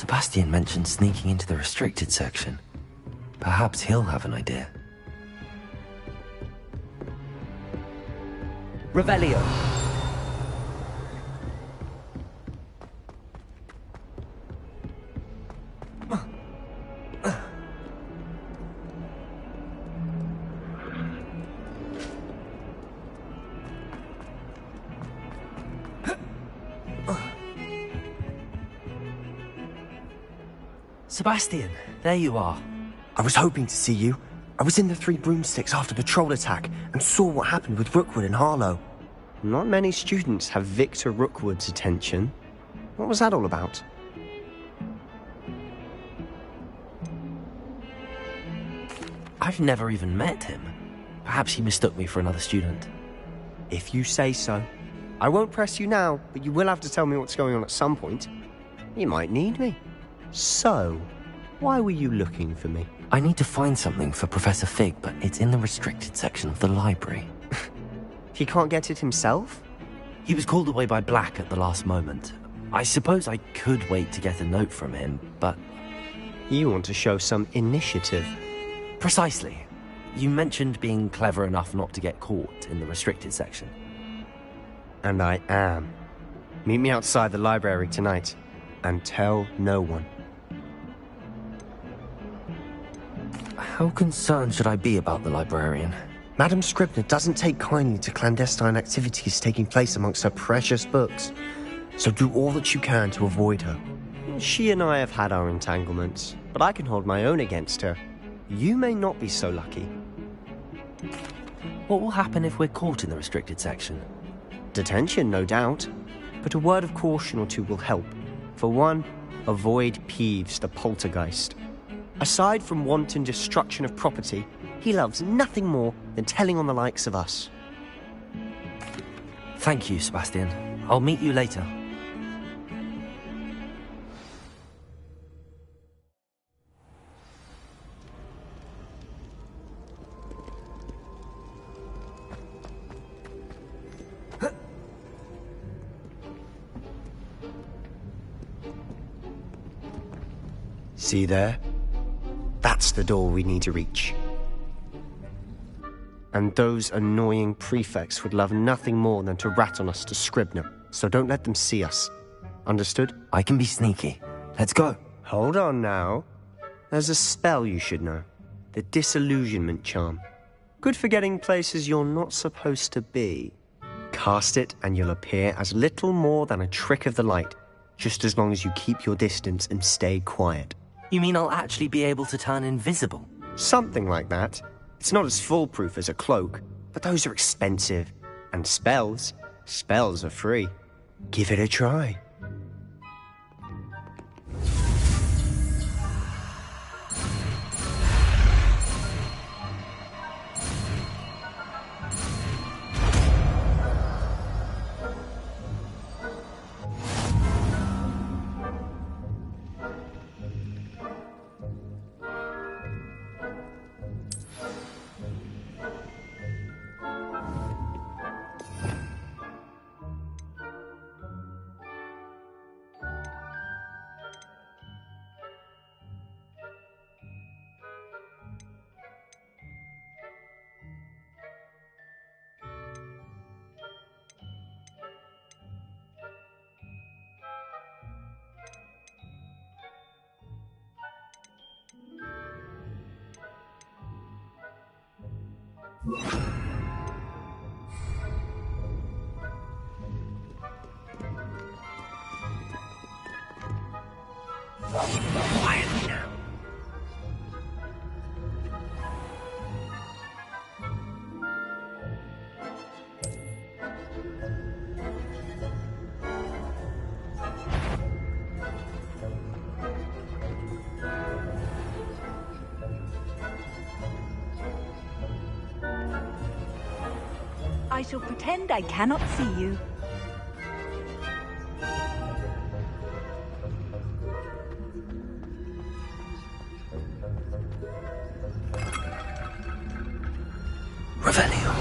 Sebastian mentioned sneaking into the restricted section. Perhaps he'll have an idea. Revelio. Sebastian, there you are. I was hoping to see you. I was in the Three Broomsticks after the troll attack and saw what happened with Rookwood and Harlow. Not many students have Victor Rookwood's attention. What was that all about? I've never even met him. Perhaps he mistook me for another student. If you say so. I won't press you now, but you will have to tell me what's going on at some point. You might need me. So, why were you looking for me? I need to find something for Professor Fig, but it's in the restricted section of the library. He can't get it himself? He was called away by Black at the last moment. I suppose I could wait to get a note from him, but... You want to show some initiative. Precisely. You mentioned being clever enough not to get caught in the restricted section. And I am. Meet me outside the library tonight, and tell no one. How concerned should I be about the librarian? Madam Scribner doesn't take kindly to clandestine activities taking place amongst her precious books, so do all that you can to avoid her. She and I have had our entanglements, but I can hold my own against her. You may not be so lucky. What will happen if we're caught in the restricted section? Detention, no doubt, but a word of caution or two will help. For one, avoid Peeves, the poltergeist. Aside from wanton destruction of property, he loves nothing more than telling on the likes of us. Thank you, Sebastian. I'll meet you later. See there? That's the door we need to reach. And those annoying prefects would love nothing more than to rat on us to Scribner, so don't let them see us. Understood? I can be sneaky. Let's go. Hold on now. There's a spell you should know. The Disillusionment Charm. Good for getting places you're not supposed to be. Cast it and you'll appear as little more than a trick of the light, just as long as you keep your distance and stay quiet. You mean I'll actually be able to turn invisible? Something like that. It's not as foolproof as a cloak, but those are expensive. And spells are free. Give it a try. Quietly now. I shall pretend I cannot see you. Revelio.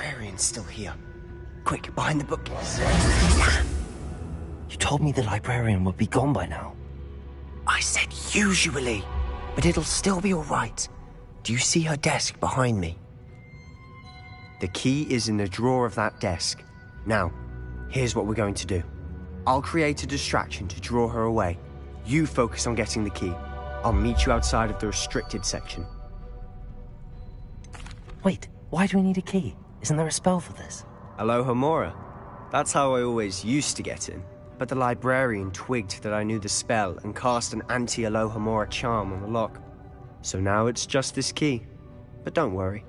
librarian's still here. Quick, behind the bookcase. You told me the librarian would be gone by now. I said usually, but it'll still be all right. Do you see her desk behind me? The key is in the drawer of that desk. Now, here's what we're going to do. I'll create a distraction to draw her away. You focus on getting the key. I'll meet you outside of the restricted section. Wait, why do we need a key? Isn't there a spell for this? Aloha Mora. That's how I always used to get in. But the librarian twigged that I knew the spell and cast an anti-Aloha Mora charm on the lock. So now it's just this key. But don't worry.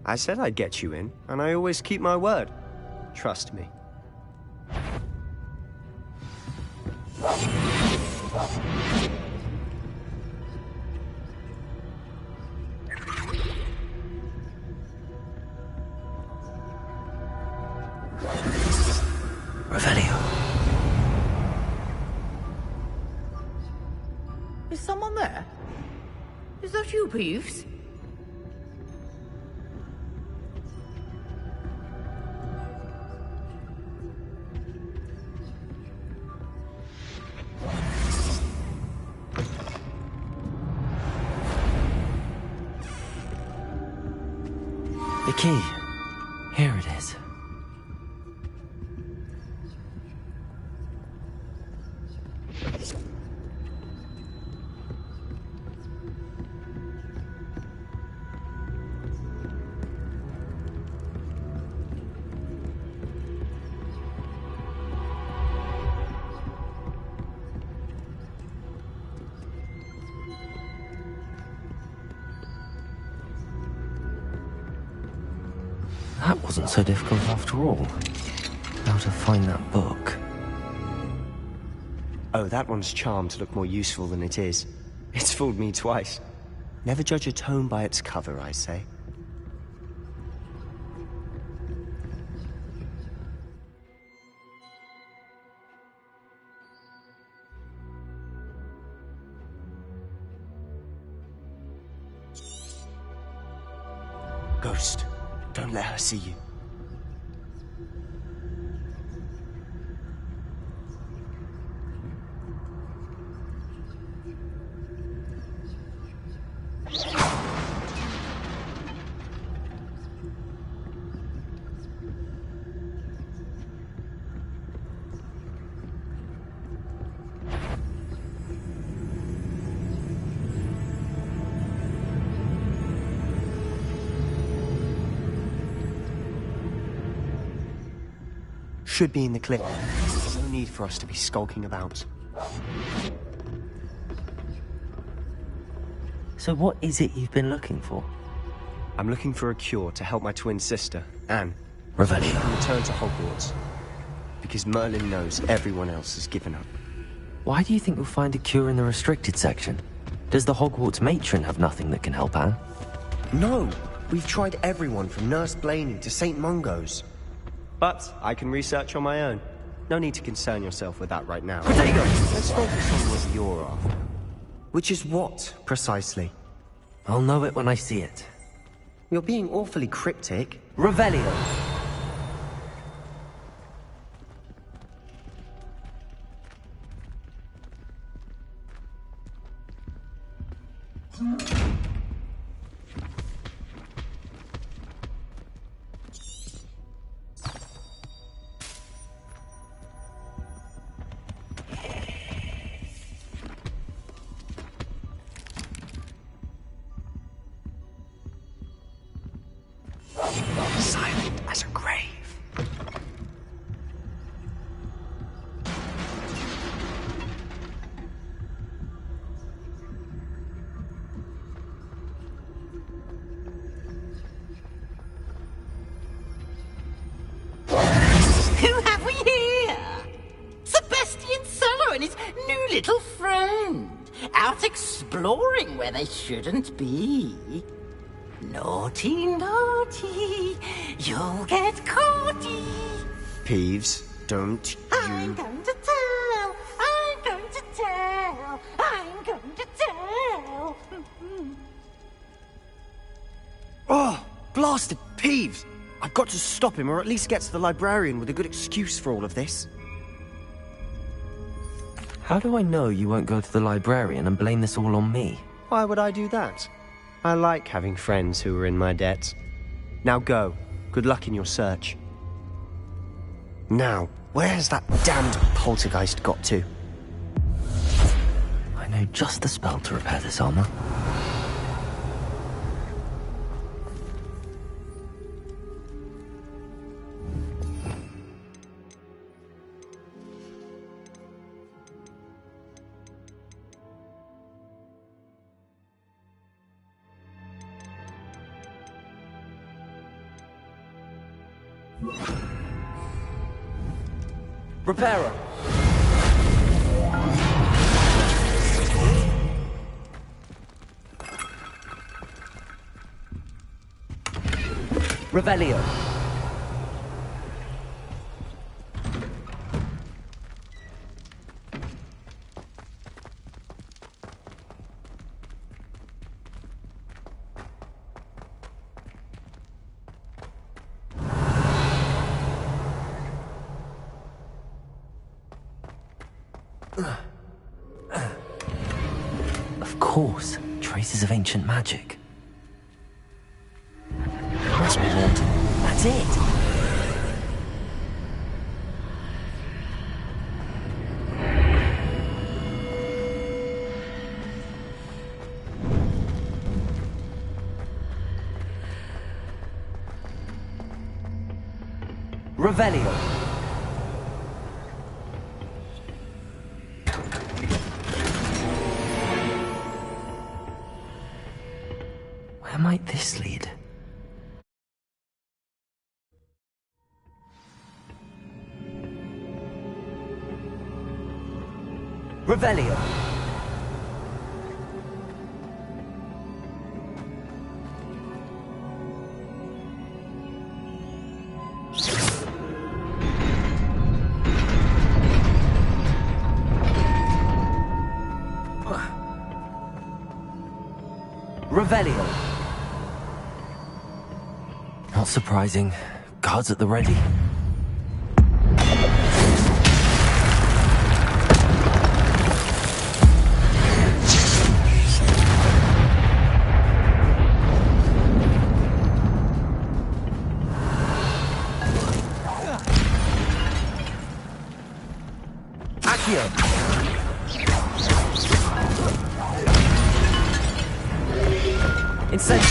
I said I'd get you in, and I always keep my word. Trust me. Revelio. Is someone there? Is that you, Peeves? The key. Here it is. That wasn't so difficult after all. How to find that book. Oh, that one's charmed to look more useful than it is. It's fooled me twice. Never judge a tome by its cover, I say. Ghost, don't let her see you. Should be in the clip. No need for us to be skulking about. So what is it you've been looking for? I'm looking for a cure to help my twin sister, Anne, Revelio. return to Hogwarts. Because Merlin knows everyone else has given up. Why do you think we'll find a cure in the restricted section? Does the Hogwarts matron have nothing that can help Anne? No, we've tried everyone from Nurse Blaney to St. Mungo's. But I can research on my own. No need to concern yourself with that right now. Potato! Let's focus on what you're after. Which is what, precisely? I'll know it when I see it. You're being awfully cryptic. Revelio. Silent as a grave. Who have we here? Sebastian Solo and his new little friend. Out exploring where they shouldn't be. Naughty, naughty. You'll get caughty. Peeves, don't I'm you... going to tell. I'm going to tell. I'm going to tell. Oh, blasted Peeves! I've got to stop him, or at least get to the librarian with a good excuse for all of this. How do I know you won't go to the librarian and blame this all on me? Why would I do that? I like having friends who are in my debt. Now go. Good luck in your search. Now, where's that damned poltergeist got to? I know just the spell to repair this armor. Repairer! Revelio! Of course, traces of ancient magic. Must be haunted. That's it! Revelio! Where might this lead? Revelio! Revelio! Not surprising. Guards at the ready. Instead...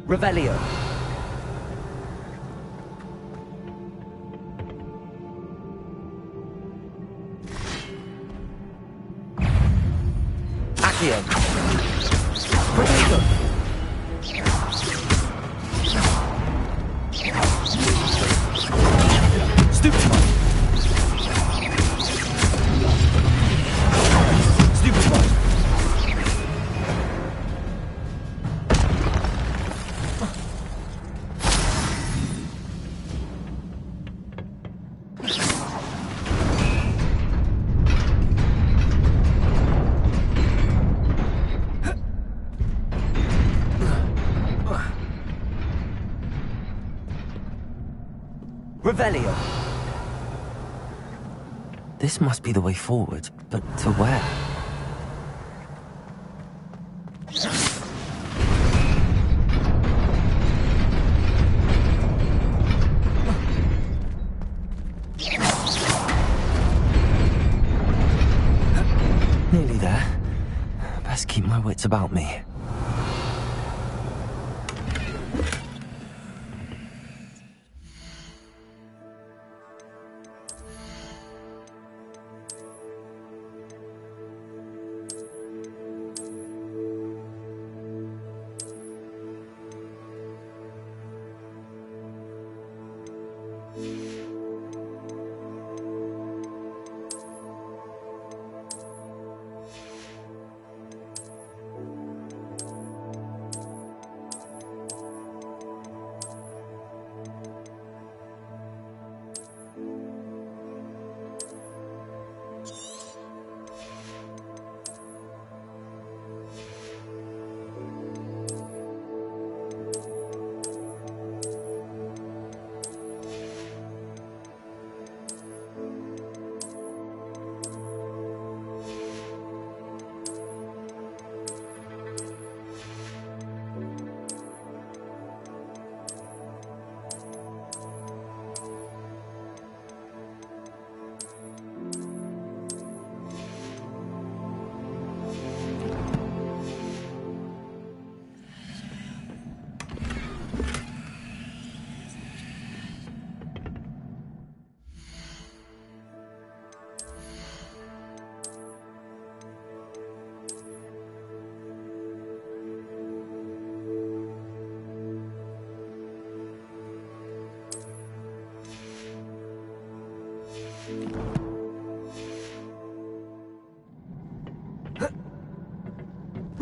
Revelio. Accio. Protego. Stupefy. Stupefy. Revelio. This must be the way forward, but to where? Best keep my wits about me.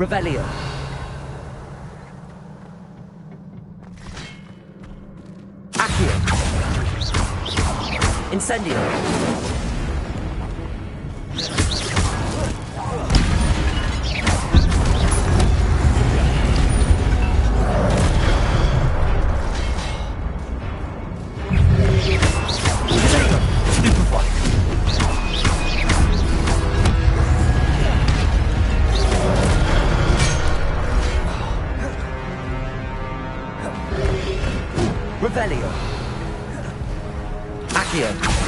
Revelio. Accio. Incendio. Revelio. Accio.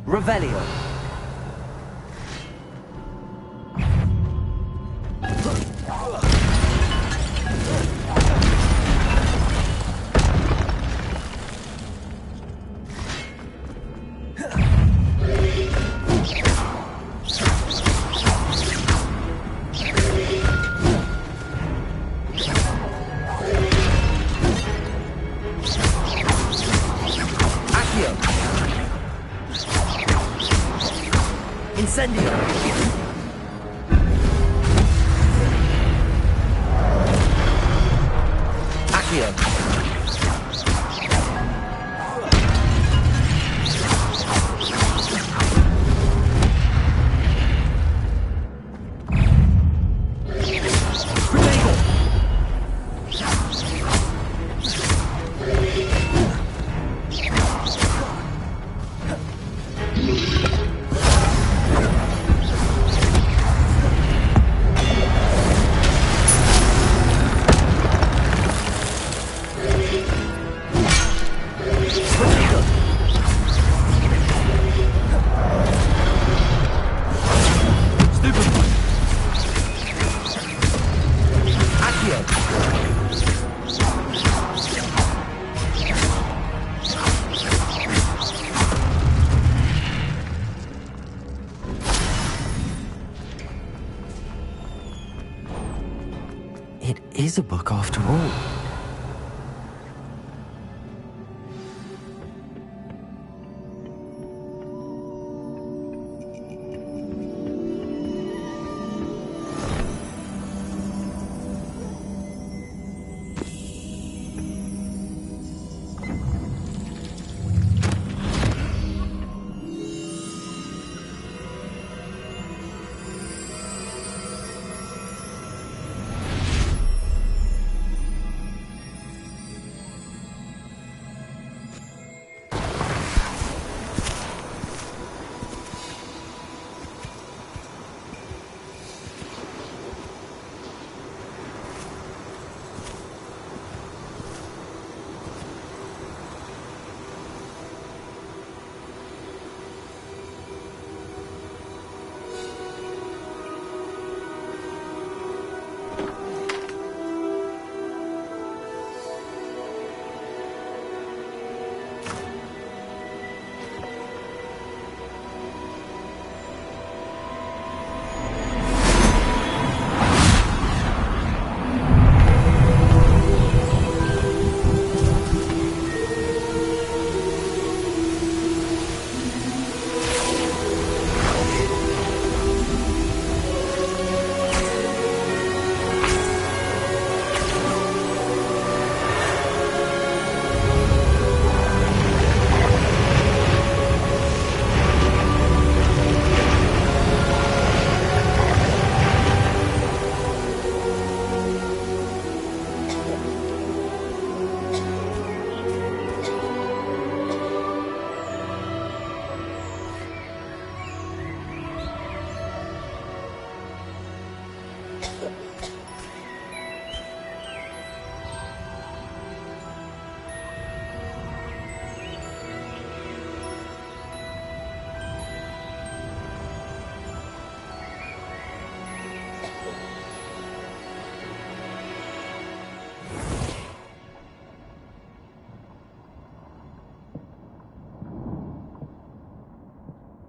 Revelio. Accio. It is a book after all.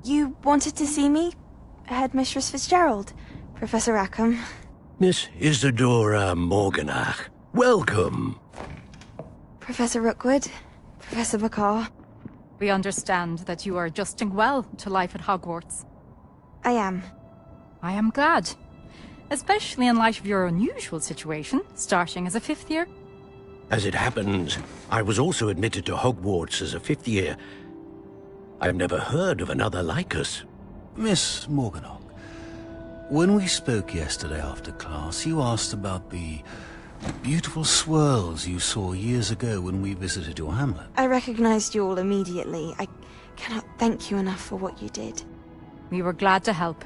You wanted to see me? Headmistress Fitzgerald? Professor Rackham? Miss Isadora Morganach, welcome. Professor Rookwood? Professor Bakar? We understand that you are adjusting well to life at Hogwarts. I am. I am glad. Especially in light of your unusual situation, starting as a 5th year. As it happens, I was also admitted to Hogwarts as a 5th year. I've never heard of another like us. Miss Morganach, when we spoke yesterday after class, you asked about the beautiful swirls you saw years ago when we visited your hamlet. I recognized you all immediately. I cannot thank you enough for what you did. We were glad to help.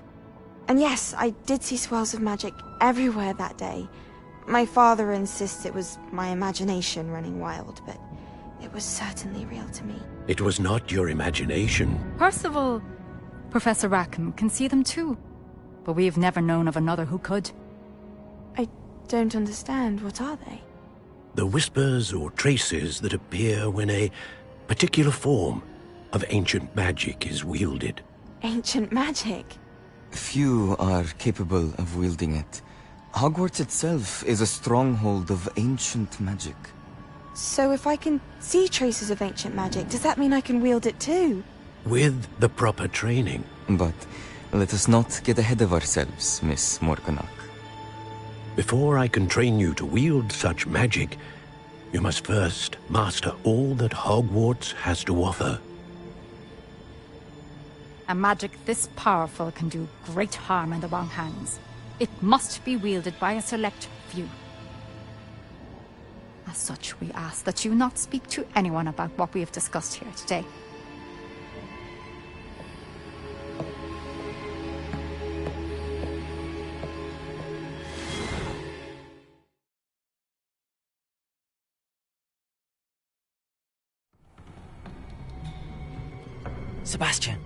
And yes, I did see swirls of magic everywhere that day. My father insists it was my imagination running wild, but it was certainly real to me. It was not your imagination. Percival, Professor Rackham can see them too. But we have never known of another who could. I don't understand. What are they? The whispers or traces that appear when a particular form of ancient magic is wielded. Ancient magic? Few are capable of wielding it. Hogwarts itself is a stronghold of ancient magic. So if I can see traces of ancient magic, does that mean I can wield it too? With the proper training. But let us not get ahead of ourselves, Miss Morganach. Before I can train you to wield such magic, you must first master all that Hogwarts has to offer. A magic this powerful can do great harm in the wrong hands. It must be wielded by a select few. As such, we ask that you not speak to anyone about what we have discussed here today. Sebastian.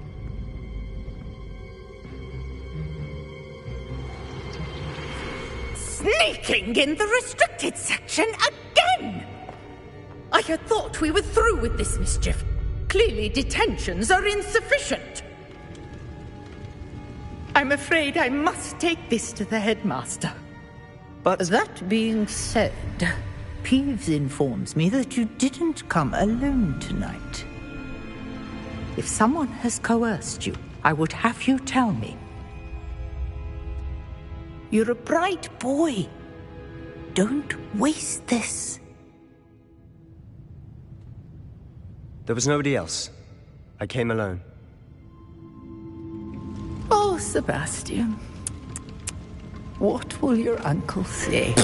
Sneaking in the restricted section again! I had thought we were through with this mischief. Clearly detentions are insufficient. I'm afraid I must take this to the headmaster. But... That being said, Peeves informs me that you didn't come alone tonight. If someone has coerced you, I would have you tell me. You're a bright boy. Don't waste this. There was nobody else. I came alone. Oh, Sebastian. What will your uncle say?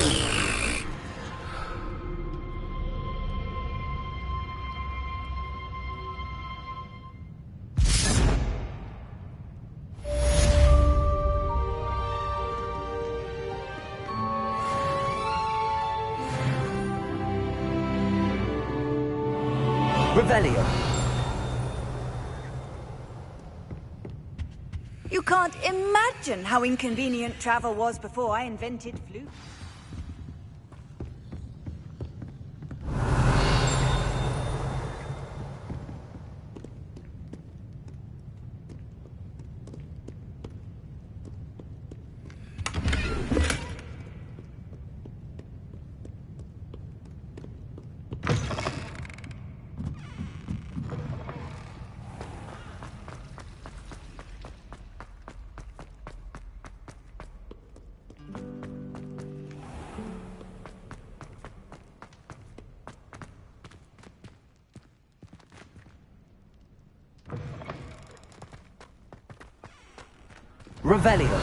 Revelio. You can't imagine how inconvenient travel was before I invented flute. Revelio.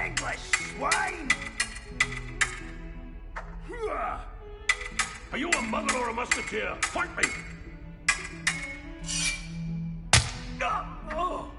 English swine! Are you a mother or a musketeer? Fight me! Oh.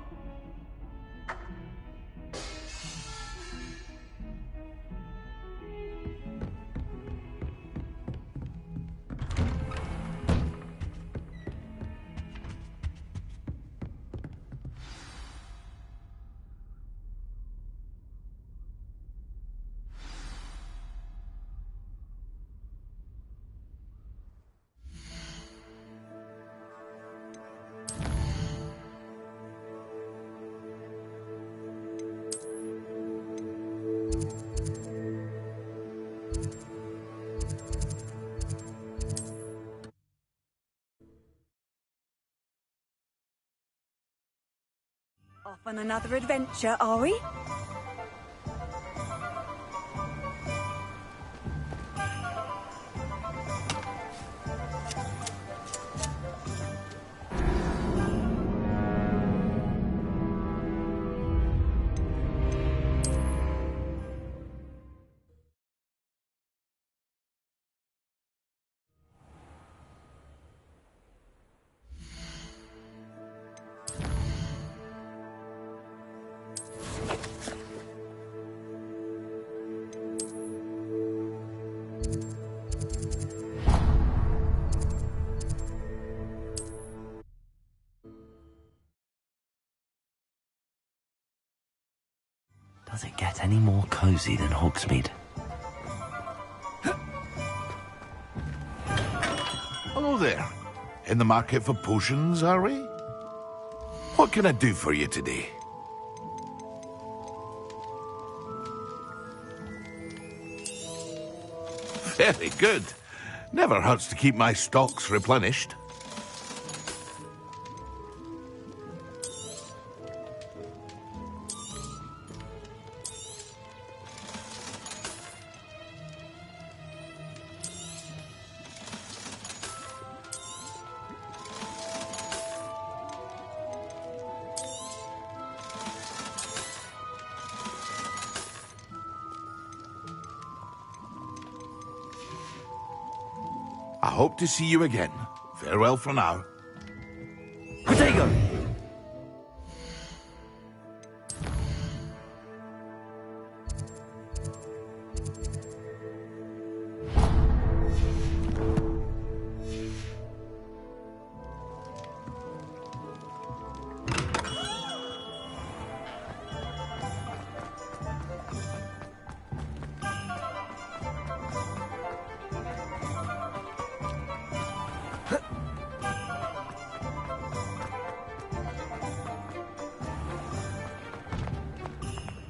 Off on another adventure, are we? Does it get any more cozy than Hogsmeade? Hello there. In the market for potions, are we? What can I do for you today? Very good. Never hurts to keep my stocks replenished. I hope to see you again. Farewell for now. Protego!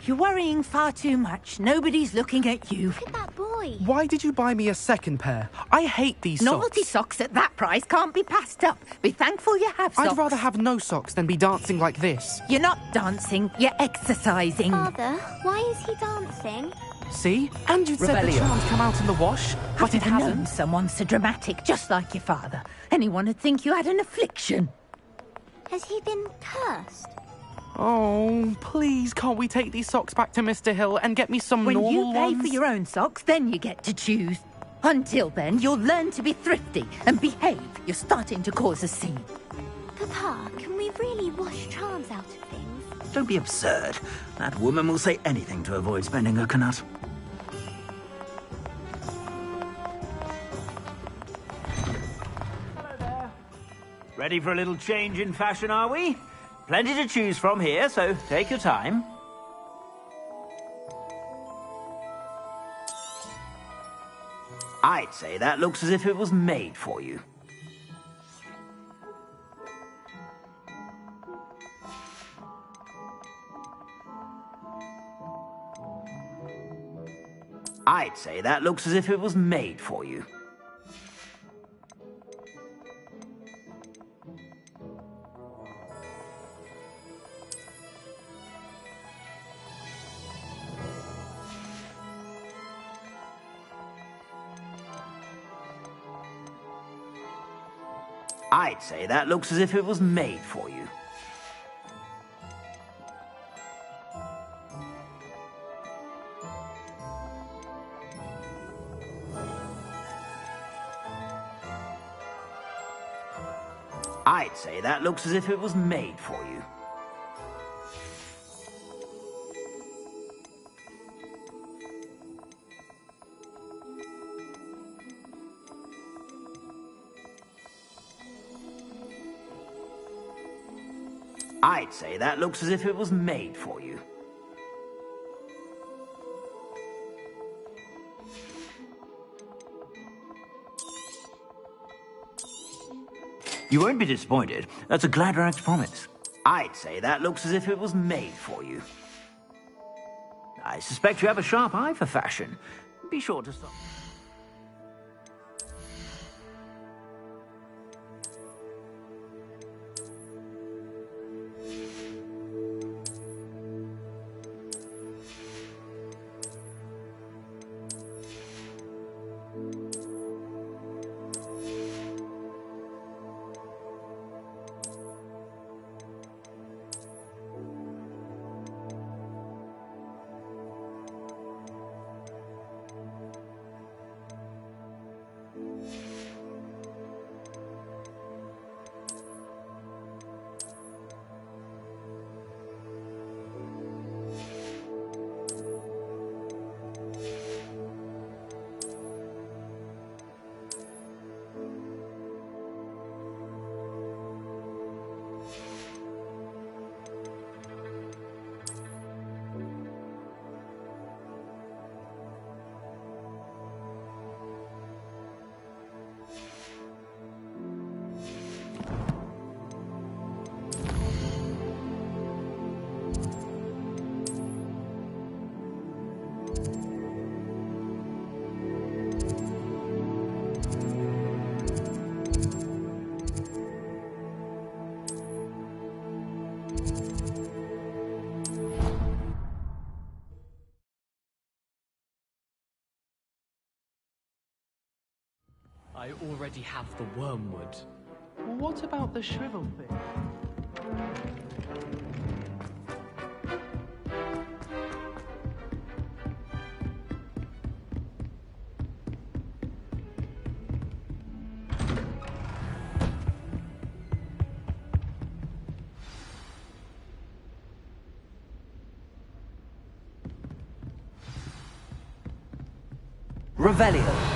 You're worrying far too much. Nobody's looking at you. Look at that boy. Why did you buy me a second pair? I hate these Novelty socks at that price can't be passed up. Be thankful you have socks. I'd rather have no socks than be dancing like this. You're not dancing, you're exercising. Father, why is he dancing? See? And you said the charms come out in the wash, but it I've never known hasn't. someone so dramatic, just like your father. Anyone would think you had an affliction. Has he been cursed? Oh, please, can't we take these socks back to Mr. Hill and get me some normal When you pay ones? for your own socks, then you get to choose. Until then, you'll learn to be thrifty and behave. You're starting to cause a scene. Papa, can we really wash charms out of things? Don't be absurd. That woman will say anything to avoid spending her knut. Hello there. Ready for a little change in fashion, are we? Plenty to choose from here, so take your time. I'd say that looks as if it was made for you. I'd say that looks as if it was made for you. I'd say that looks as if it was made for you. I'd say that looks as if it was made for you. I'd say that looks as if it was made for you. You won't be disappointed. That's a Gladrag's promise. I'd say that looks as if it was made for you. I suspect you have a sharp eye for fashion. Be sure to stop. I already have the wormwood. What about the shrivel thing? Revelio.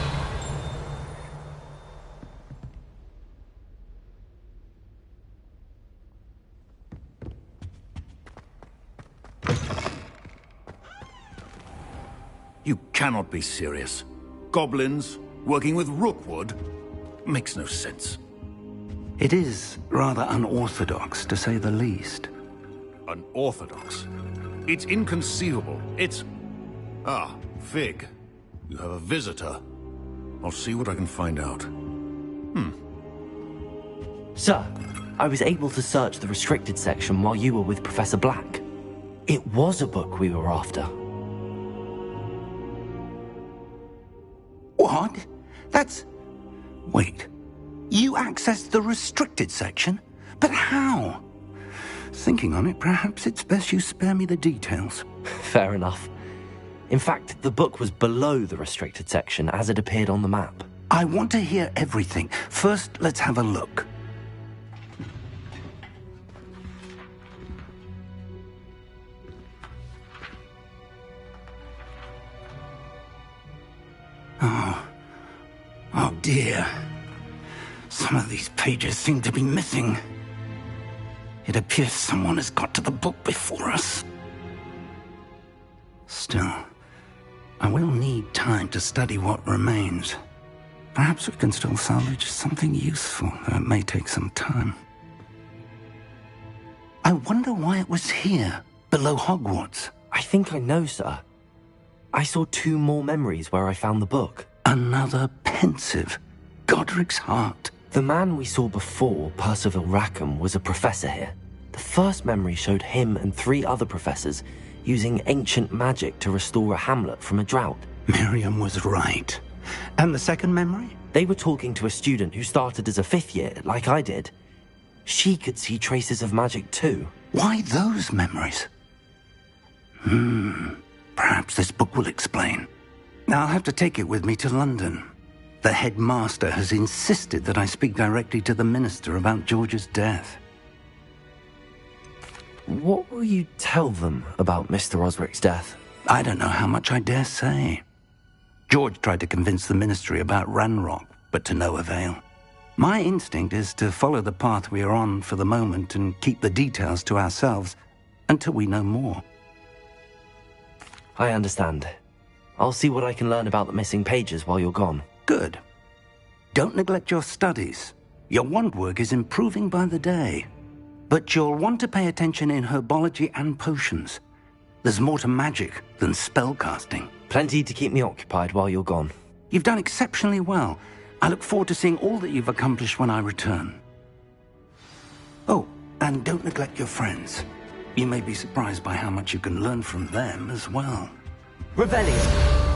You cannot be serious. Goblins working with Rookwood makes no sense. It is rather unorthodox, to say the least. Unorthodox? It's inconceivable. It's... Ah, Fig. You have a visitor. I'll see what I can find out. Sir, I was able to search the restricted section while you were with Professor Black. It was a book we were after. What? That's... Wait. You accessed the restricted section? But how? Thinking on it, perhaps it's best you spare me the details. Fair enough. In fact, the book was below the restricted section as it appeared on the map. I want to hear everything. First, let's have a look. Oh dear. Some of these pages seem to be missing. It appears someone has got to the book before us. Still, I will need time to study what remains. Perhaps we can still salvage something useful, though it may take some time. I wonder why it was here, below Hogwarts. I think I know, sir. I saw 2 more memories where I found the book. Another pensive. Godric's heart. The man we saw before, Percival Rackham, was a professor here. The first memory showed him and 3 other professors using ancient magic to restore a hamlet from a drought. Miriam was right. And the second memory? They were talking to a student who started as a 5th year, like I did. She could see traces of magic too. Why those memories? Perhaps this book will explain. Now I'll have to take it with me to London. The headmaster has insisted that I speak directly to the minister about George's death. What will you tell them about Mr. Osric's death? I don't know how much I dare say. George tried to convince the ministry about Ranrock, but to no avail. My instinct is to follow the path we are on for the moment and keep the details to ourselves until we know more. I understand. I'll see what I can learn about the missing pages while you're gone. Good. Don't neglect your studies. Your wand work is improving by the day. But you'll want to pay attention in herbology and potions. There's more to magic than spellcasting. Plenty to keep me occupied while you're gone. You've done exceptionally well. I look forward to seeing all that you've accomplished when I return. Oh, and don't neglect your friends. You may be surprised by how much you can learn from them as well. Revelio!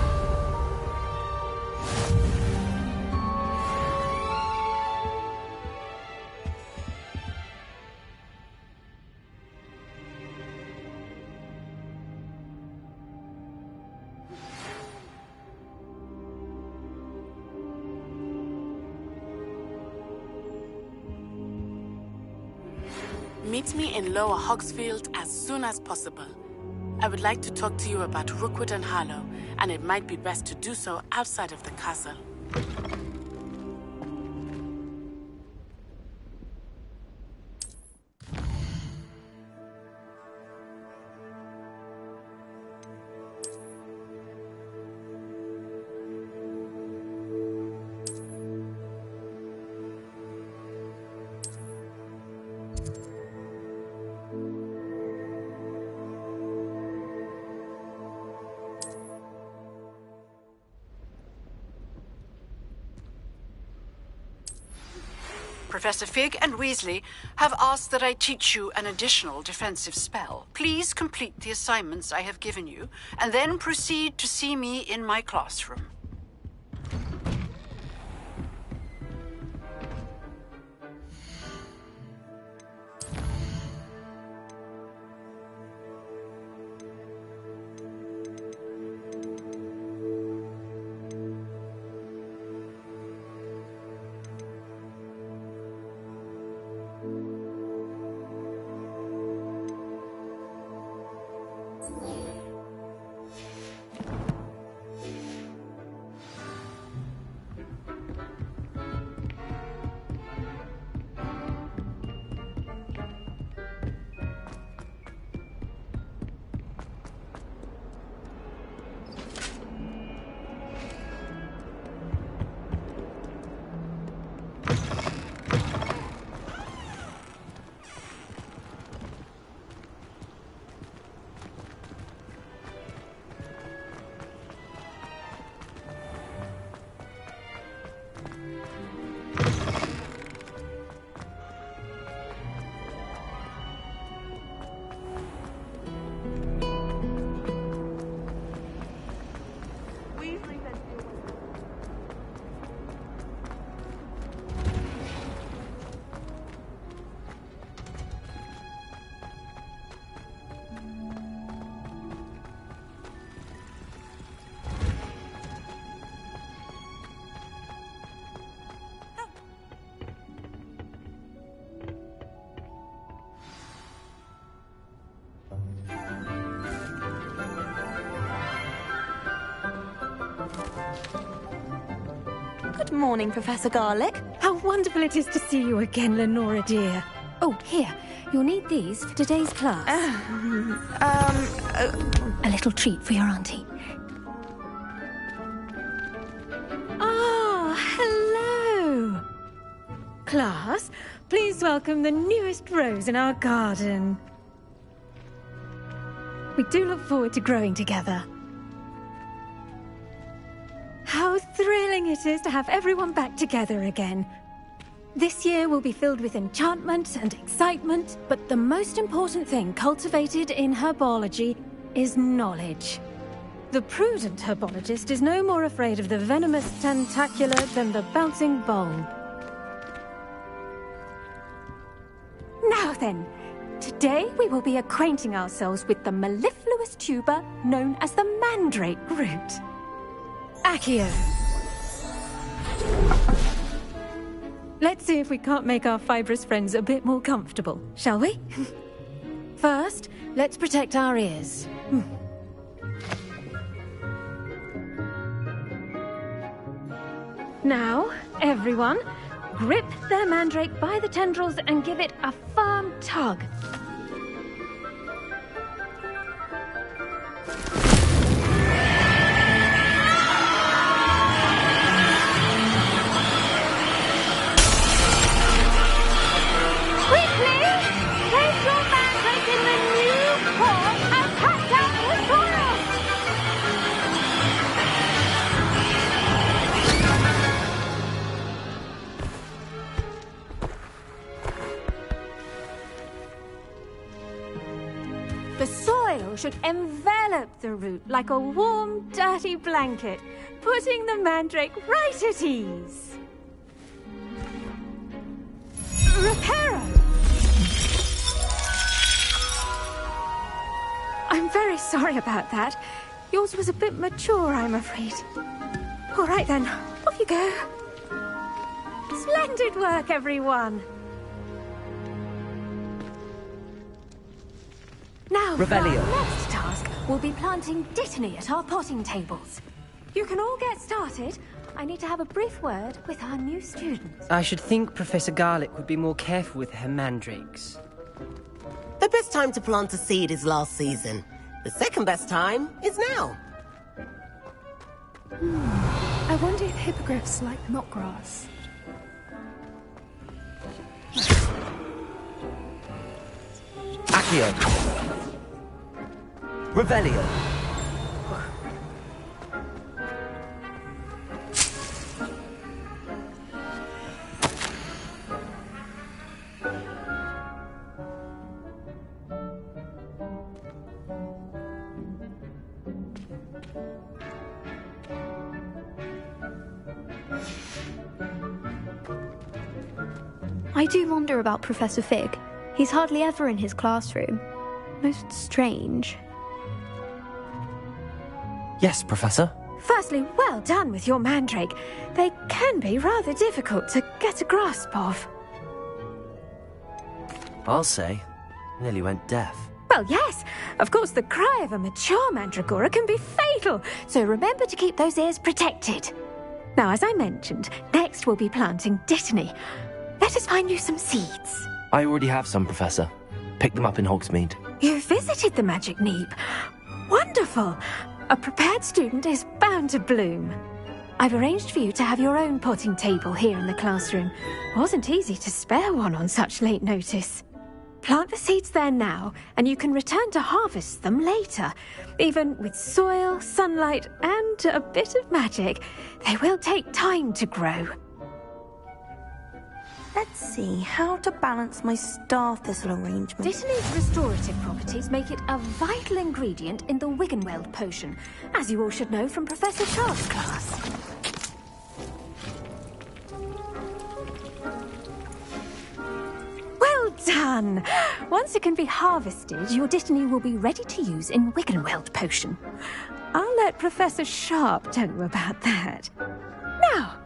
Meet me in Lower Hogsfield as soon as possible. I would like to talk to you about Rookwood and Harlow, and it might be best to do so outside of the castle. Professor Fig and Weasley have asked that I teach you an additional defensive spell. Please complete the assignments I have given you, and then proceed to see me in my classroom. Weasley said you were... Good morning, Professor Garlick. How wonderful it is to see you again, Lenora dear. Oh, here. You'll need these for today's class. A little treat for your auntie. Ah, hello. Class, please welcome the newest rose in our garden. We do look forward to growing together. How thrilling it is to have everyone back together again. This year will be filled with enchantment and excitement, but the most important thing cultivated in herbology is knowledge. The prudent herbologist is no more afraid of the venomous tentacula than the bouncing bulb. Now then, today we will be acquainting ourselves with the mellifluous tuber known as the mandrake root. Accio. Let's see if we can't make our fibrous friends a bit more comfortable, shall we? First, let's protect our ears. Now, everyone, grip their mandrake by the tendrils and give it a firm tug. The soil should envelop the root like a warm, dirty blanket, putting the mandrake right at ease. Reparo! I'm very sorry about that. Yours was a bit mature, I'm afraid. All right then, off you go. Splendid work, everyone. Now, for our next task, we'll be planting Dittany at our potting tables. You can all get started. I need to have a brief word with our new students. I should think Professor Garlick would be more careful with her mandrakes. The best time to plant a seed is last season. The second best time is now. I wonder if hippogriffs like knotgrass. Accio. Revelio. I do wonder about Professor Fig. He's hardly ever in his classroom. Most strange. Yes, Professor. Firstly, well done with your mandrake. They can be rather difficult to get a grasp of. I'll say. Nearly went deaf. Well, yes. Of course, the cry of a mature mandragora can be fatal, so remember to keep those ears protected. Now, as I mentioned, next we'll be planting Dittany. Let us find you some seeds. I already have some, Professor. Picked them up in Hogsmeade. You visited the Magic Neep. Wonderful. A prepared student is bound to bloom. I've arranged for you to have your own potting table here in the classroom. Wasn't easy to spare one on such late notice. Plant the seeds there now, and you can return to harvest them later. Even with soil, sunlight, and a bit of magic, they will take time to grow. Let's see how to balance my star thistle arrangement. Dittany's restorative properties make it a vital ingredient in the Wiggenweld potion, as you all should know from Professor Charles' class. Well done! Once it can be harvested, your Dittany will be ready to use in Wiggenweld potion. I'll let Professor Sharp tell you about that. Now,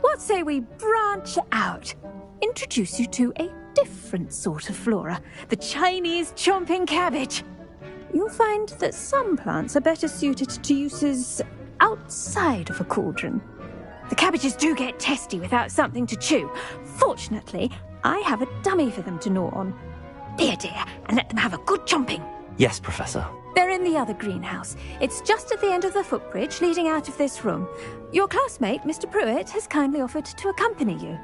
what say we branch out? Introduce you to a different sort of flora, the Chinese chomping cabbage. You'll find that some plants are better suited to uses outside of a cauldron. The cabbages do get testy without something to chew. Fortunately, I have a dummy for them to gnaw on. Be a dear and let them have a good chomping. Yes, Professor. They're in the other greenhouse. It's just at the end of the footbridge leading out of this room. Your classmate, Mr. Pruitt, has kindly offered to accompany you.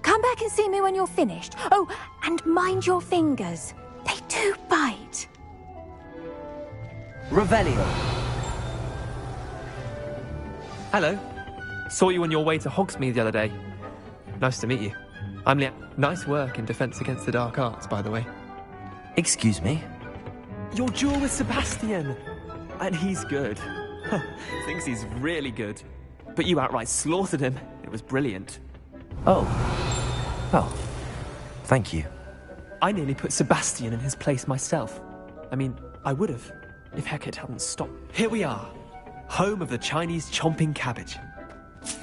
Come back and see me when you're finished. Oh, and mind your fingers. They do bite. Revelio. Hello. Saw you on your way to Hogsmeade the other day. Nice to meet you. I'm Liam. Nice work in Defense Against the Dark Arts, by the way. Excuse me? Your duel with Sebastian! And he's good. Thinks he's really good. But you outright slaughtered him. It was brilliant. Oh. Well, thank you. I nearly put Sebastian in his place myself. I mean, I would have, if Hecate hadn't stopped. Here we are. Home of the Chinese chomping cabbage.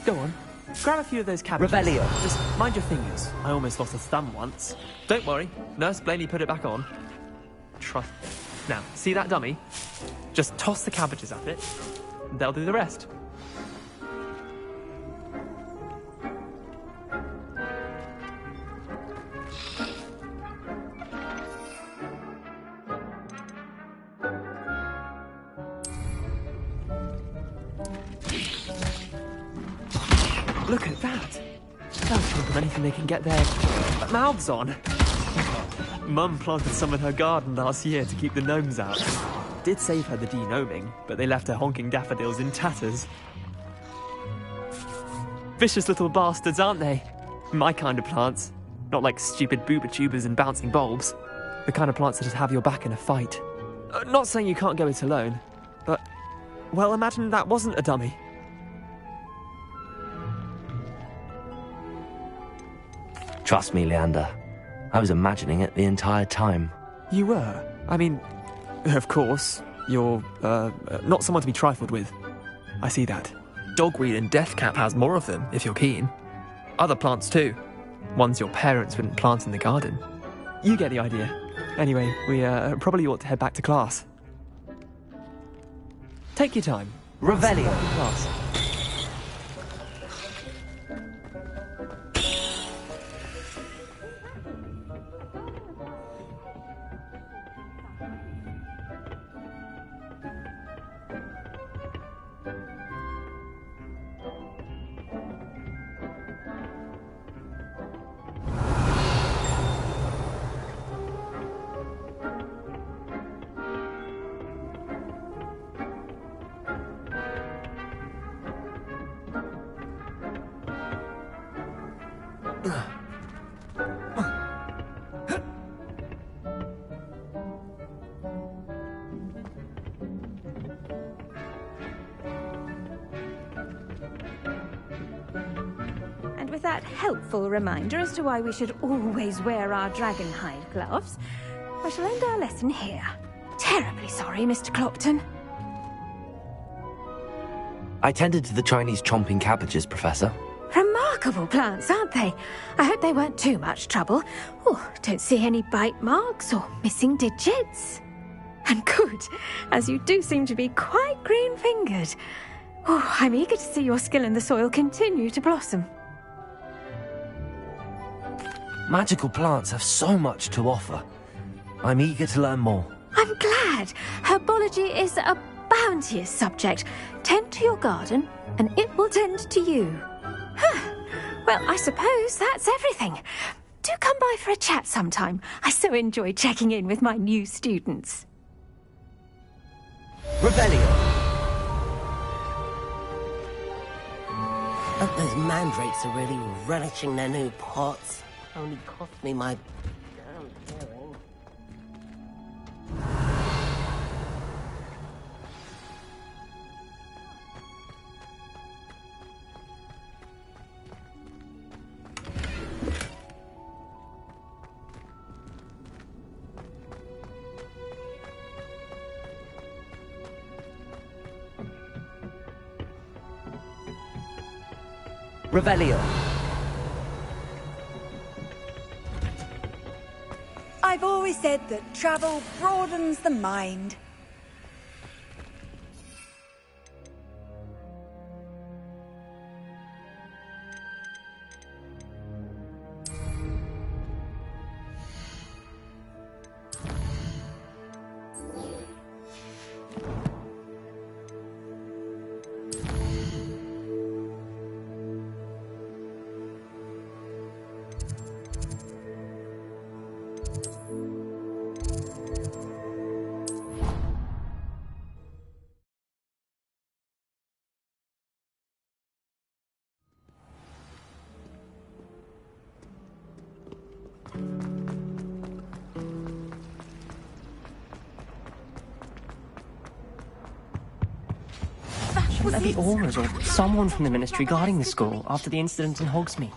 Go on. Grab a few of those cabbages. Revelio. Just mind your fingers. I almost lost a thumb once. Don't worry. Nurse Blaney put it back on. Trust. Now, see that dummy? Just toss the cabbages at it. And they'll do the rest. Look at that! They'll chomp on anything they can get their mouths on. Mum planted some in her garden last year to keep the gnomes out. Did save her the de-gnoming, but they left her honking daffodils in tatters. Vicious little bastards, aren't they? My kind of plants. Not like stupid booba tubers and bouncing bulbs. The kind of plants that just have your back in a fight. Not saying you can't go it alone, but... well, imagine that wasn't a dummy. Trust me, Leander. I was imagining it the entire time. You were? I mean, of course, you're, not someone to be trifled with. I see that. Dogweed and deathcap has more of them, if you're keen. Other plants too. Ones your parents wouldn't plant in the garden. You get the idea. Anyway, we, probably ought to head back to class. Take your time. Revelio. Class. With that helpful reminder as to why we should always wear our dragonhide gloves, I shall end our lesson here. Terribly sorry, Mr. Clopton. I tended to the Chinese chomping cabbages, Professor. Remarkable plants, aren't they? I hope they weren't too much trouble. Oh, don't see any bite marks or missing digits. And good, as you do seem to be quite green-fingered. Oh, I'm eager to see your skill in the soil continue to blossom. Magical plants have so much to offer. I'm eager to learn more. I'm glad. Herbology is a bounteous subject. Tend to your garden, and it will tend to you. Well, I suppose that's everything. Do come by for a chat sometime. I so enjoy checking in with my new students. Revelio. Those mandrakes are really relishing their new pots. Only cost me my damn hearing. Revelio. I've always said that travel broadens the mind. Shouldn't there be auras or someone from the Ministry guarding the school after the incident in Hogsmeade?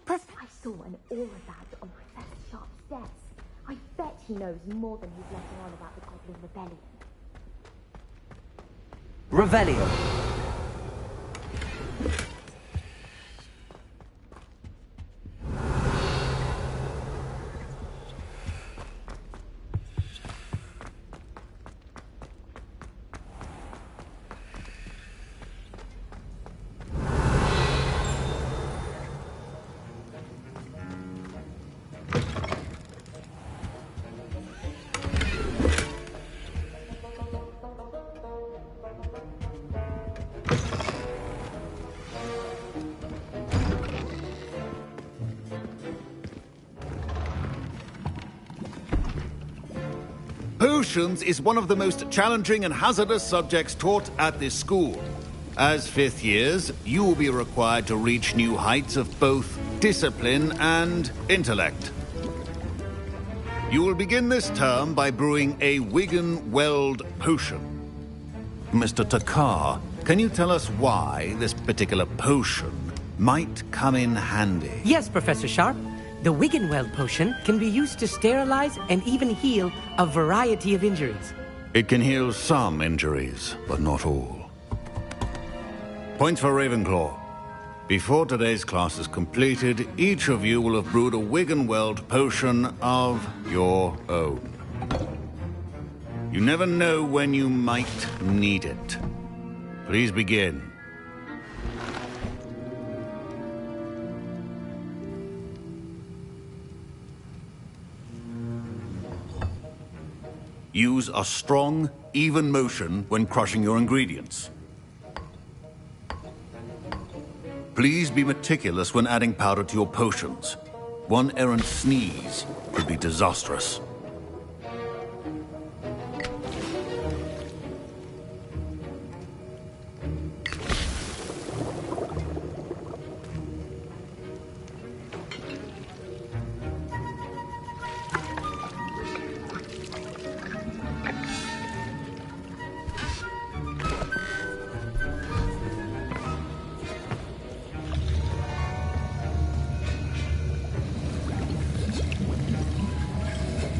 I saw an aura badge on Professor Sharp's desk. I bet he knows more than he's letting on about the Goblin Rebellion. Revelio. Potions is one of the most challenging and hazardous subjects taught at this school. As fifth years, you will be required to reach new heights of both discipline and intellect. You will begin this term by brewing a Wiggen-Weld potion. Mr. Takar, can you tell us why this particular potion might come in handy? Yes, Professor Sharp. The Wiggenweld potion can be used to sterilize and even heal a variety of injuries. It can heal some injuries, but not all. Points for Ravenclaw. Before today's class is completed, each of you will have brewed a Wiggenweld potion of your own. You never know when you might need it. Please begin. Use a strong, even motion when crushing your ingredients. Please be meticulous when adding powder to your potions. One errant sneeze could be disastrous.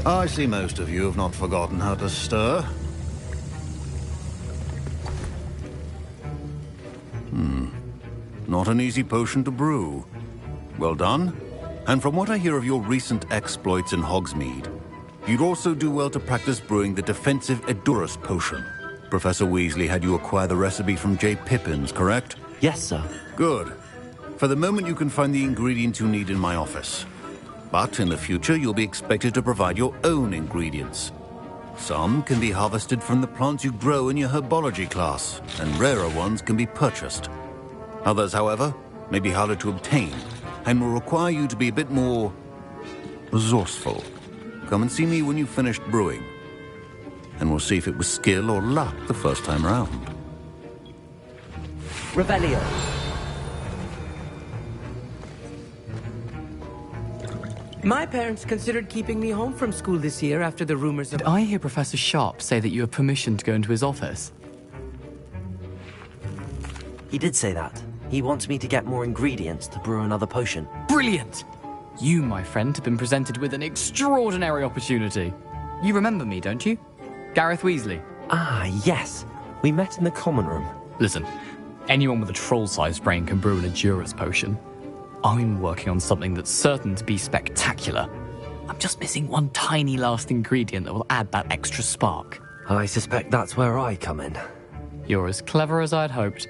I see most of you have not forgotten how to stir. Not an easy potion to brew. Well done. And from what I hear of your recent exploits in Hogsmeade, you'd also do well to practice brewing the defensive Edurus potion. Professor Weasley had you acquire the recipe from J. Pippins, correct? Yes, sir. Good. For the moment, you can find the ingredients you need in my office. But in the future, you'll be expected to provide your own ingredients. Some can be harvested from the plants you grow in your herbology class, and rarer ones can be purchased. Others, however, may be harder to obtain, and will require you to be a bit more resourceful. Come and see me when you've finished brewing, and we'll see if it was skill or luck the first time round. Revelio. My parents considered keeping me home from school this year after the rumors of... Did I hear Professor Sharp say that you have permission to go into his office? He did say that. He wants me to get more ingredients to brew another potion. Brilliant! You, my friend, have been presented with an extraordinary opportunity. You remember me, don't you? Gareth Weasley. Ah, yes. We met in the common room. Listen, anyone with a troll-sized brain can brew an Edurus potion. I'm working on something that's certain to be spectacular. I'm just missing one tiny last ingredient that will add that extra spark. I suspect that's where I come in. You're as clever as I'd hoped.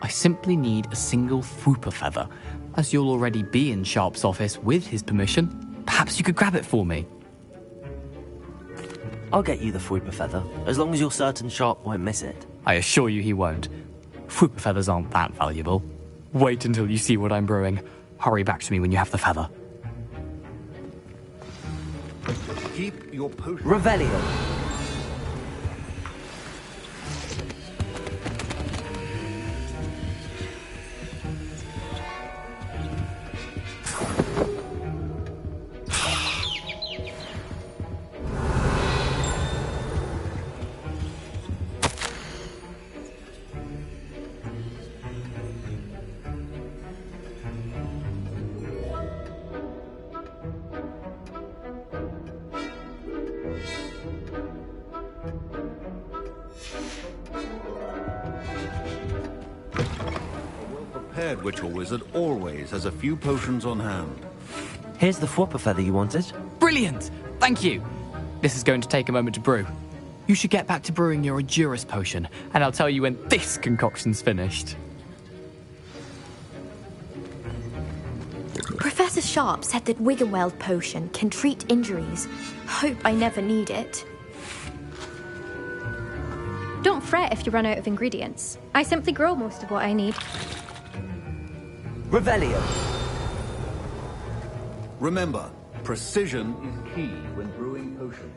I simply need a single Fwooper feather. As you'll already be in Sharp's office with his permission, perhaps you could grab it for me. I'll get you the Fwooper feather, as long as you're certain Sharp won't miss it. I assure you he won't. Fwooper feathers aren't that valuable. Wait until you see what I'm brewing. Hurry back to me when you have the feather. Keep your potion. Revelio. Witch or wizard always has a few potions on hand. Here's the Fwooper feather you wanted. Brilliant! Thank you! This is going to take a moment to brew. You should get back to brewing your Edurus potion, and I'll tell you when this concoction's finished. Professor Sharp said that Wiggenweld potion can treat injuries. Hope I never need it. Don't fret if you run out of ingredients. I simply grow most of what I need. Revelio. Remember, precision is key when brewing potions.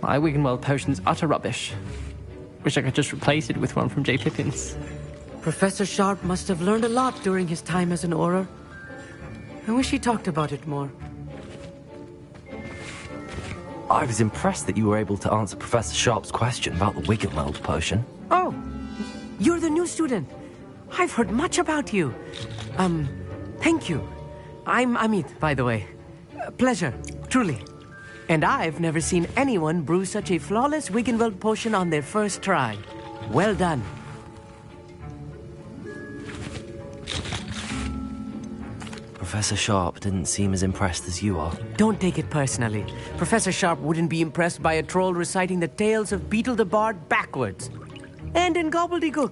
My Wiggenweld potion's utter rubbish. Wish I could just replace it with one from J. Pippin's. Professor Sharp must have learned a lot during his time as an Auror. I wish he talked about it more. I was impressed that you were able to answer Professor Sharp's question about the Wiggenweld potion. Oh, you're the new student. I've heard much about you. Thank you. I'm Amit, by the way. Pleasure, truly. And I've never seen anyone brew such a flawless Wiggenweld potion on their first try. Well done. Professor Sharp didn't seem as impressed as you are. Don't take it personally. Professor Sharp wouldn't be impressed by a troll reciting the tales of Beetle the Bard backwards. And in gobbledygook.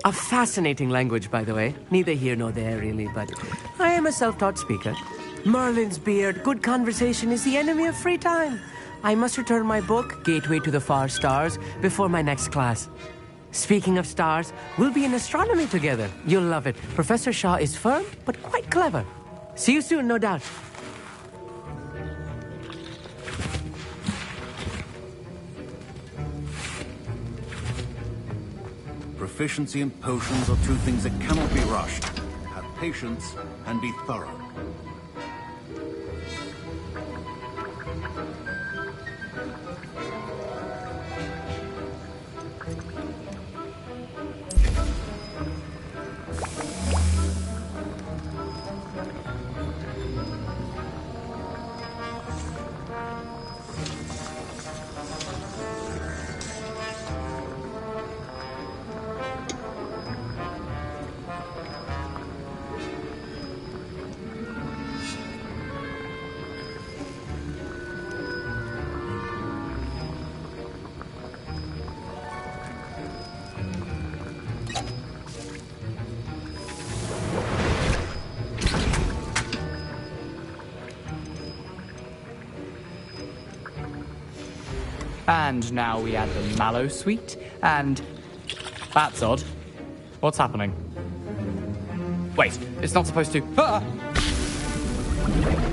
A fascinating language, by the way. Neither here nor there, really, but I am a self-taught speaker. Merlin's beard, good conversation is the enemy of free time. I must return my book, Gateway to the Far Stars, before my next class. Speaking of stars, we'll be in astronomy together. You'll love it. Professor Shaw is firm, but quite clever. See you soon, no doubt. Proficiency in potions are two things that cannot be rushed. Have patience and be thorough. And now we add the mallow sweet, and... That's odd. What's happening? Wait, it's not supposed to... Ah!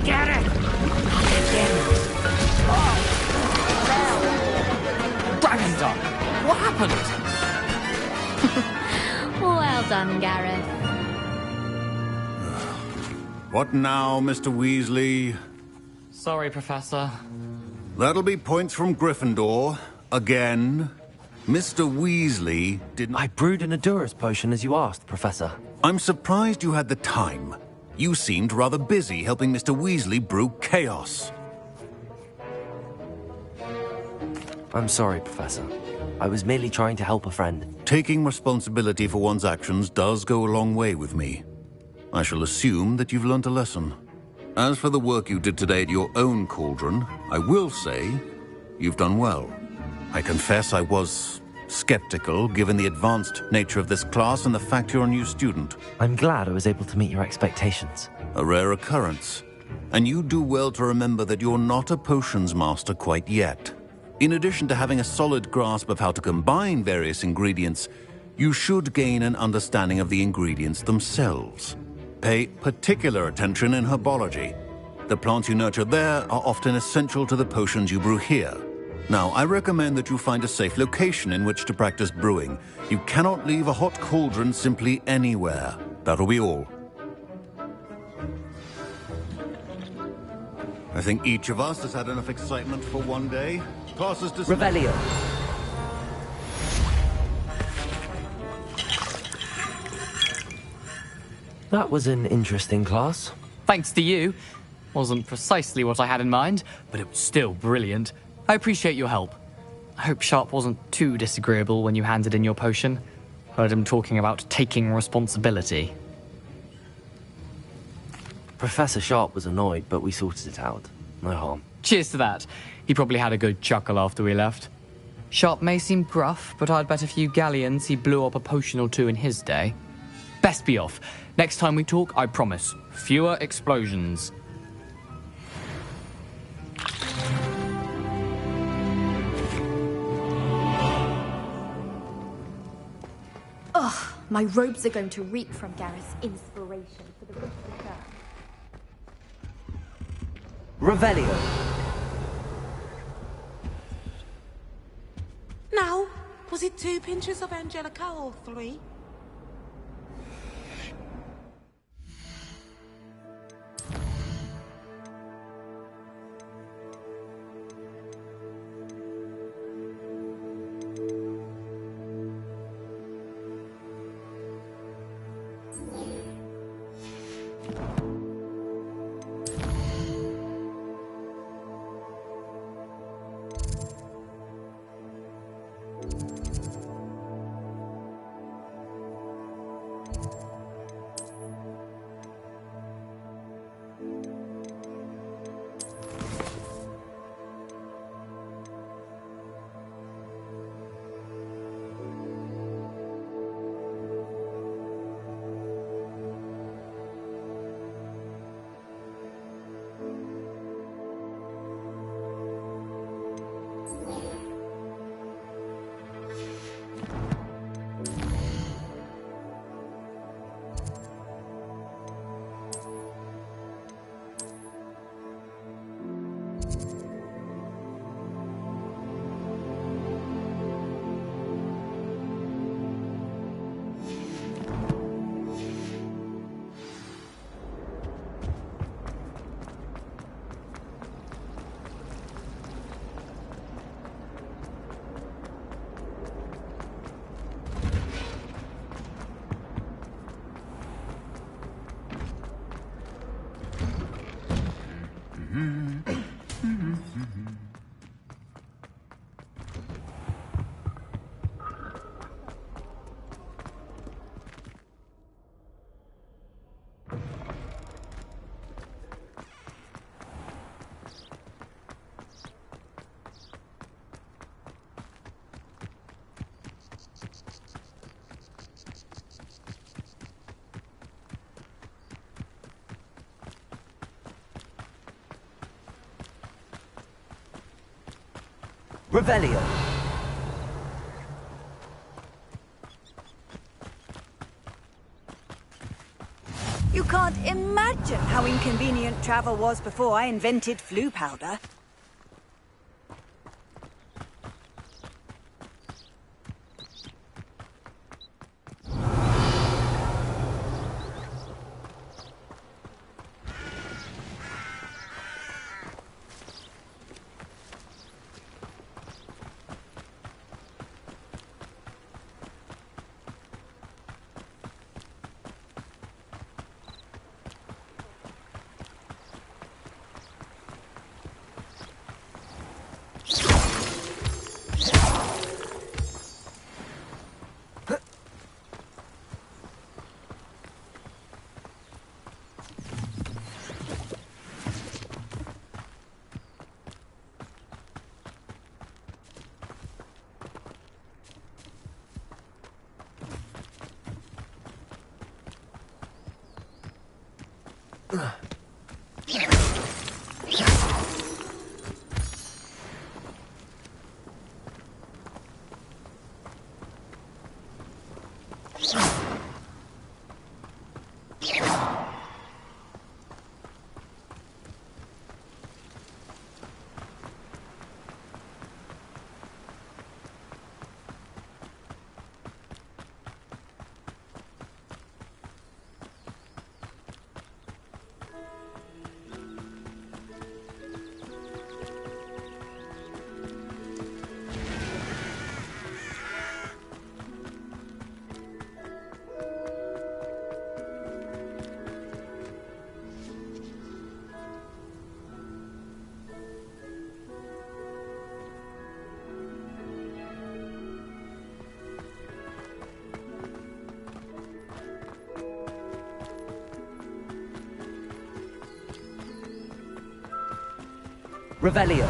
Get it! Gryffindor! What happened? Well done, Gareth. What now, Mr. Weasley? Sorry, Professor. That'll be points from Gryffindor. Again. Mr. Weasley didn't... I brewed an Adurus potion as you asked, Professor. I'm surprised you had the time. You seemed rather busy helping Mr. Weasley brew chaos. I'm sorry, Professor. I was merely trying to help a friend. Taking responsibility for one's actions does go a long way with me. I shall assume that you've learnt a lesson. As for the work you did today at your own cauldron, I will say you've done well. I confess I was skeptical, given the advanced nature of this class and the fact you're a new student. I'm glad I was able to meet your expectations. A rare occurrence. And you do well to remember that you're not a potions master quite yet. In addition to having a solid grasp of how to combine various ingredients, you should gain an understanding of the ingredients themselves. Pay particular attention in herbology. The plants you nurture there are often essential to the potions you brew here. Now, I recommend that you find a safe location in which to practice brewing. You cannot leave a hot cauldron simply anywhere. That'll be all. I think each of us has had enough excitement for one day. Class is dismissed. Revelio. That was an interesting class. Thanks to you. Wasn't precisely what I had in mind, but it was still brilliant. I appreciate your help. I hope Sharp wasn't too disagreeable when you handed in your potion. Heard him talking about taking responsibility. Professor Sharp was annoyed, but we sorted it out. No harm. Cheers to that. He probably had a good chuckle after we left. Sharp may seem gruff, but I'd bet a few galleons he blew up a potion or two in his day. Best be off. Next time we talk, I promise, fewer explosions. Ugh, my robes are going to reek from Gareth's inspiration for the rest of the term. Revelio. Now, was it 2 pinches of Angelica or 3? Revelio. You can't imagine how inconvenient travel was before I invented flu powder. Revelio.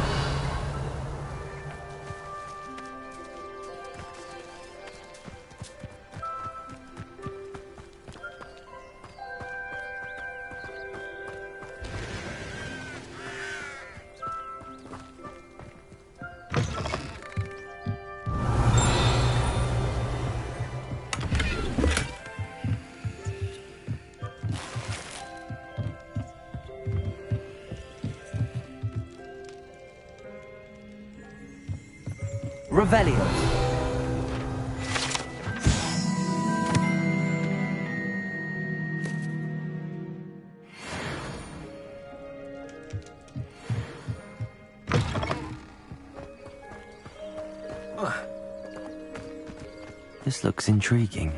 Revelio. This looks intriguing.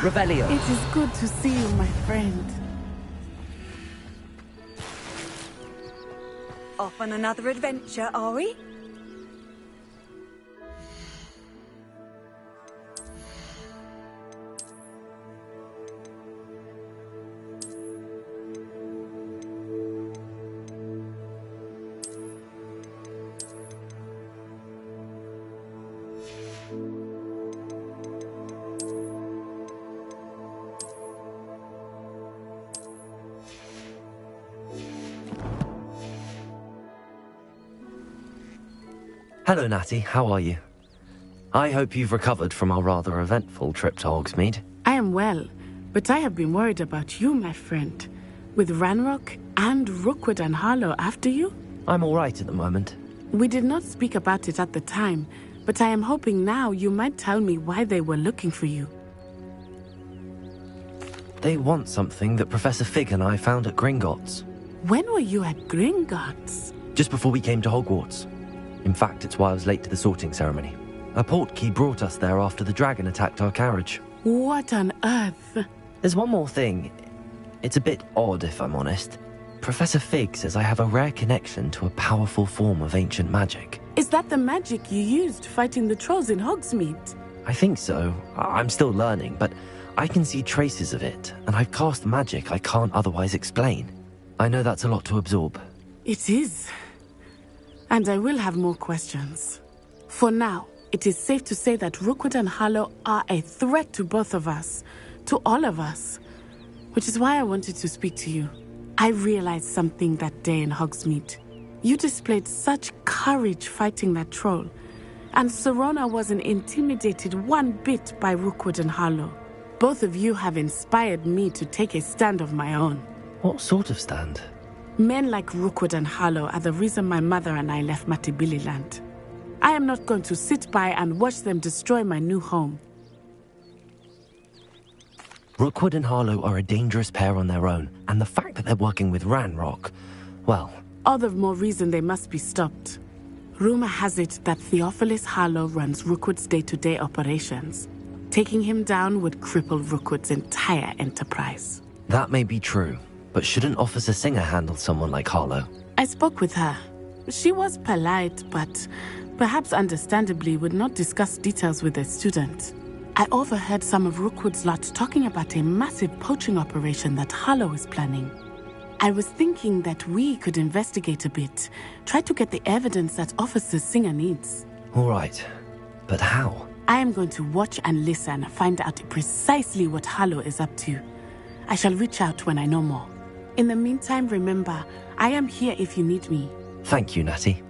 Revelio. It is good to see you, my friend. Off on another adventure, are we? Hello, Natty. How are you? I hope you've recovered from our rather eventful trip to Hogsmeade. I am well, but I have been worried about you, my friend. With Ranrock and Rookwood and Harlow after you? I'm all right at the moment. We did not speak about it at the time, but I am hoping now you might tell me why they were looking for you. They want something that Professor Fig and I found at Gringotts. When were you at Gringotts? Just before we came to Hogwarts. In fact, it's why I was late to the sorting ceremony. A portkey brought us there after the dragon attacked our carriage. What on earth? There's one more thing. It's a bit odd, if I'm honest. Professor Fig says I have a rare connection to a powerful form of ancient magic. Is that the magic you used fighting the trolls in Hogsmeade? I think so. I'm still learning, but I can see traces of it, and I've cast magic I can't otherwise explain. I know that's a lot to absorb. It is. And I will have more questions. For now, it is safe to say that Rookwood and Harlow are a threat to both of us, to all of us. Which is why I wanted to speak to you. I realized something that day in Hogsmeade. You displayed such courage fighting that troll, and Serona wasn't intimidated one bit by Rookwood and Harlow. Both of you have inspired me to take a stand of my own. What sort of stand? Men like Rookwood and Harlow are the reason my mother and I left Matibili land. I am not going to sit by and watch them destroy my new home. Rookwood and Harlow are a dangerous pair on their own, and the fact that they're working with Ranrock, well... All the more reason they must be stopped. Rumor has it that Theophilus Harlow runs Rookwood's day-to-day operations. Taking him down would cripple Rookwood's entire enterprise. That may be true, but shouldn't Officer Singer handle someone like Harlow? I spoke with her. She was polite, but perhaps understandably would not discuss details with a student. I overheard some of Rookwood's lot talking about a massive poaching operation that Harlow is planning. I was thinking that we could investigate a bit. Try to get the evidence that Officer Singer needs. All right. But how? I am going to watch and listen, find out precisely what Harlow is up to. I shall reach out when I know more. In the meantime, remember, I am here if you need me. Thank you, Natty.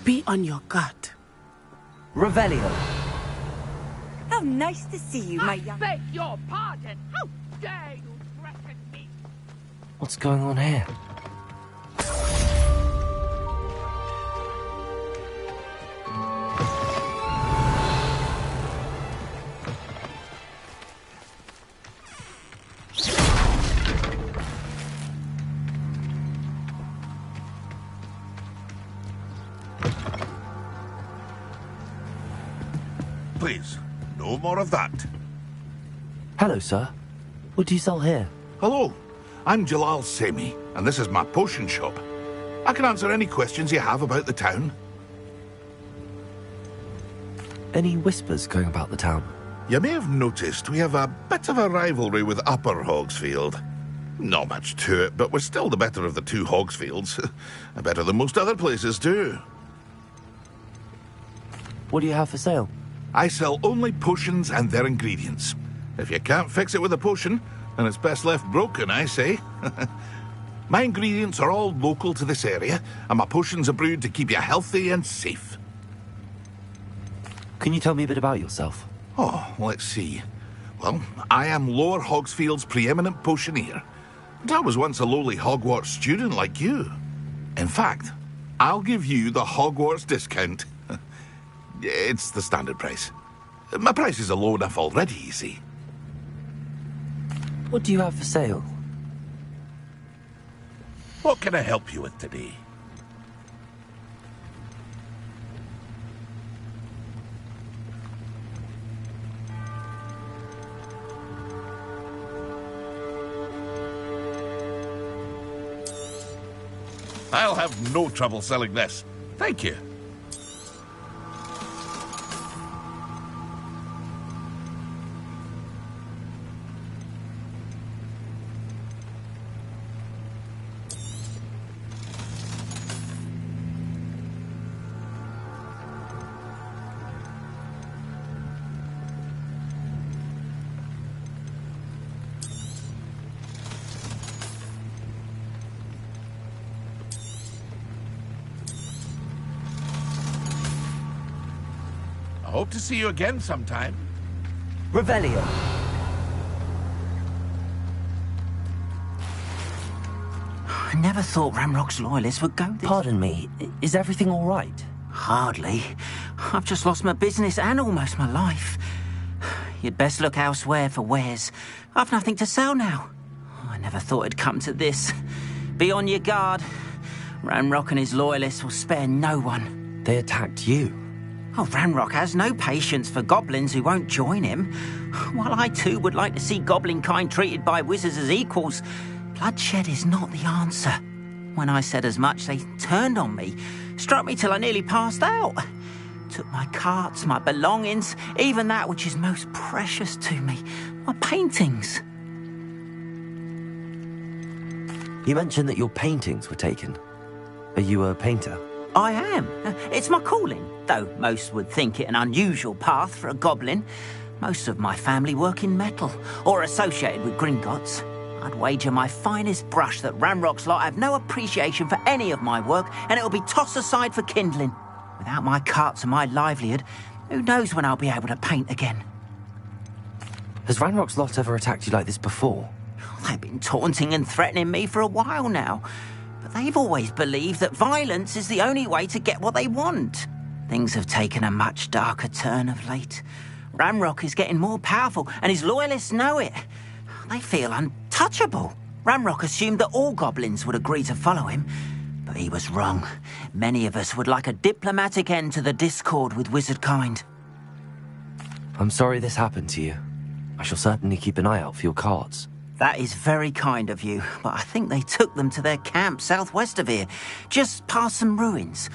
Be on your guard. Revelio. How nice to see you, my young... Beg your pardon! How dare you threaten me? What's going on here? Please, no more of that. Hello, sir. What do you sell here? Hello, I'm Jalal Semi, and this is my potion shop. I can answer any questions you have about the town. Any whispers going about the town? You may have noticed we have a bit of a rivalry with Upper Hogsfield. Not much to it, but we're still the better of the two Hogsfields. Better than most other places, too. What do you have for sale? I sell only potions and their ingredients. If you can't fix it with a potion, then it's best left broken, I say. My ingredients are all local to this area, and my potions are brewed to keep you healthy and safe. Can you tell me a bit about yourself? Oh, let's see. Well, I am Lower Hogsfield's preeminent potioneer. And I was once a lowly Hogwarts student like you. In fact, I'll give you the Hogwarts discount. It's the standard price. My prices are low enough already, you see. What do you have for sale? What can I help you with today? I'll have no trouble selling this. Thank you. I hope to see you again sometime. Revelio. I never thought Ranrock's loyalists would go this... Pardon me, is everything all right? Hardly. I've just lost my business and almost my life. You'd best look elsewhere for wares. I've nothing to sell now. I never thought it'd come to this. Be on your guard. Ranrock and his loyalists will spare no one. They attacked you. Oh, Ranrock has no patience for goblins who won't join him. While I too would like to see goblin kind treated by wizards as equals, bloodshed is not the answer. When I said as much, they turned on me, struck me till I nearly passed out. Took my carts, my belongings, even that which is most precious to me, my paintings. You mentioned that your paintings were taken. Are you a painter? I am. It's my calling, though most would think it an unusual path for a goblin. Most of my family work in metal, or associated with Gringotts. I'd wager my finest brush that Ranrock's lot have no appreciation for any of my work, and it'll be tossed aside for kindling. Without my carts and my livelihood, who knows when I'll be able to paint again. Has Ranrock's lot ever attacked you like this before? They've been taunting and threatening me for a while now. But they've always believed that violence is the only way to get what they want. Things have taken a much darker turn of late. Ranrock is getting more powerful, and his loyalists know it. They feel untouchable. Ranrock assumed that all goblins would agree to follow him, but he was wrong. Many of us would like a diplomatic end to the discord with wizard kind. I'm sorry this happened to you. I shall certainly keep an eye out for your carts. That is very kind of you, but I think they took them to their camp southwest of here, just past some ruins.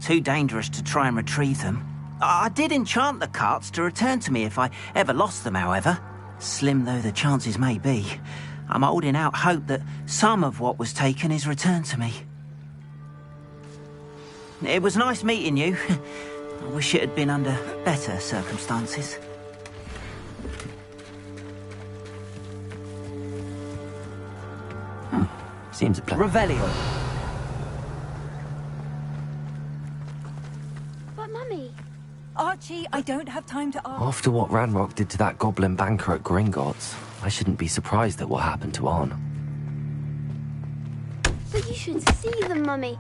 Too dangerous to try and retrieve them. I did enchant the carts to return to me if I ever lost them, however. Slim though the chances may be, I'm holding out hope that some of what was taken is returned to me. It was nice meeting you. I wish it had been under better circumstances. Seems a plan. Revelio. But, Mummy... Archie, I don't have time to ask. After what Ranrock did to that goblin banker at Gringotts, I shouldn't be surprised at what happened to Arn. But you should see them, Mummy.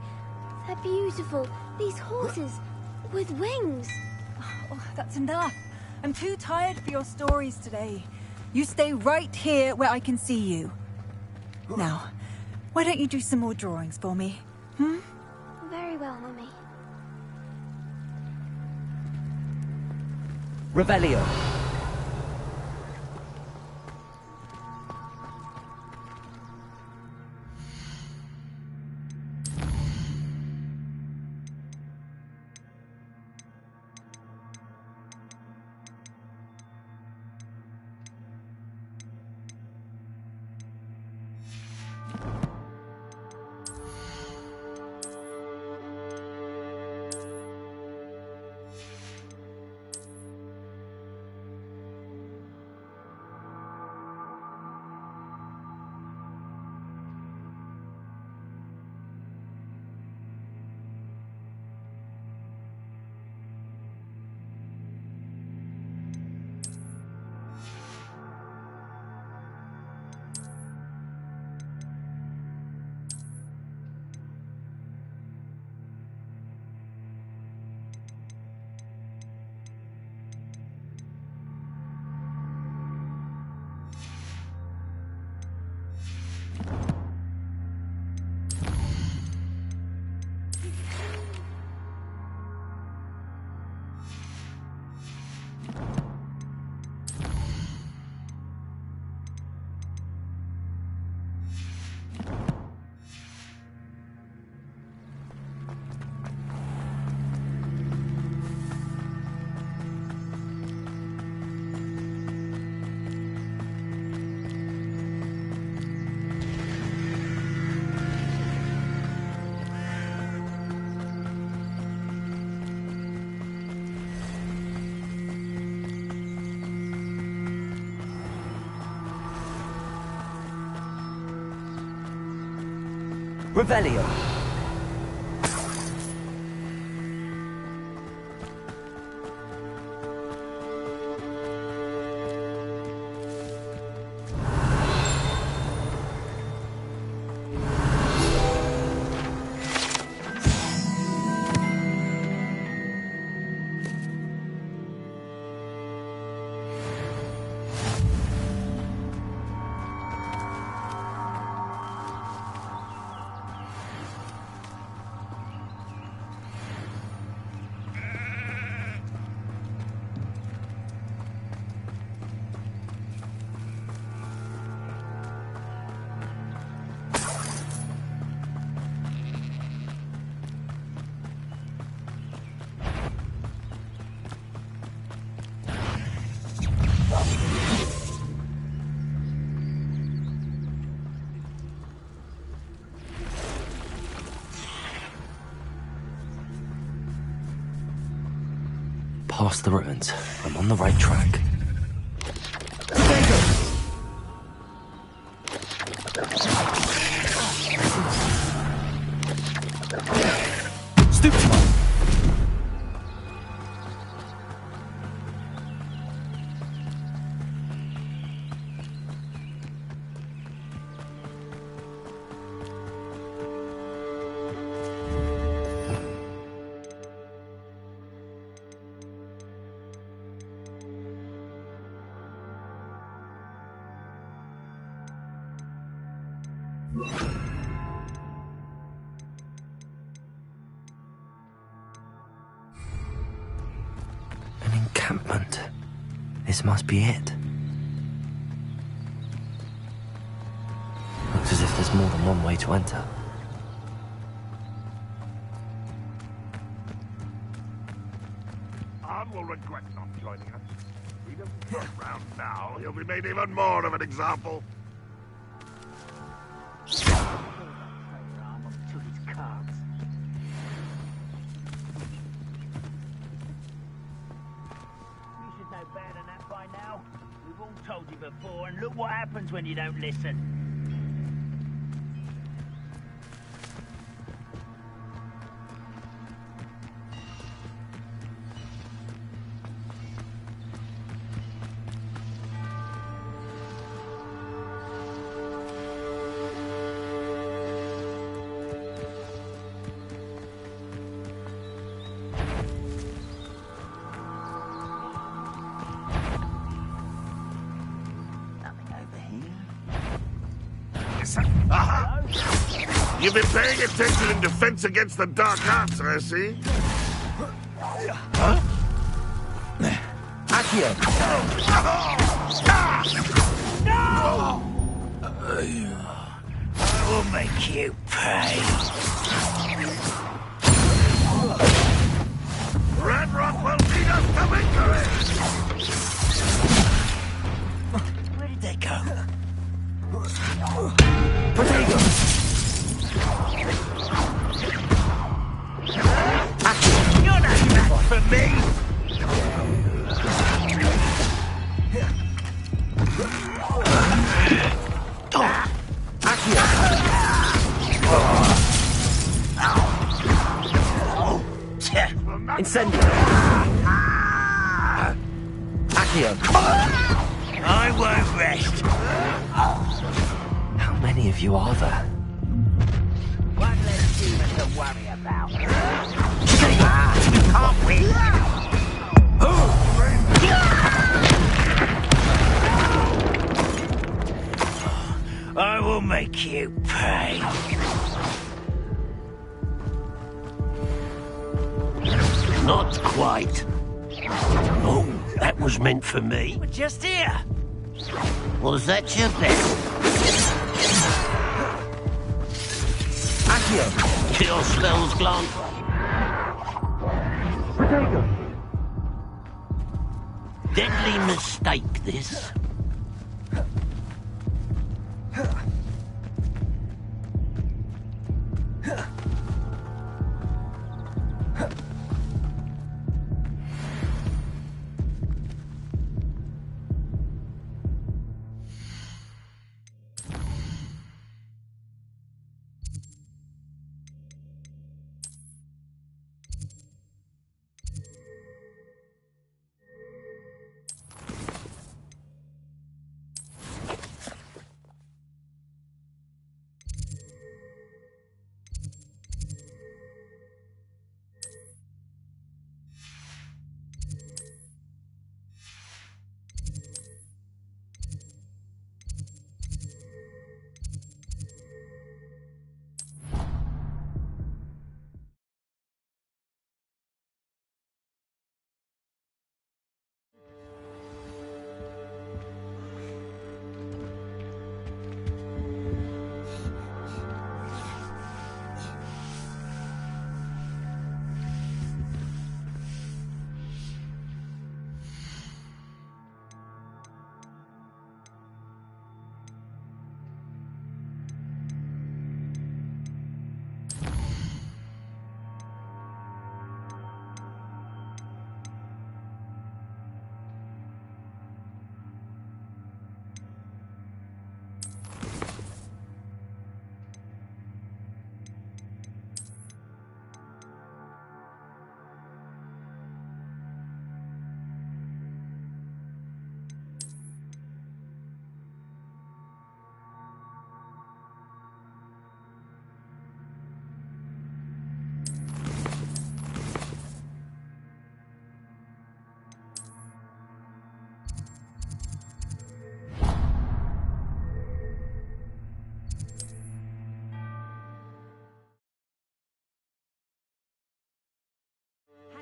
They're beautiful. These horses with wings. Oh, that's enough. I'm too tired for your stories today. You stay right here where I can see you. Now, why don't you do some more drawings for me? Very well, Mummy. Revelio. Revelio. Past the ruins. I'm on the right track. An encampment. This must be it. Looks as if there's more than one way to enter. Arn will regret not joining us. If he doesn't come round now, he'll be made even more of an example. told you before, and look what happens when you don't listen. Aha! You've been paying attention in defense against the dark arts, I see. Huh? Accio! No! I will make you pay. Ranrock will lead us to victory! Where did they go? Potato! You're not back for me! Incendio! Accio! I won't rest! How many of you are there? One less demon to worry about. You can't win! I will make you pay. Not quite. Oh, that was meant for me. We're just here. Was that your best? Accio! Your spell's gone. Deadly mistake, this.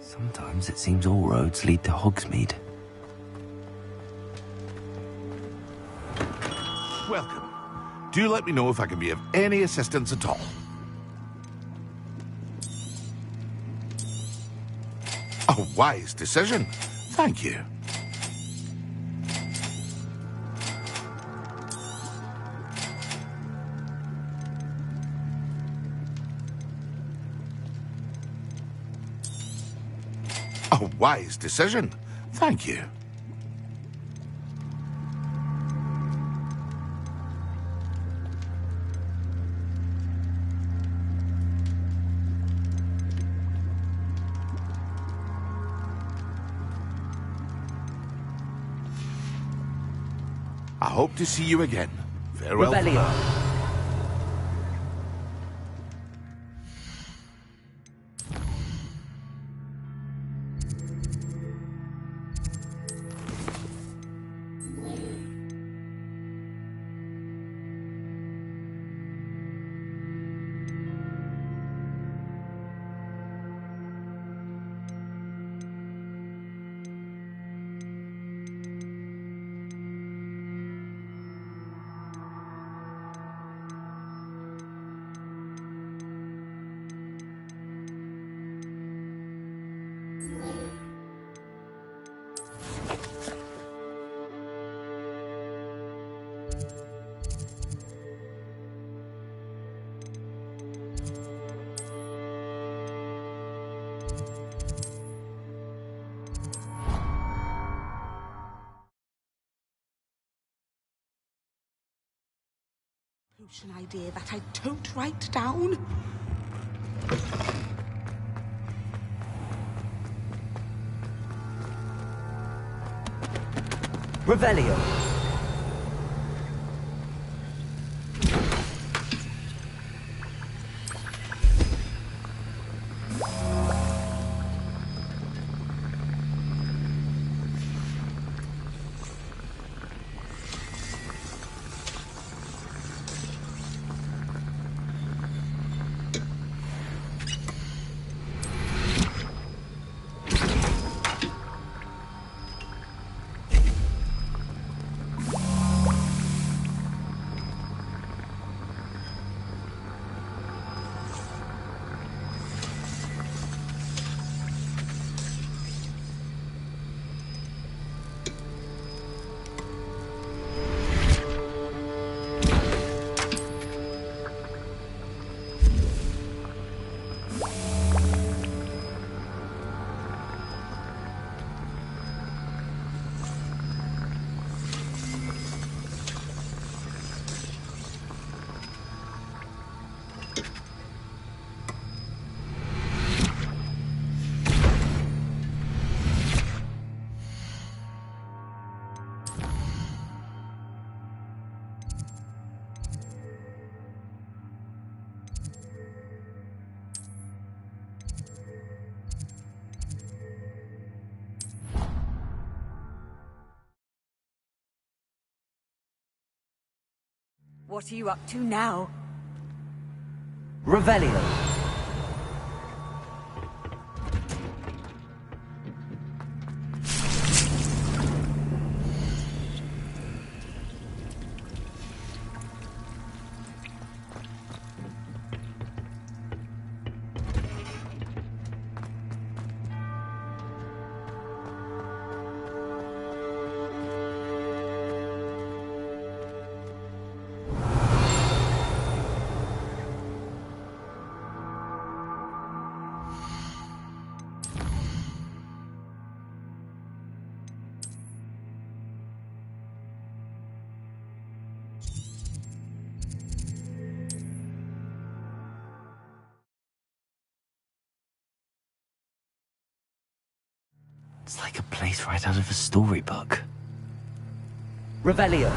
Sometimes it seems all roads lead to Hogsmeade. Welcome. Do let me know if I can be of any assistance at all. A wise decision. Thank you. A wise decision. Thank you. I hope to see you again. Farewell. Revelio. Potion idea that I don't write down. Revelio. What are you up to now? Revelio. It's like a place right out of a storybook. Revelio.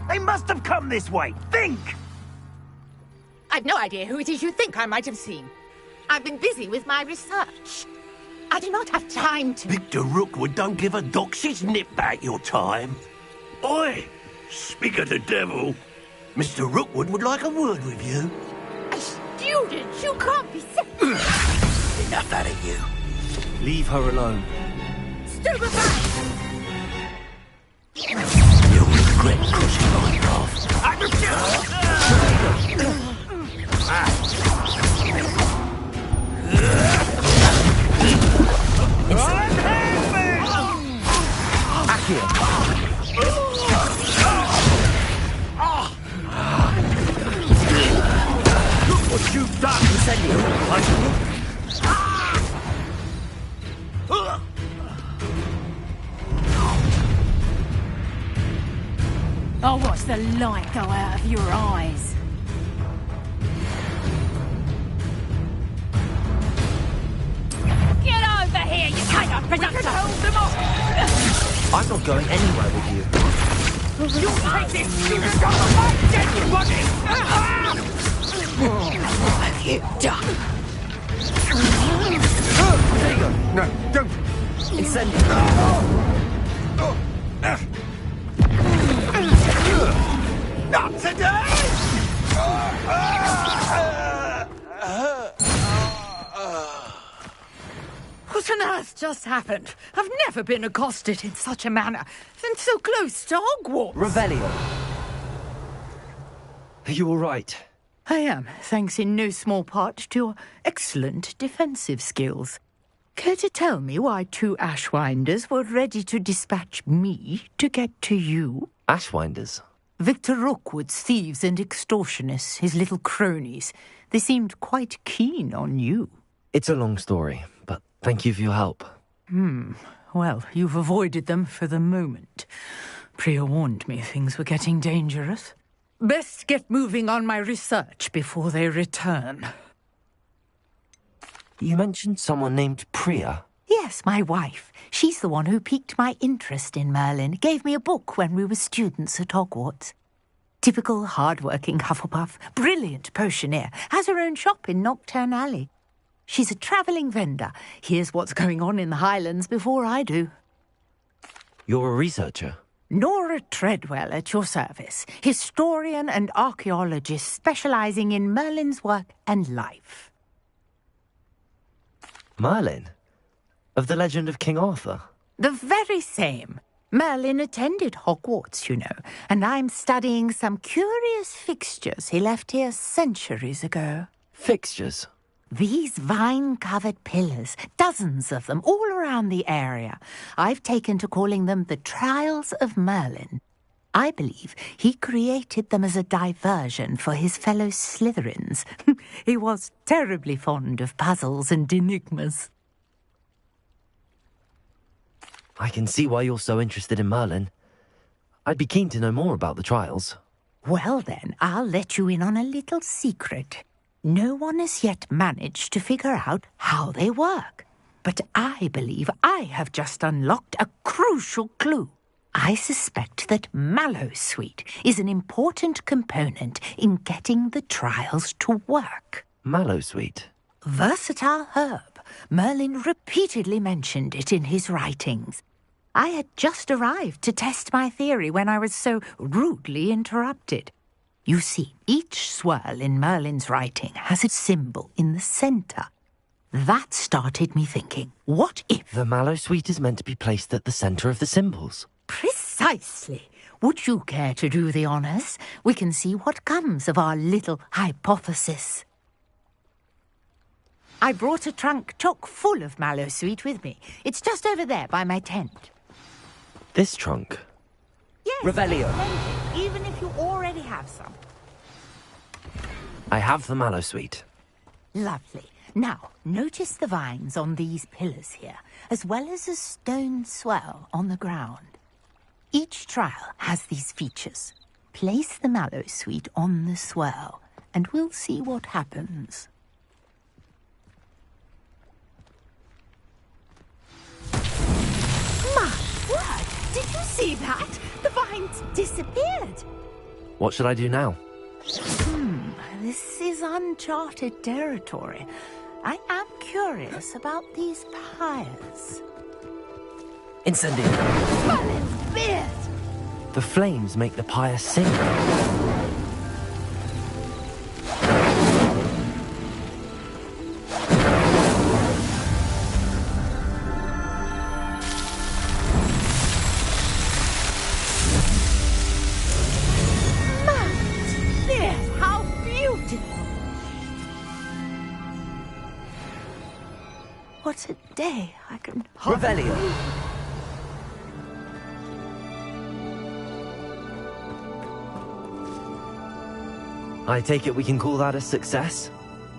They must have come this way. Think! I've no idea who it is you think I might have seen. I've been busy with my research. I do not have time to... Victor Rookwood don't give a doxy's nip back your time. Oi! Speak of the devil. Mr. Rookwood would like a word with you. A student? You can't be sick. Enough out of you. Leave her alone. Stupefy! You'll regret crossing my path. Look what you've done! Oh, what's the light go out of your eyes. Get over here, you counterproductive! Hold them off! I'm not going anywhere with you. You'll take this stupid from my dead body! What have you done? There you go. No, don't! Not today! What on earth just happened? I've never been accosted in such a manner, and so close to Hogwarts. Revelio. Are you all right? I am, thanks in no small part to your excellent defensive skills. Care to tell me why 2 Ashwinders were ready to dispatch me to get to you? Ashwinders? Victor Rookwood's thieves and extortionists, his little cronies. They seemed quite keen on you. It's a long story, but thank you for your help. Well, you've avoided them for the moment. Priya warned me things were getting dangerous. Best get moving on my research before they return. You mentioned someone named Priya. Yes, my wife. She's the one who piqued my interest in Merlin. Gave me a book when we were students at Hogwarts. Typical hard-working Hufflepuff, brilliant potioneer, has her own shop in Nocturne Alley. She's a travelling vendor. Hears what's going on in the Highlands before I do. You're a researcher? Nora Treadwell at your service, historian and archaeologist specialising in Merlin's work and life. Merlin? Of the legend of King Arthur? The very same. Merlin attended Hogwarts, you know, and I'm studying some curious fixtures he left here centuries ago. Fixtures? These vine-covered pillars, dozens of them, all around the area. I've taken to calling them the Trials of Merlin. I believe he created them as a diversion for his fellow Slytherins. He was terribly fond of puzzles and enigmas. I can see why you're so interested in Merlin. I'd be keen to know more about the trials. Well then, I'll let you in on a little secret. No one has yet managed to figure out how they work. But I believe I have just unlocked a crucial clue. I suspect that Mallowsweet is an important component in getting the trials to work. Mallowsweet? Versatile herb. Merlin repeatedly mentioned it in his writings. I had just arrived to test my theory when I was so rudely interrupted. You see, each swirl in Merlin's writing has a symbol in the centre. That started me thinking, what if... The Mallowsweet is meant to be placed at the centre of the symbols. Precisely. Would you care to do the honours? We can see what comes of our little hypothesis. I brought a trunk chock full of Mallowsweet with me. It's just over there by my tent. This trunk? Yes. Revelio. Plenty, even if you already have some. I have the Mallowsweet. Lovely. Now, notice the vines on these pillars here, as well as a stone swell on the ground. Each trial has these features. Place the Mallowsweet on the swell, and we'll see what happens. My word! Did you see that? The vines disappeared. What should I do now? This is uncharted territory. I am curious about these pyres. Incendio. Merlin's beard! The flames make the pyre sing. How beautiful! What a day I can... Revelio. I take it we can call that a success?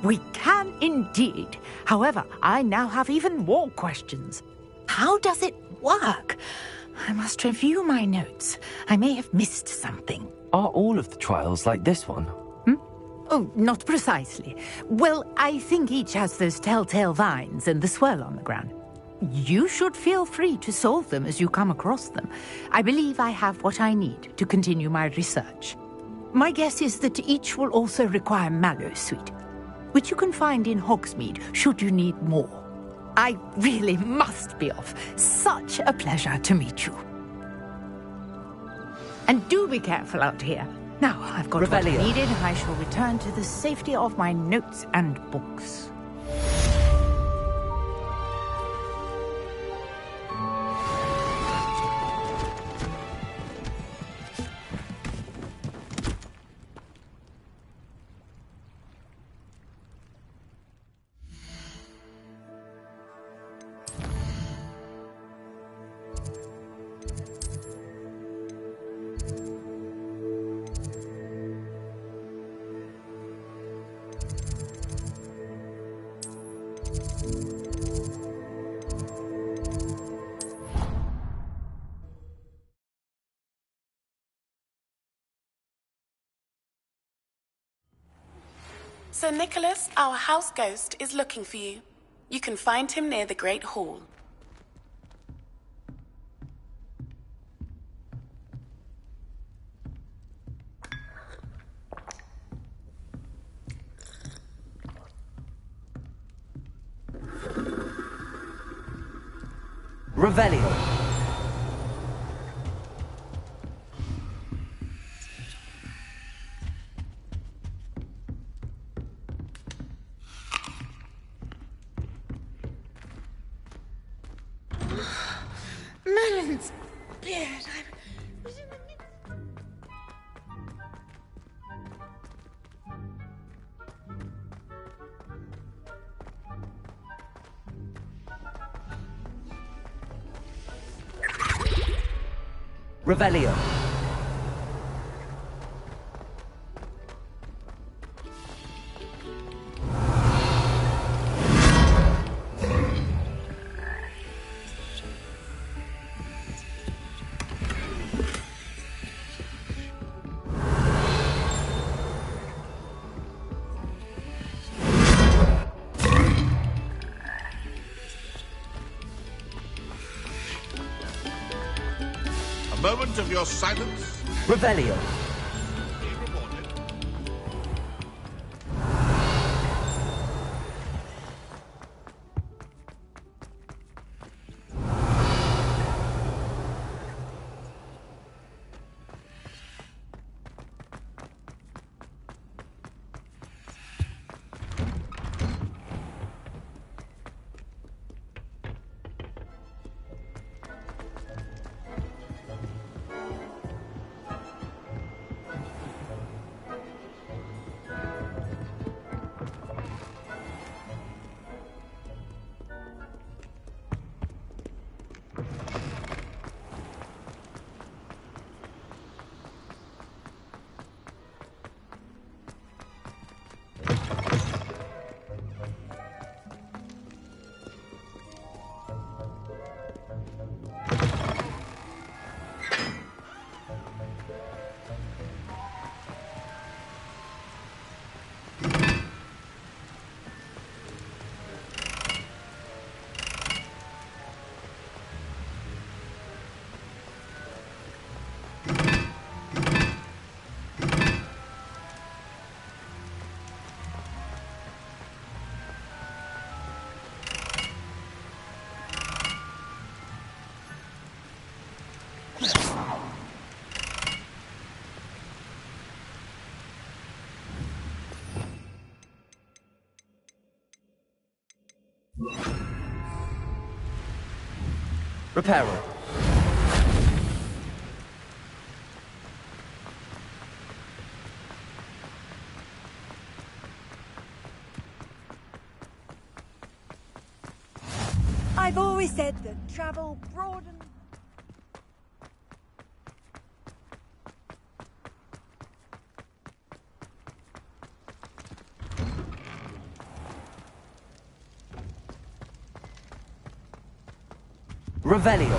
We can indeed. However, I now have even more questions. How does it work? I must review my notes. I may have missed something. Are all of the trials like this one? Oh, not precisely. Well, I think each has those telltale vines and the swirl on the ground. You should feel free to solve them as you come across them. I believe I have what I need to continue my research. My guess is that each will also require mallow sweet, which you can find in Hogsmeade should you need more. I really must be off. Such a pleasure to meet you. And do be careful out here. Now I've got what I needed. I shall return to the safety of my notes and books. Sir Nicholas, our house ghost, is looking for you. You can find him near the Great Hall. Revelio. Merlin's beard. Revelio. A moment of your silence. Revelio. Reparo. I've always said that travel broadens. Revelio.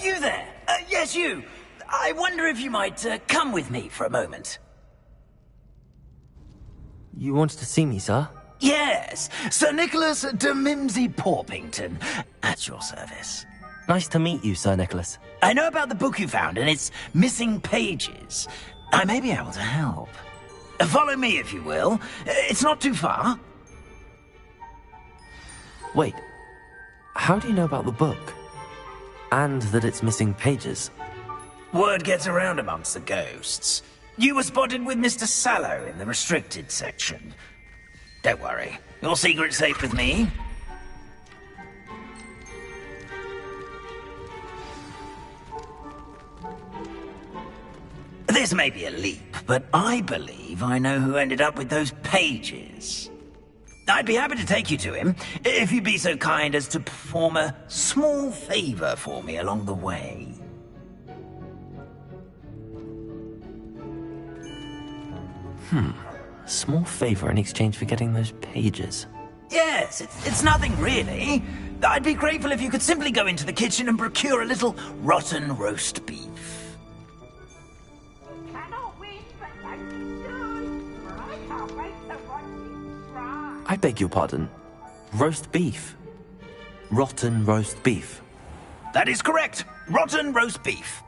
you there! Yes, you! I wonder if you might come with me for a moment. You wanted to see me, sir? Yes, Sir Nicholas de Mimsy Porpington, at your service. Nice to meet you, Sir Nicholas. I know about the book you found and its missing pages. I may be able to help. Follow me, if you will. It's not too far. Wait, how do you know about the book? And that it's missing pages? Word gets around amongst the ghosts. You were spotted with Mr. Sallow in the restricted section. Don't worry, your secret's safe with me. This may be a leap, but I believe I know who ended up with those pages. I'd be happy to take you to him, if you'd be so kind as to perform a small favor for me along the way. A small favor in exchange for getting those pages. Yes, it's nothing really. I'd be grateful if you could simply go into the kitchen and procure a little rotten roast beef. I beg your pardon. Roast beef. Rotten roast beef. That is correct. Rotten roast beef.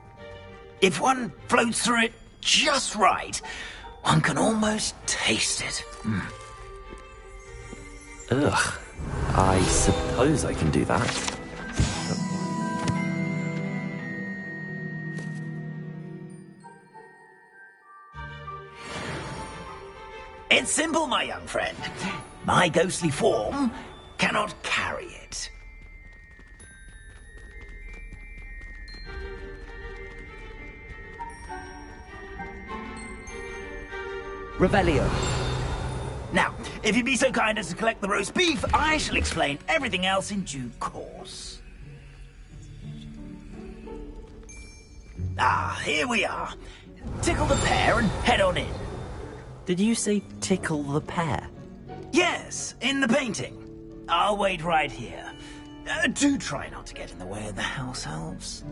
If one floats through it just right, one can almost taste it. Ugh. I suppose I can do that. It's simple, my young friend. My ghostly form cannot carry it. Revelio. Now, if you'd be so kind as to collect the roast beef, I shall explain everything else in due course. Ah, here we are. Tickle the pear and head on in. Did you say tickle the pear? Yes, in the painting. I'll wait right here. Do try not to get in the way of the house elves.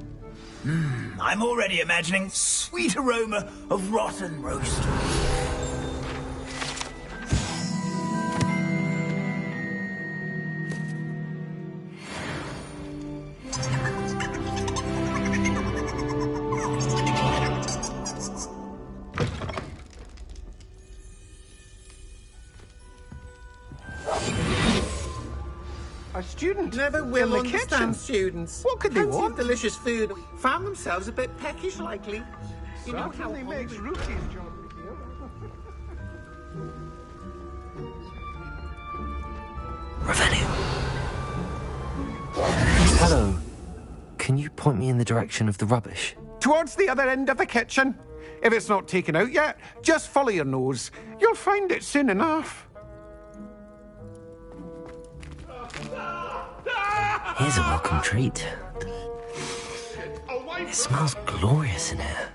I'm already imagining sweet aroma of rotten roast. A student Never will in the understand kitchen. students. What could they Plenty want? of delicious food. Found themselves a bit peckish, likely. You know how Certainly makes Rookie's job easier. Hello. Can you point me in the direction of the rubbish? Towards the other end of the kitchen. If it's not taken out yet, just follow your nose. You'll find it soon enough. Here's a welcome treat. It smells glorious in here.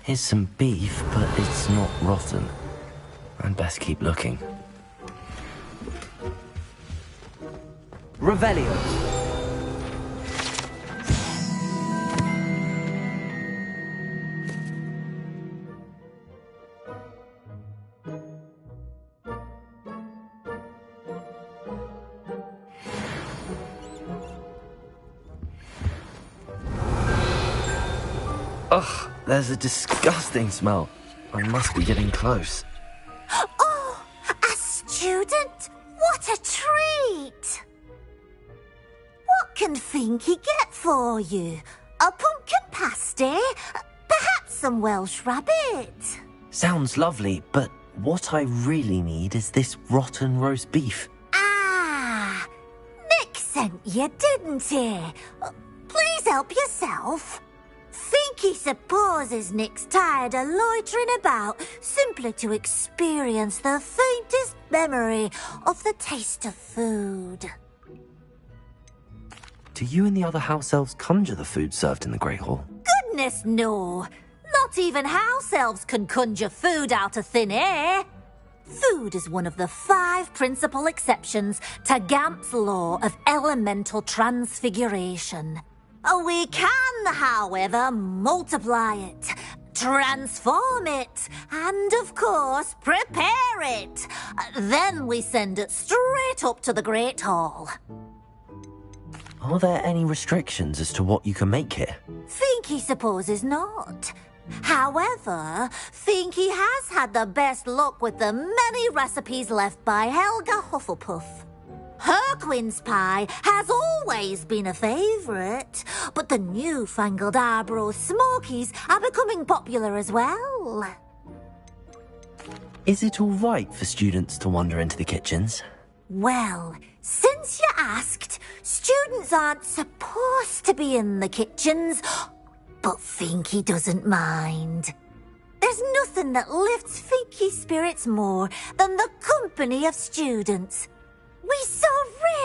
Here's some beef, but it's not rotten. I'd best keep looking. Revelio. Ugh, there's a disgusting smell. I must be getting close. Oh, a student? What a treat! What can Finky get for you? A pumpkin pasty? Perhaps some Welsh rabbit? Sounds lovely, but what I really need is this rotten roast beef. Ah, Nick sent you, didn't he? Please help yourself. Finky supposes Nick's tired of loitering about simply to experience the faintest memory of the taste of food. Do you and the other house elves conjure the food served in the Great Hall? Goodness, no. Not even house elves can conjure food out of thin air. Food is one of the 5 principal exceptions to Gamp's law of elemental transfiguration. We can, however, multiply it, transform it, and of course, prepare it. Then we send it straight up to the Great Hall. Are there any restrictions as to what you can make here? Finky supposes not. However, Finky has had the best luck with the many recipes left by Helga Hufflepuff. Her quince pie has always been a favourite, but the newfangled Arborough Smokies are becoming popular as well. Is it all right for students to wander into the kitchens? Well, since you asked, students aren't supposed to be in the kitchens, but Finky doesn't mind. There's nothing that lifts Finky's spirits more than the company of students. We so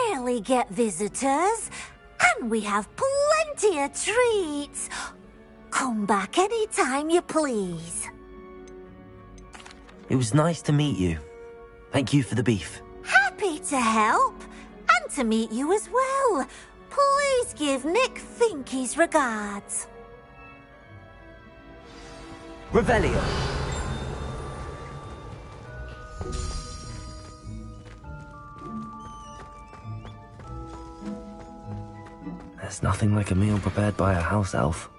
rarely get visitors, and we have plenty of treats. Come back any time you please. It was nice to meet you. Thank you for the beef. Happy to help, and to meet you as well. Please give Nick Finky's regards. Revelio. There's nothing like a meal prepared by a house elf.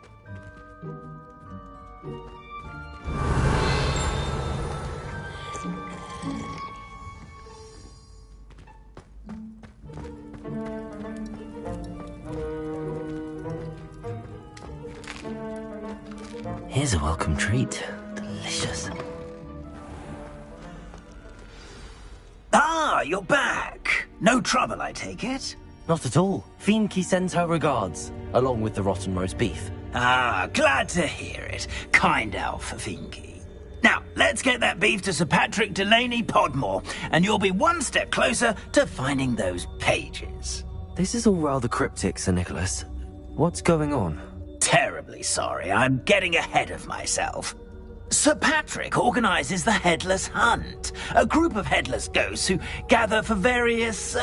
Here's a welcome treat. Delicious. Ah, you're back. No trouble, I take it? Not at all. Finky sends her regards, along with the rotten roast beef. Ah, glad to hear it. Kind elf for Finky. Now, let's get that beef to Sir Patrick Delaney Podmore, and you'll be one step closer to finding those pages. This is all rather cryptic, Sir Nicholas. What's going on? Terribly sorry, I'm getting ahead of myself. Sir Patrick organises the Headless Hunt, a group of headless ghosts who gather for various,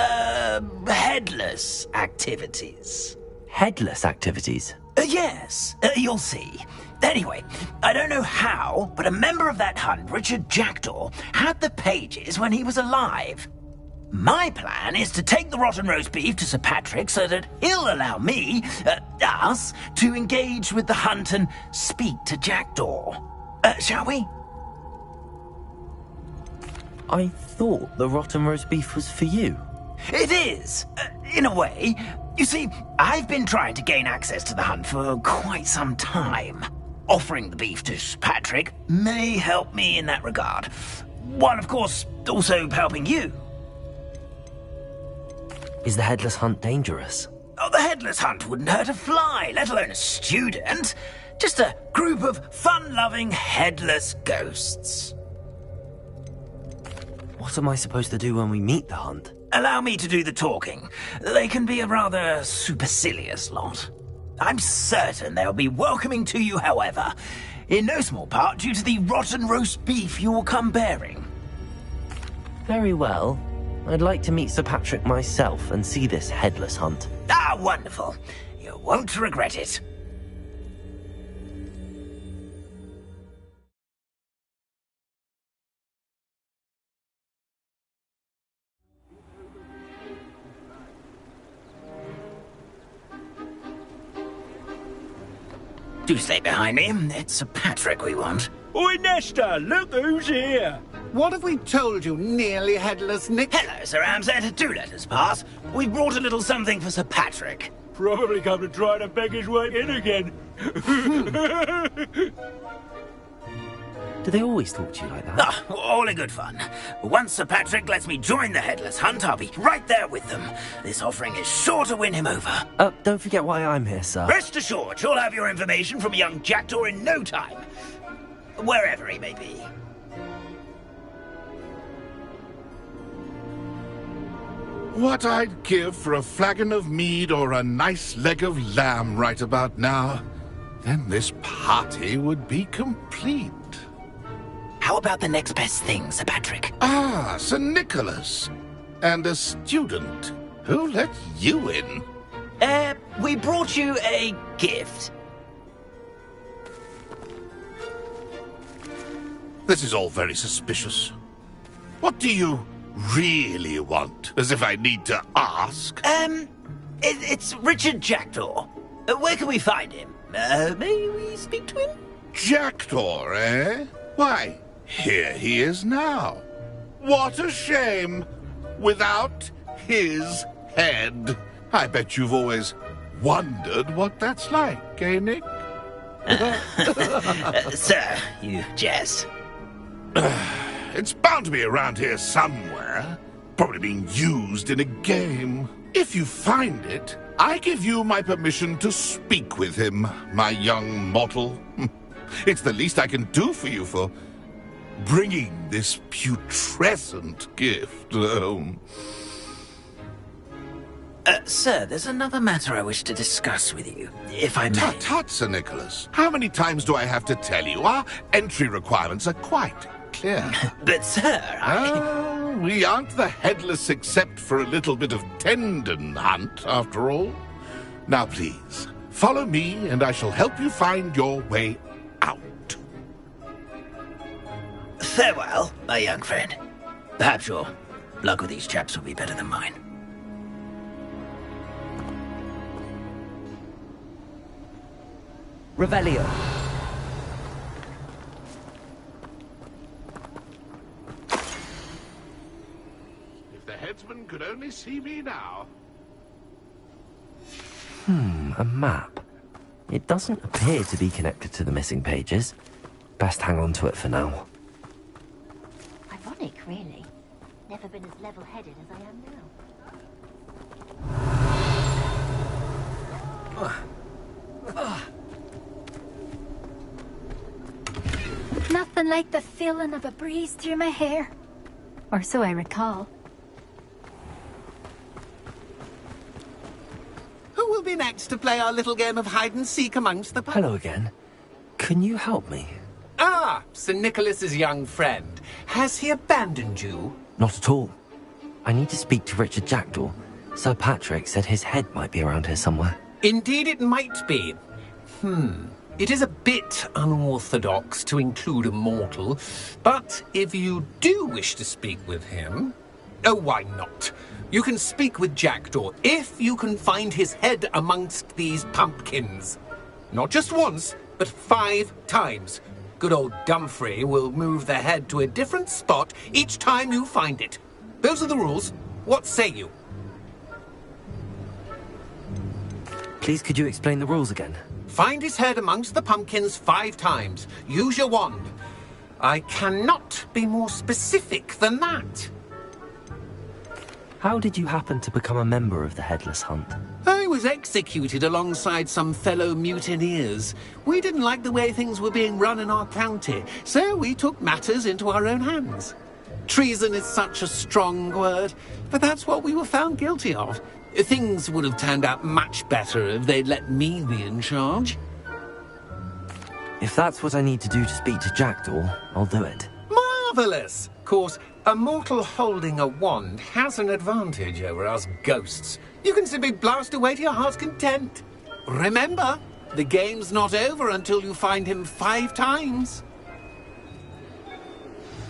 headless activities. Headless activities? Yes, you'll see. Anyway, I don't know how, but a member of that hunt, Richard Jackdaw, had the pages when he was alive. My plan is to take the rotten roast beef to Sir Patrick so that he'll allow me, us, to engage with the hunt and speak to Jackdaw. Shall we? I thought the rotten roast beef was for you. It is, in a way. You see, I've been trying to gain access to the hunt for quite some time. Offering the beef to Sir Patrick may help me in that regard. While, of course, also helping you. Is the Headless Hunt dangerous? Oh, the Headless Hunt wouldn't hurt a fly, let alone a student. Just a group of fun-loving headless ghosts. What am I supposed to do when we meet the hunt? Allow me to do the talking. They can be a rather supercilious lot. I'm certain they'll be welcoming to you, however, in no small part due to the rotten roast beef you will come bearing. Very well. I'd like to meet Sir Patrick myself and see this Headless Hunt. Ah, wonderful. You won't regret it. Do stay behind me. It's Sir Patrick we want. Oi, Nesta, look who's here. What have we told you, nearly headless Nick? Hello, Sir Ramsay. Do let us pass. We brought a little something for Sir Patrick. Probably come to try to beg his way in again. Do they always talk to you like that? Ah, all in good fun. Once Sir Patrick lets me join the Headless Hunt, I'll be right there with them. This offering is sure to win him over. Don't forget why I'm here, sir. Rest assured, you'll have your information from a young Jackdaw in no time. Wherever he may be. What I'd give for a flagon of mead or a nice leg of lamb right about now. Then this party would be complete. How about the next best thing, Sir Patrick? Ah, Sir Nicholas. And a student. Who let you in? We brought you a gift. This is all very suspicious. What do you really want? As if I need to ask. It's Richard Jackdaw. Where can we find him? May we speak to him? Jackdaw, eh? Why, here he is now. What a shame. Without his head. I bet you've always wondered what that's like, eh, Nick? Sir, you jest. It's bound to be around here somewhere. Probably being used in a game. If you find it, I give you my permission to speak with him, my young mortal. It's the least I can do for you for bringing this putrescent gift home. Sir, there's another matter I wish to discuss with you, if I may. Tut, Sir Nicholas. How many times do I have to tell you? Our entry requirements are quite clear. But, sir, we aren't the headless except for a little bit of tendon hunt, after all. Now, please, follow me, and I shall help you find your way out. Farewell, my young friend. Perhaps your luck with these chaps will be better than mine. Revelio. If the headsman could only see me now. A map. It doesn't appear to be connected to the missing pages. Best hang on to it for now. Ironic, really. Never been as level-headed as I am now. Nothing like the feeling of a breeze through my hair. Or so I recall. Who will be next to play our little game of hide-and-seek amongst the... Hello again. Can you help me? Ah, Sir Nicholas's young friend. Has he abandoned you? Not at all. I need to speak to Richard Jackdaw. Sir Patrick said his head might be around here somewhere. Indeed it might be. It is a bit unorthodox to include a mortal, but if you do wish to speak with him... Oh, why not? You can speak with Jackdaw if you can find his head amongst these pumpkins. Not just once, but 5 times. Good old Dumfrey will move the head to a different spot each time you find it. Those are the rules. What say you? Please, could you explain the rules again? Find his head amongst the pumpkins 5 times. Use your wand. I cannot be more specific than that. How did you happen to become a member of the Headless Hunt? I was executed alongside some fellow mutineers. We didn't like the way things were being run in our county, so we took matters into our own hands. Treason is such a strong word, but that's what we were found guilty of. Things would have turned out much better if they'd let me be in charge. If that's what I need to do to speak to Jackdaw, I'll do it. Marvellous! Of course, a mortal holding a wand has an advantage over us ghosts. You can simply blast away to your heart's content. Remember, the game's not over until you find him 5 times.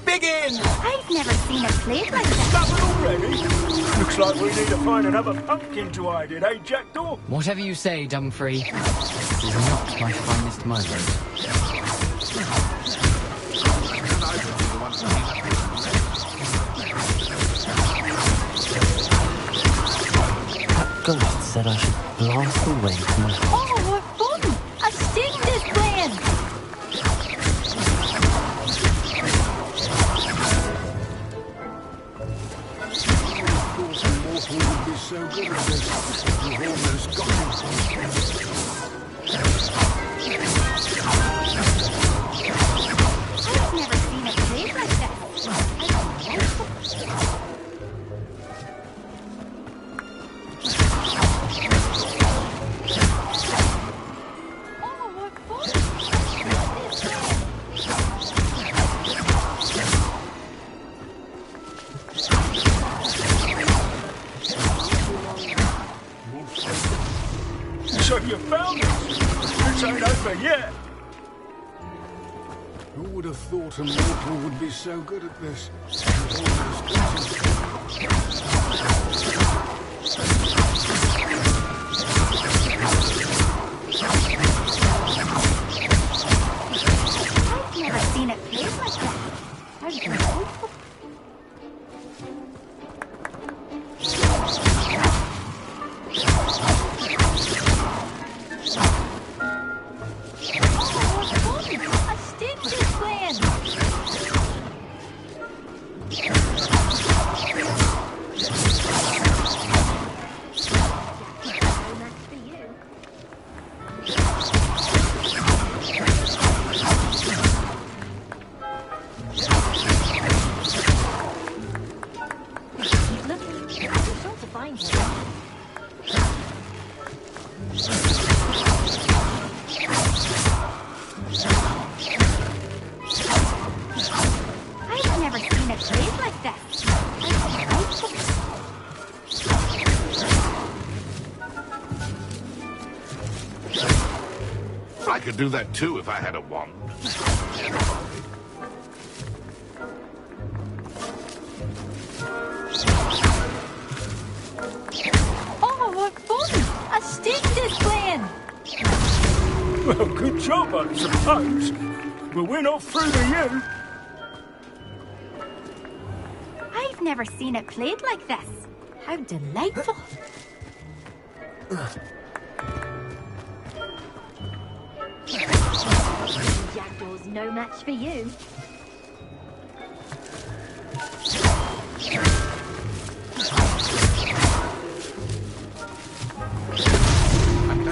Begin! I've never seen a plate like that. Nothing already? Looks like we need to find another pumpkin to hide in, eh, Jackdaw? Whatever you say, Dumfrey. This is not my finest moment. That ghost said I should blast away from my heart. Oh, what fun! A sting is playing! Would be so good at this. You've almost got him. I've never seen a plate like that. So you found us. This ain't over yet. Who would have thought a mortal would be so good at this? I've never seen it played like that. How delightful. A Stitch is playing! I've never seen it played like this. I could do that too if I had a wand. Oh, what fun! A Stitch is playing! Well, good job, I suppose. But we're not through to you. I've never seen it played like this. How delightful. Jackdaw's no match for you.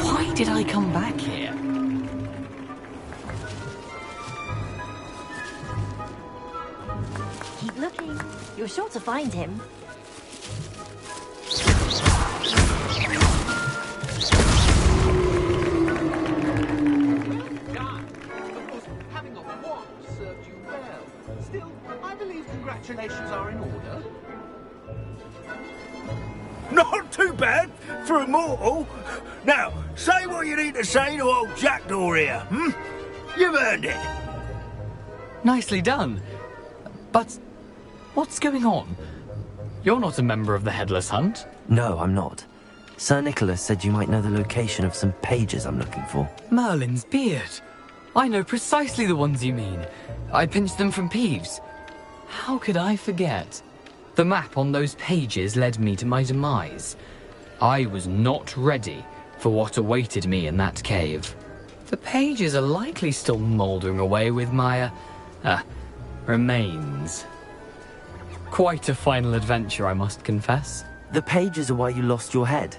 Why did I come back here? Keep looking. You're sure to find him. Having a wand served you well. Still, I believe congratulations are in order. Not too bad for a mortal. Now, say what you need to say to old Jackdaw here, hmm? You've earned it. Nicely done. But what's going on? You're not a member of the Headless Hunt. No, I'm not. Sir Nicholas said you might know the location of some pages I'm looking for. Merlin's beard. I know precisely the ones you mean. I pinched them from Peeves. How could I forget? The map on those pages led me to my demise. I was not ready for what awaited me in that cave. The pages are likely still mouldering away with my, remains. Quite a final adventure, I must confess. The pages are why you lost your head,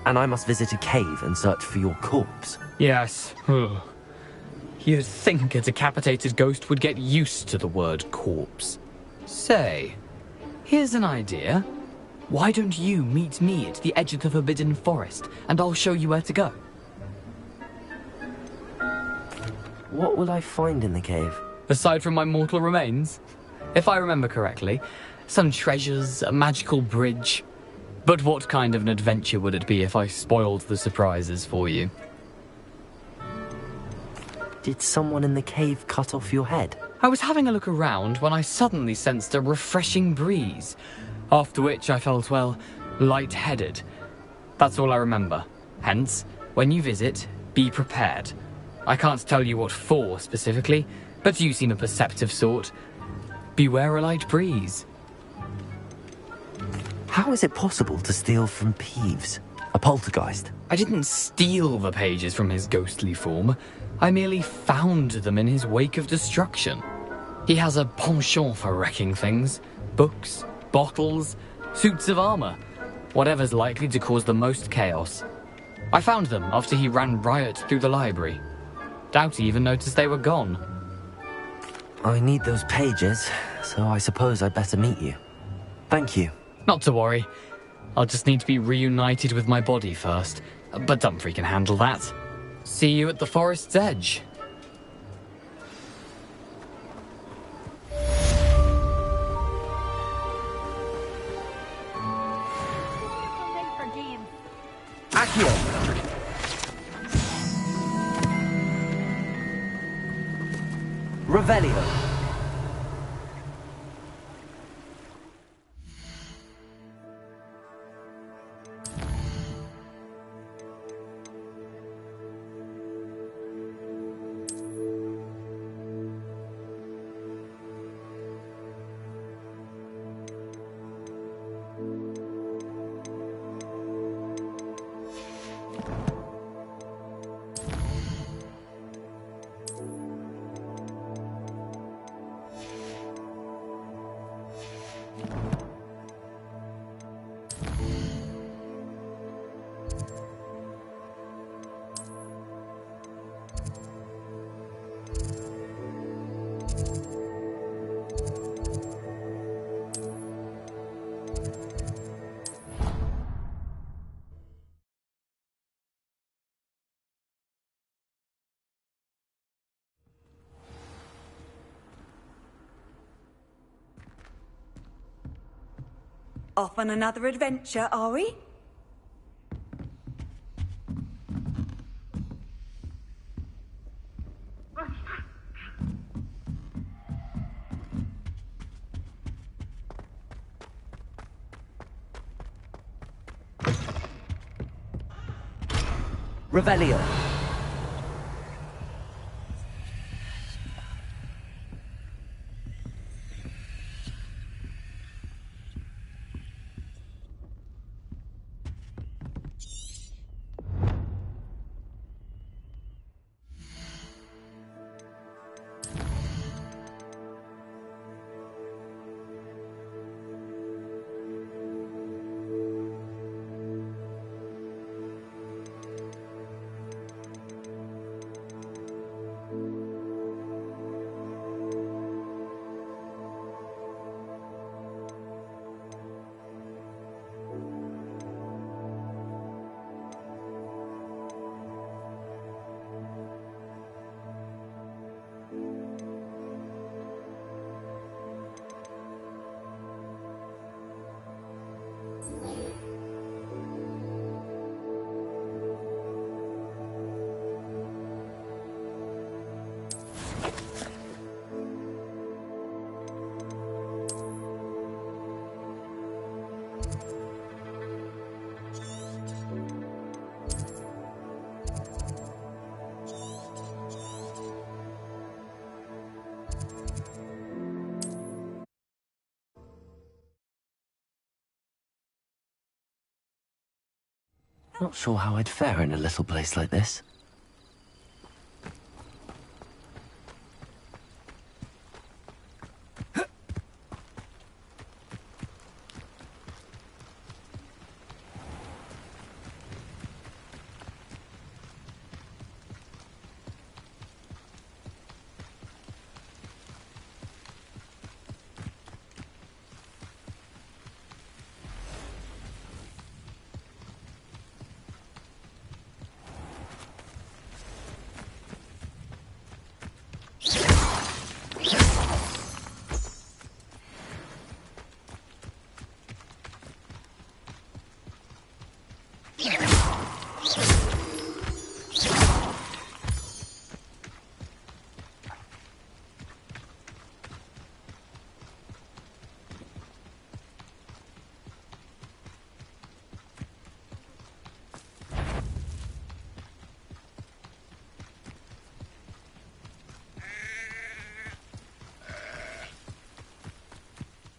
and I must visit a cave and search for your corpse. Yes. You'd think a decapitated ghost would get used to the word corpse. Say, here's an idea. Why don't you meet me at the edge of the Forbidden Forest, and I'll show you where to go? What will I find in the cave? Aside from my mortal remains? If I remember correctly, some treasures, a magical bridge. But what kind of an adventure would it be if I spoiled the surprises for you? Did someone in the cave cut off your head? I was having a look around when I suddenly sensed a refreshing breeze, after which I felt, well, lightheaded. That's all I remember. Hence, when you visit, be prepared. I can't tell you what for specifically, but you seem a perceptive sort. Beware a light breeze. How is it possible to steal from Peeves, a poltergeist? I didn't steal the pages from his ghostly form. I merely found them in his wake of destruction. He has a penchant for wrecking things. Books, bottles, suits of armor. Whatever's likely to cause the most chaos. I found them after he ran riot through the library. Doubt he even noticed they were gone. I need those pages, so I suppose I'd better meet you. Thank you. Not to worry. I'll just need to be reunited with my body first. But Dumfrey can handle that. See you at the forest's edge. Revelio. Off on another adventure, are we? Revelio. Not sure how I'd fare in a little place like this.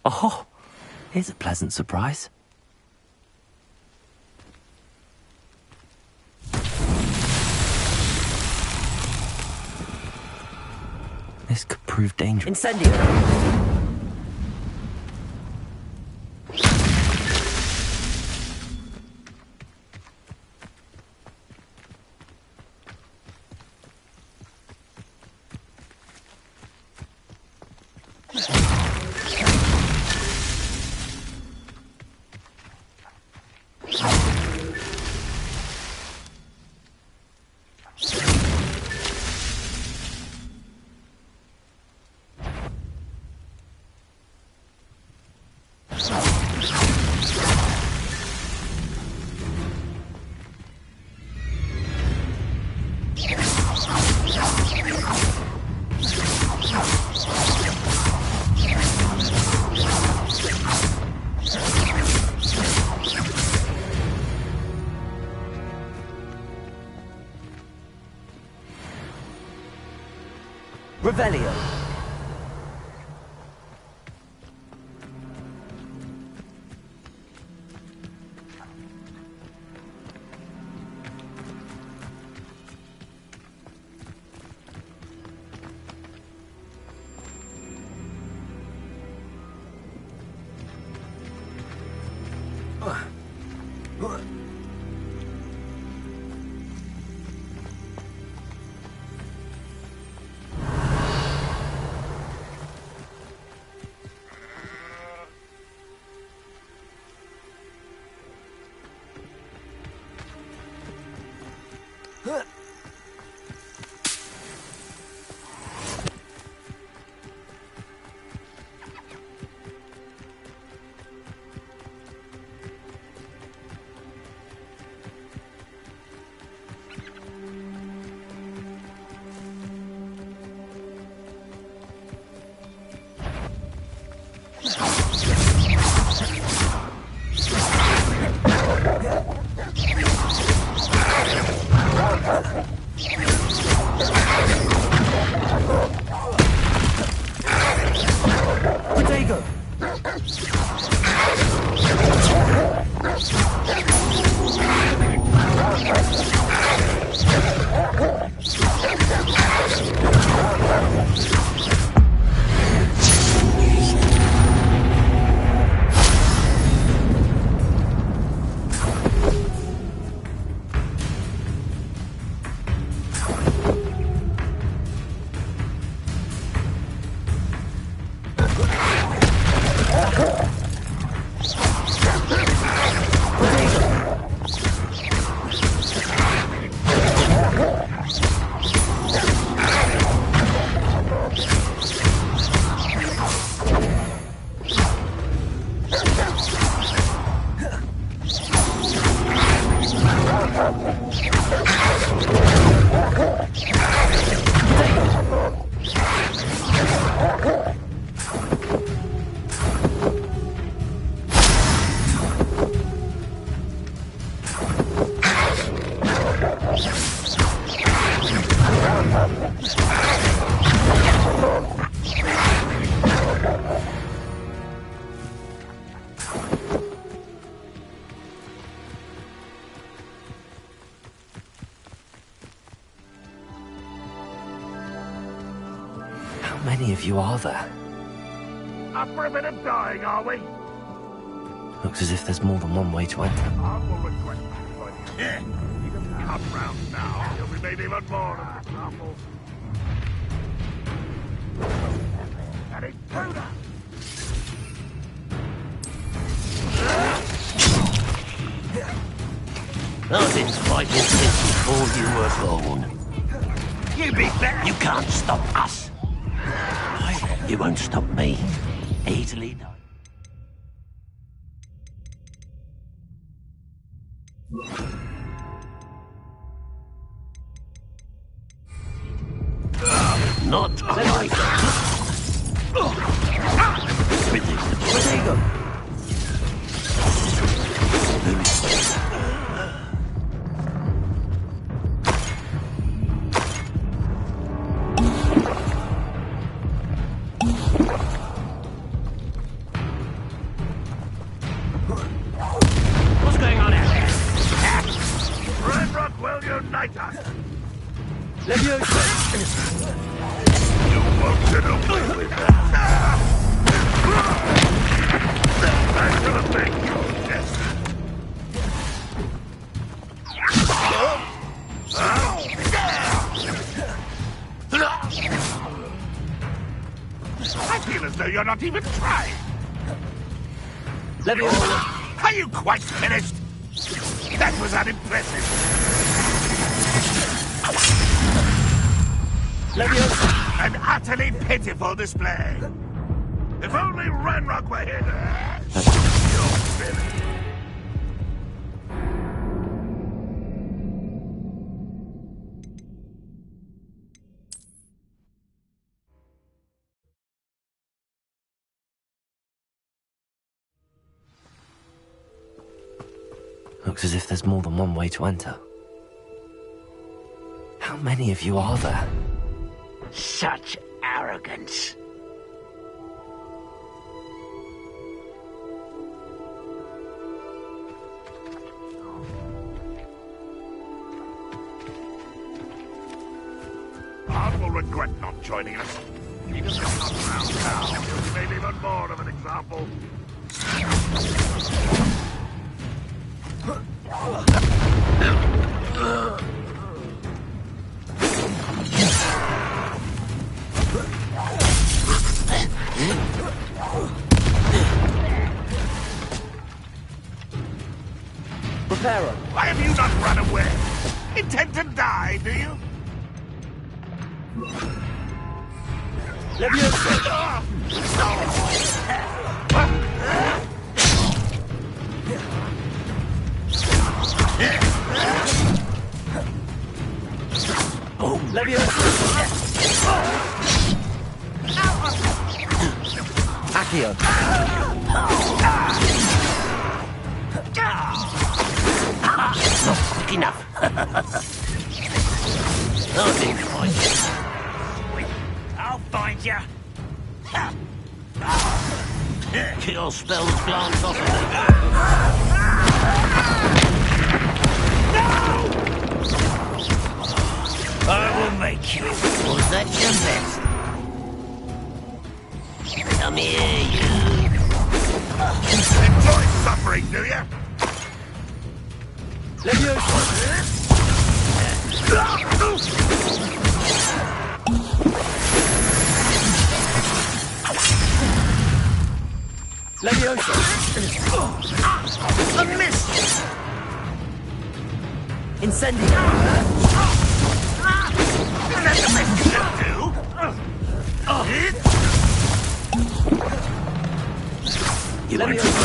Oh, here's a pleasant surprise. This could prove dangerous. Incendio! Revelio. How many of you are there? Up for a bit of dying, are we? Looks as if there's more than one way to enter. I will request you. He doesn't come round now. He'll be made even more of the trouble. And intruder! I've been fighting since before you were born. You be better! You can't stop us. You won't stop me. Easily done. Not quite. Predictable. What's going on out there? Renrock will unite us! You won't get away with that. I'm gonna make your death. I feel as though you're not even trying. Are you quite finished? That was unimpressive. An utterly pitiful display. If only Ranrock were here to... You're finished. Looks as if there's more than one way to enter. How many of you are there? Such arrogance. Art will regret not joining us. Even if it's not around now, he'll make even more of an example. Prepare her. Why have you not run away? Intend to die, do you? Accio. Not quick enough. I'll do find you. I'll find you. Kill spells glance off of me. I will make you. Was that your best? Come here, you. Enjoy suffering, do you? Leviosa. A miss! Incendio. Isn't that the best you can do? You Leviosa.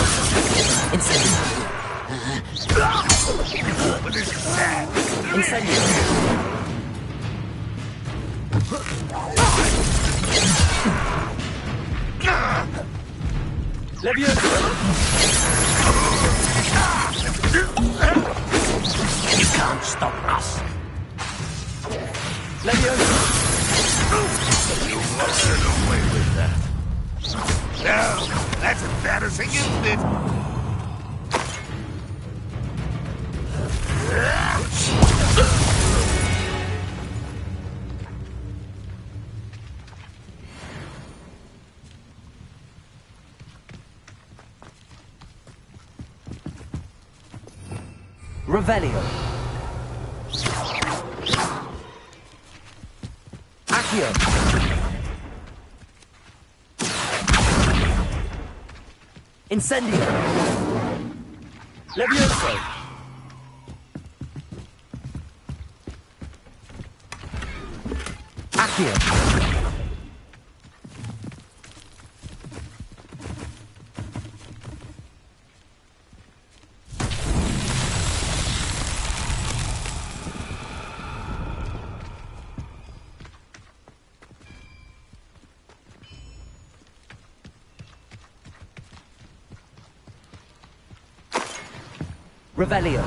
Incendio. But this is sad. Incendio. Leviosa. You can't stop us. Leviosa. You must get away with that. No, that's embarrassing, isn't it? Revelio. Accio. Incendio. Levioso. Accio. Revelio.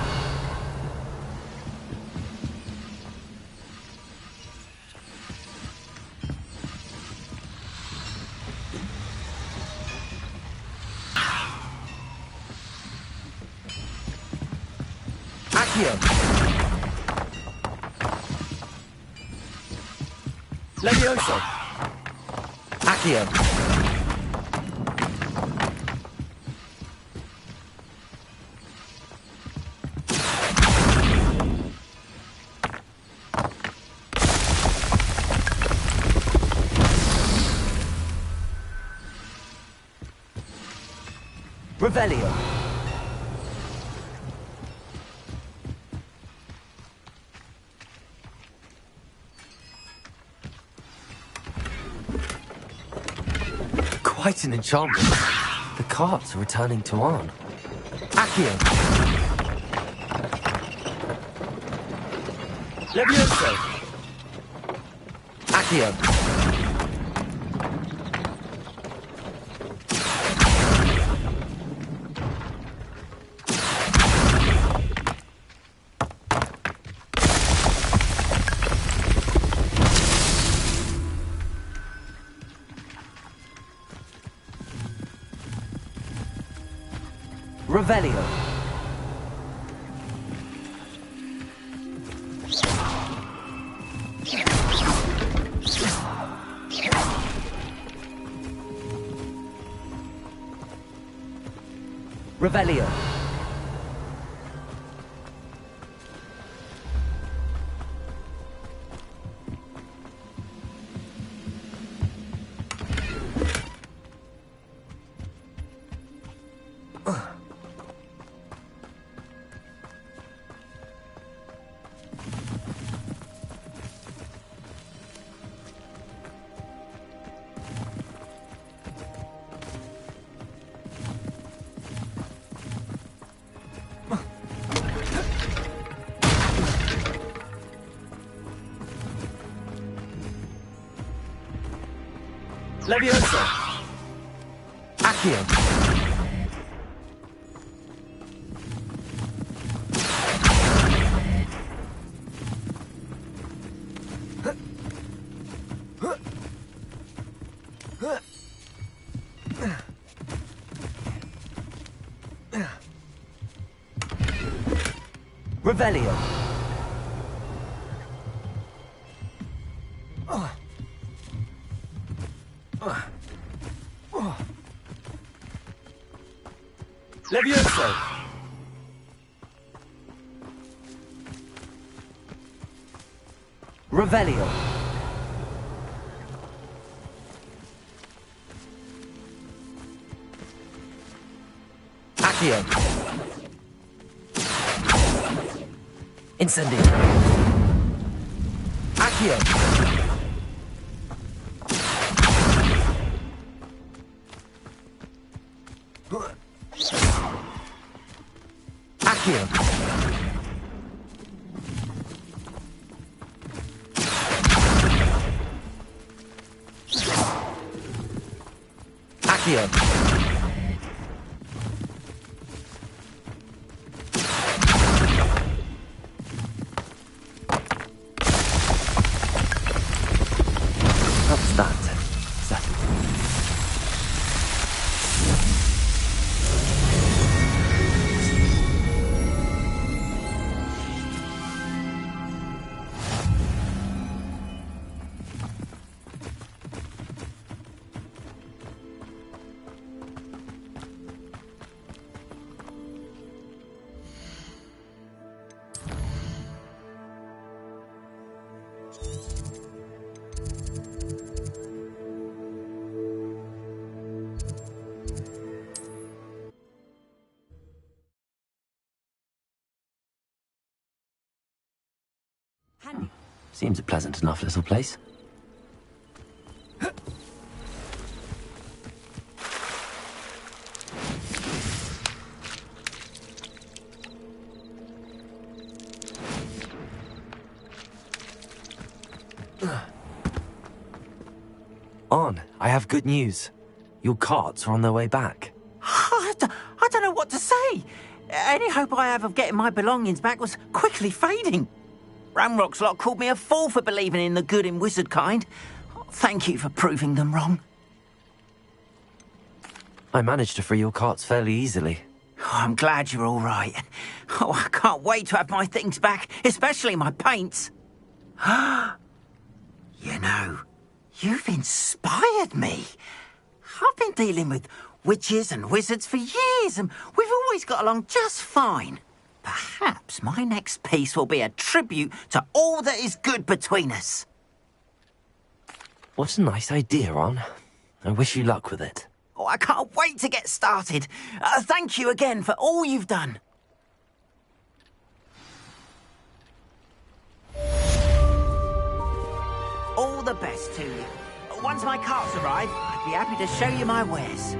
Accio. Levioso. Accio. Revelio. Quite an enchantment. The carts are returning to Arn. Accio. Levioso. Accio. Revelio. Revelio. Levioso. Accio. Revelio. Levioso. Revelio. Accio. Incendio. Accio. Accio. Accio. What's that? Settled. Seems a pleasant enough little place. On, I have good news. Your carts are on their way back. I don't know what to say. Any hope I have of getting my belongings back was quickly fading. Ramrock's lot called me a fool for believing in the good in wizard kind. Thank you for proving them wrong. I managed to free your carts fairly easily. Oh, I'm glad you're all right. Oh, I can't wait to have my things back, especially my paints. You know, you've inspired me. I've been dealing with witches and wizards for years, and we've always got along just fine. Perhaps my next piece will be a tribute to all that is good between us. What a nice idea, Ron. I wish you luck with it. Oh, I can't wait to get started. Thank you again for all you've done. All the best to you. Once my carts arrive, I'd be happy to show you my wares.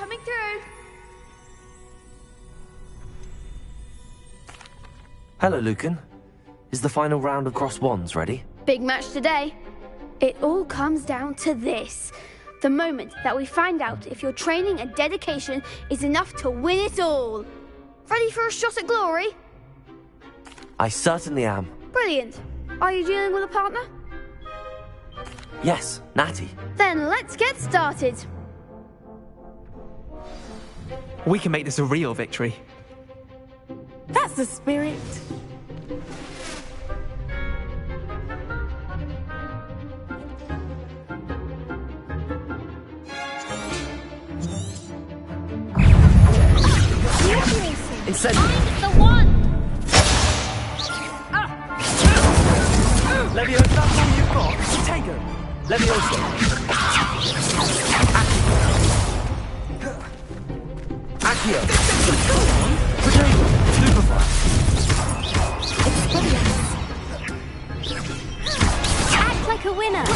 Coming through. Hello, Lucan. Is the final round of cross wands ready? Big match today. It all comes down to this. The moment that we find out if your training and dedication is enough to win it all. Ready for a shot at glory? I certainly am. Brilliant. Are you dealing with a partner? Yes, Natty. Then let's get started. We can make this a real victory. That's the spirit. Incendio. Find the one! Leviosa, that's all you've got. Tego. Leviosa. Accio. Potato. Stupefy. Act like a winner.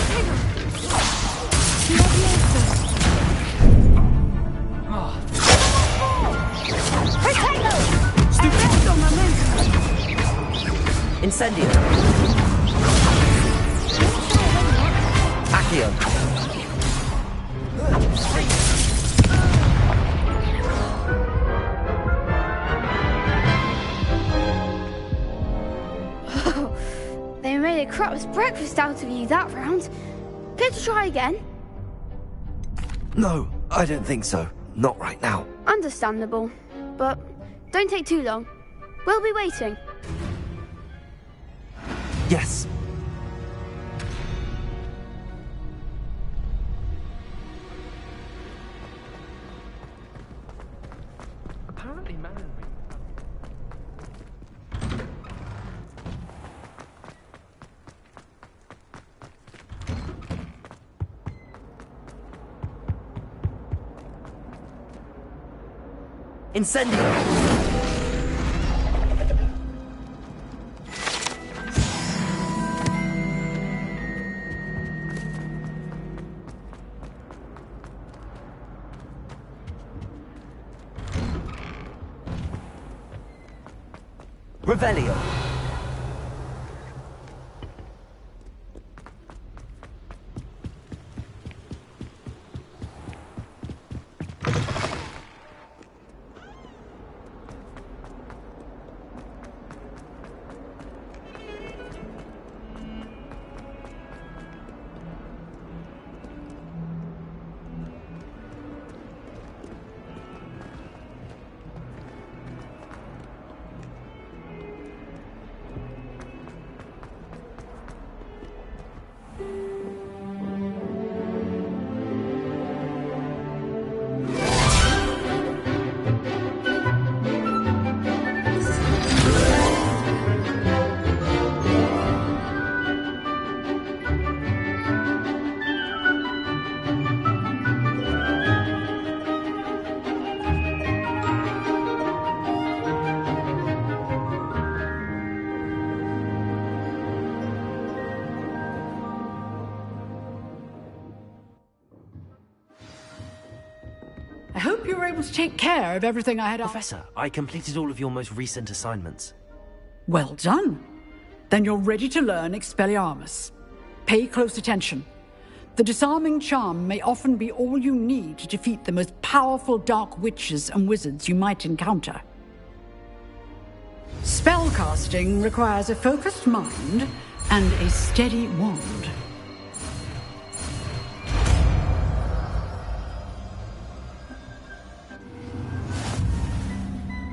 Incendio. Accio. They made a crap's breakfast out of you that round. Care to try again? No, I don't think so. Not right now. Understandable. But don't take too long. We'll be waiting. Yes. Apparently, man. Incendio. Revelio. I hope you were able to take care of everything I had asked. Professor, I completed all of your most recent assignments. Well done. Then you're ready to learn Expelliarmus. Pay close attention. The disarming charm may often be all you need to defeat the most powerful dark witches and wizards you might encounter. Spellcasting requires a focused mind and a steady wand.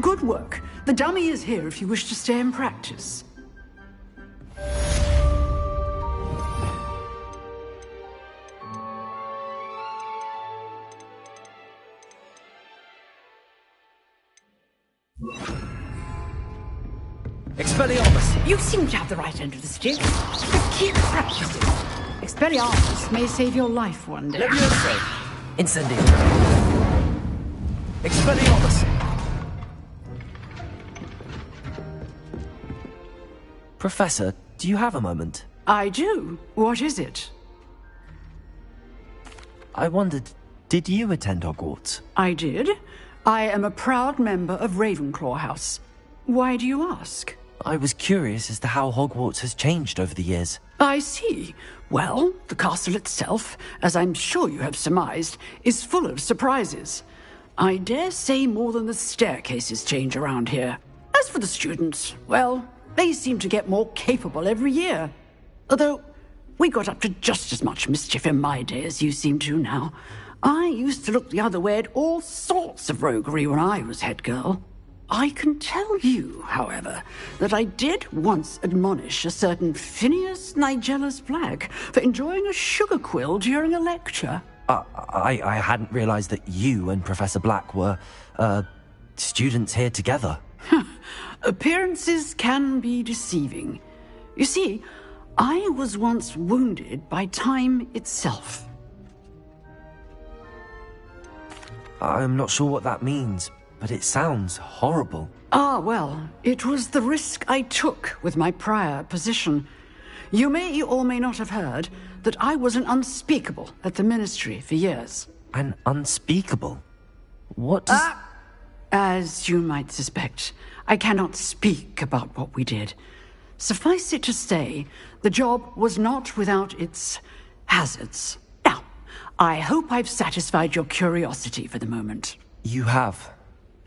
Good work. The dummy is here if you wish to stay and practice. Expelliarmus! You seem to have the right end of the stick. But keep practicing. Expelliarmus may save your life one day. Leviosa! Incendio. Expelliarmus! Professor, do you have a moment? I do. What is it? I wondered, Did you attend Hogwarts? I did. I am a proud member of Ravenclaw House. Why do you ask? I was curious as to how Hogwarts has changed over the years. I see. Well, the castle itself, as I'm sure you have surmised, is full of surprises. I dare say more than the staircases change around here. As for the students, well, they seem to get more capable every year. Although, we got up to just as much mischief in my day as you seem to now. I used to look the other way at all sorts of roguery when I was head girl. I can tell you, however, that I did once admonish a certain Phineas Nigellus Black for enjoying a sugar quill during a lecture. I hadn't realized that you and Professor Black were, students here together. Appearances can be deceiving. You see, I was once wounded by time itself. I'm not sure what that means, but it sounds horrible. Ah, well, it was the risk I took with my prior position. You may or may not have heard that I was an unspeakable at the Ministry for years. An unspeakable? What does... As you might suspect, I cannot speak about what we did. Suffice it to say, the job was not without its hazards. Now, I hope I've satisfied your curiosity for the moment. You have.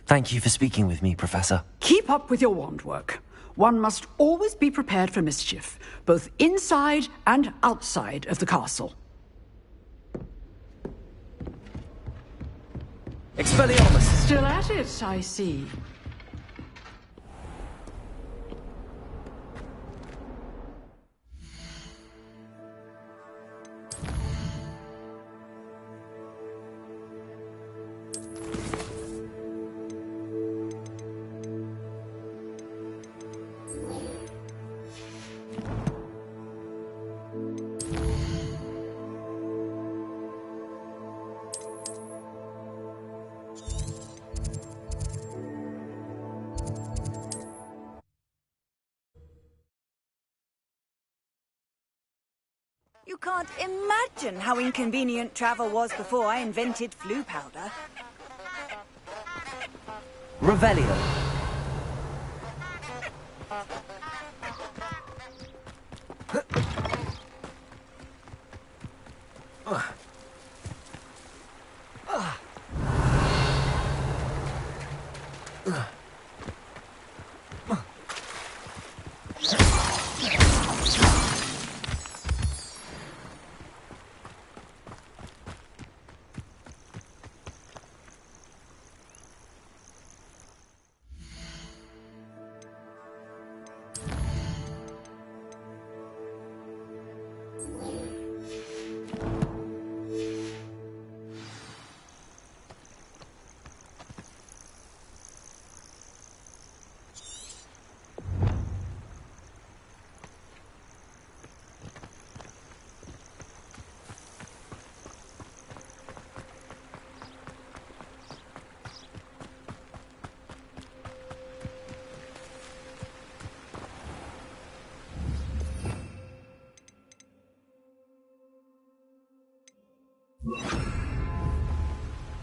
Thank you for speaking with me, Professor. Keep up with your wand work. One must always be prepared for mischief, both inside and outside of the castle. Expelliarmus! Still at it, I see. You can't imagine how inconvenient travel was before I invented flu powder. Revelio.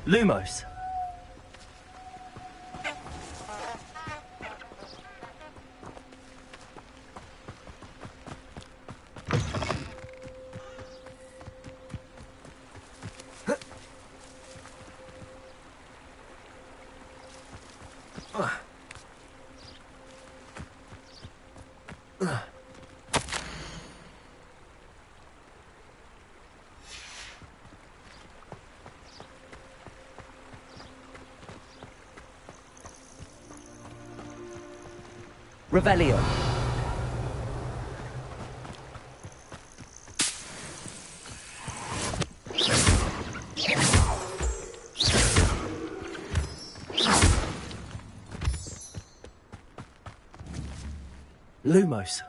Lumos. Revelio. Lumos.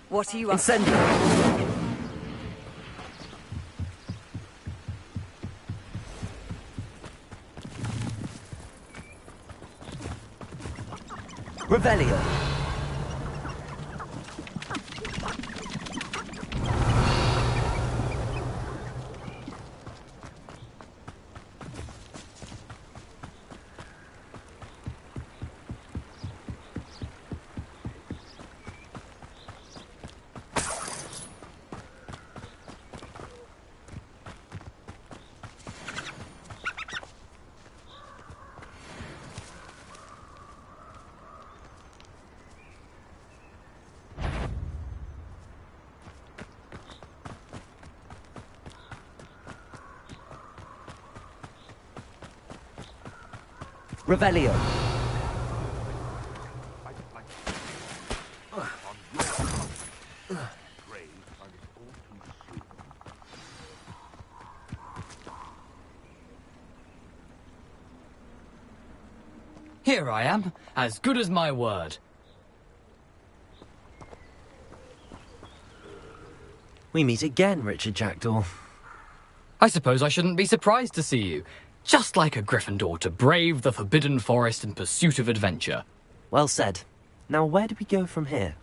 What are you up to? Incendio. Revelio. Revelio. Here I am, as good as my word. We meet again, Richard Jackdaw. I suppose I shouldn't be surprised to see you. Just like a Gryffindor to brave the Forbidden Forest in pursuit of adventure. Well said. Now where do we go from here?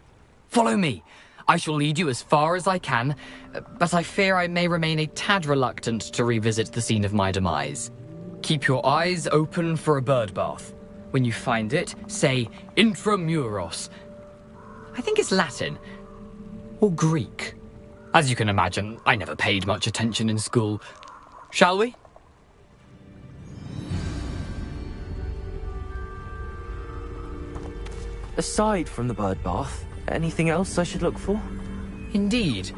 Follow me. I shall lead you as far as I can, but I fear I may remain a tad reluctant to revisit the scene of my demise. Keep your eyes open for a bird bath. When you find it, say Intramuros. I think it's Latin. Or Greek. As you can imagine, I never paid much attention in school. Shall we? Aside from the bird bath, anything else I should look for? Indeed.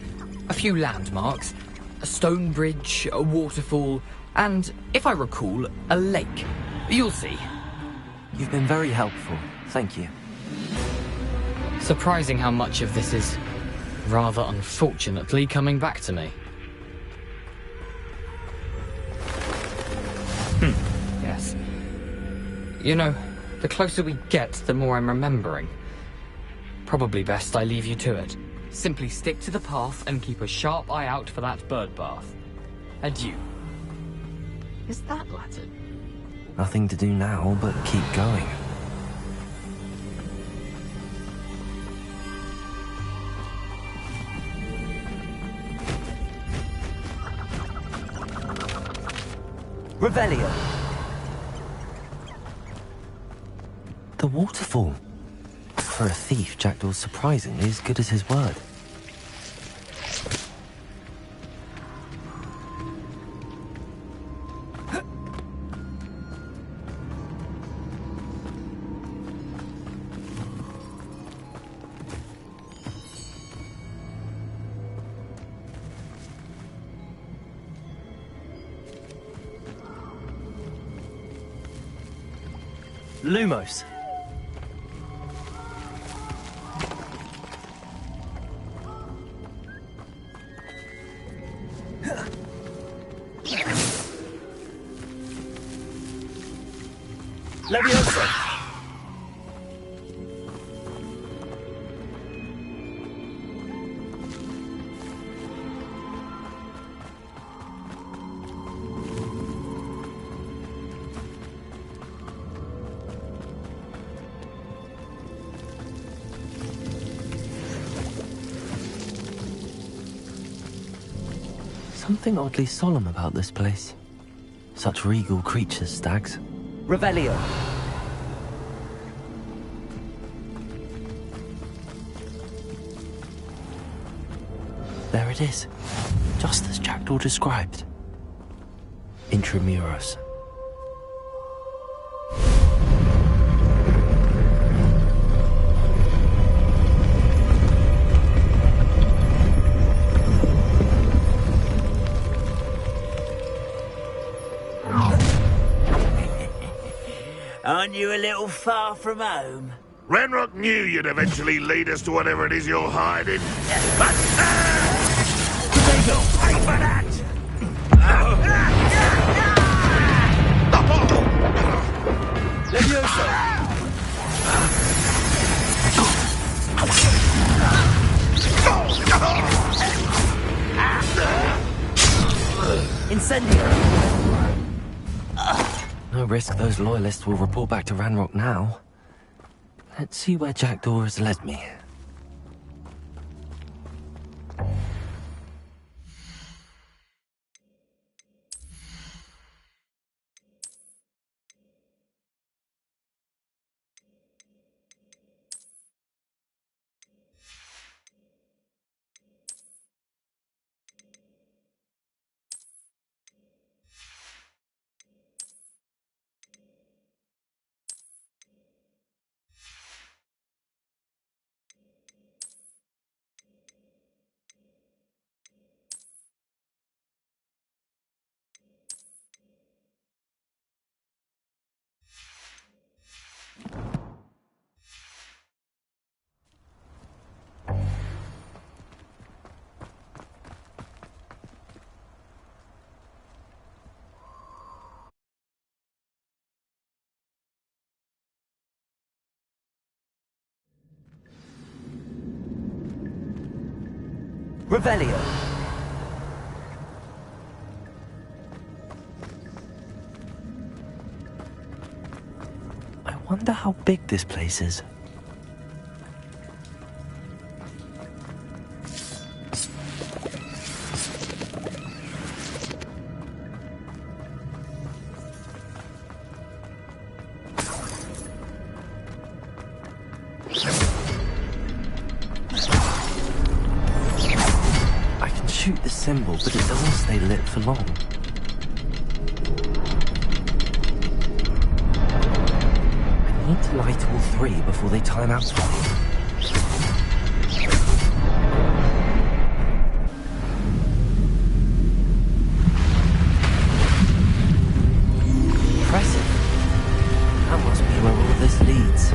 A few landmarks. A stone bridge, a waterfall, and, if I recall, a lake. You'll see. You've been very helpful. Thank you. Surprising how much of this is, rather unfortunately, coming back to me. Yes. You know, the closer we get, the more I'm remembering. Probably best I leave you to it. Simply stick to the path and keep a sharp eye out for that bird bath. Adieu. Is that Latin? Nothing to do now but keep going. Revelio. The waterfall. For a thief, Jackdaw's surprisingly as good as his word. Lumos. Leviosa. Something oddly solemn about this place. Such regal creatures, stags. Revelio. There it is. Just as Jackdaw described. Intramuros. Aren't you a little far from home? Renrock knew you'd eventually lead us to whatever it is you're hiding. But... Potato! Pay for that! Leviosa! Incendio! No risk those loyalists will report back to Ranrock now. Let's see where Jackdaw has led me. Revelio! I wonder how big this place is. Shoot the symbol, but it doesn't stay lit for long. I need to light all three before they time out for me. Impressive. That must be where all this leads.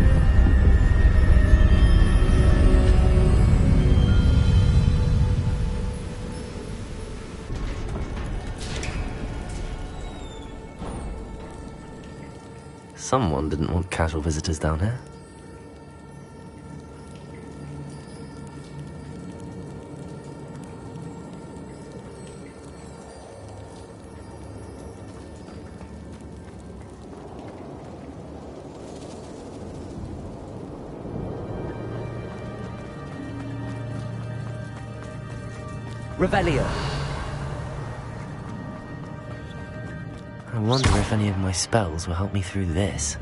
Someone didn't want casual visitors down here. Revelio! I wonder if any of my spells will help me through this.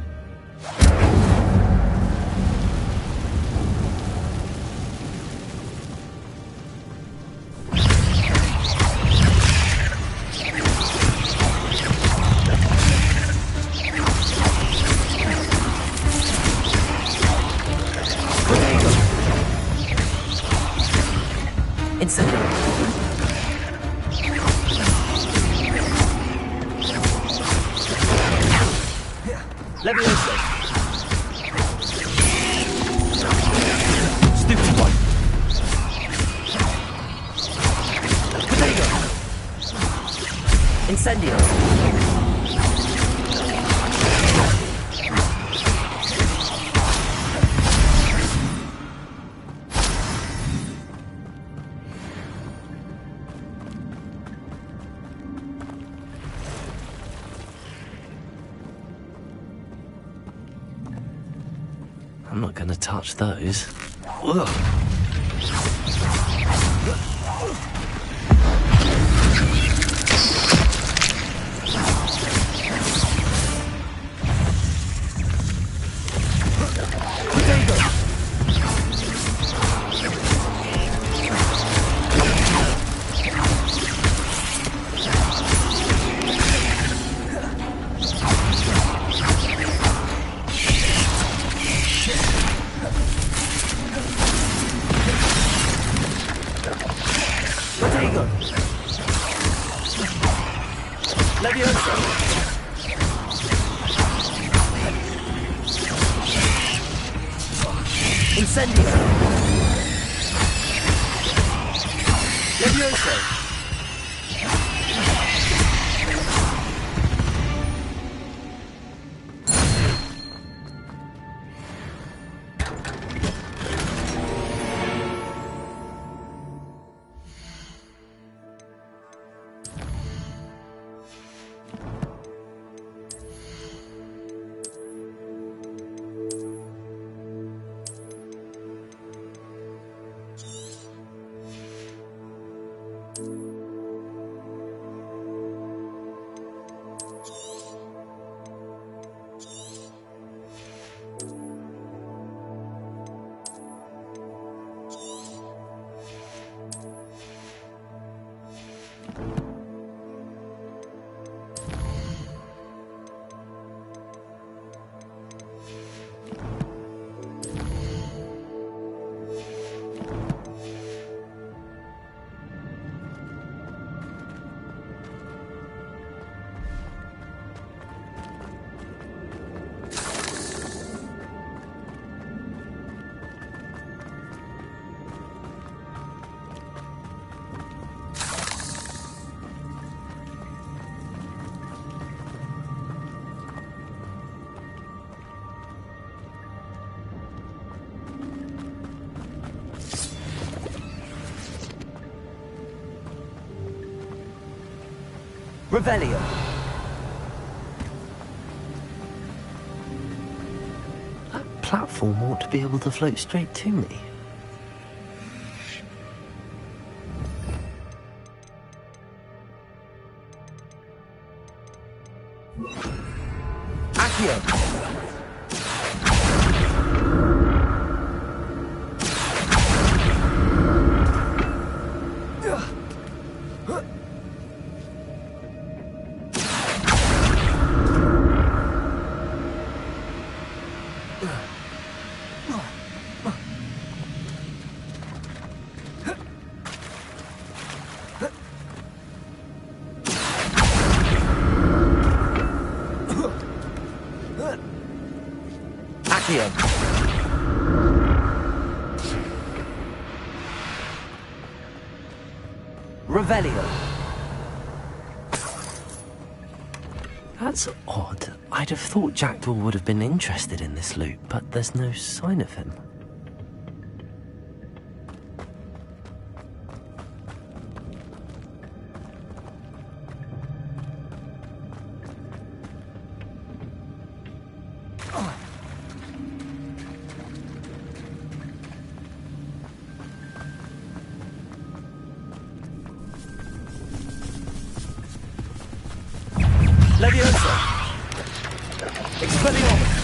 I'm not gonna touch those. Ugh. Revelio. That platform ought to be able to float straight to me. Accio. Revelio. That's odd. I'd have thought Jackdaw would have been interested in this loot, but there's no sign of him. Leviosa! Expelliarmus!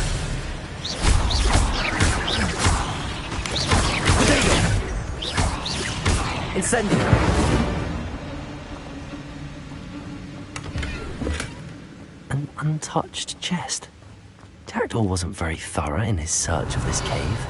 Potato! Incendio! An untouched chest. Jackdaw wasn't very thorough in his search of this cave.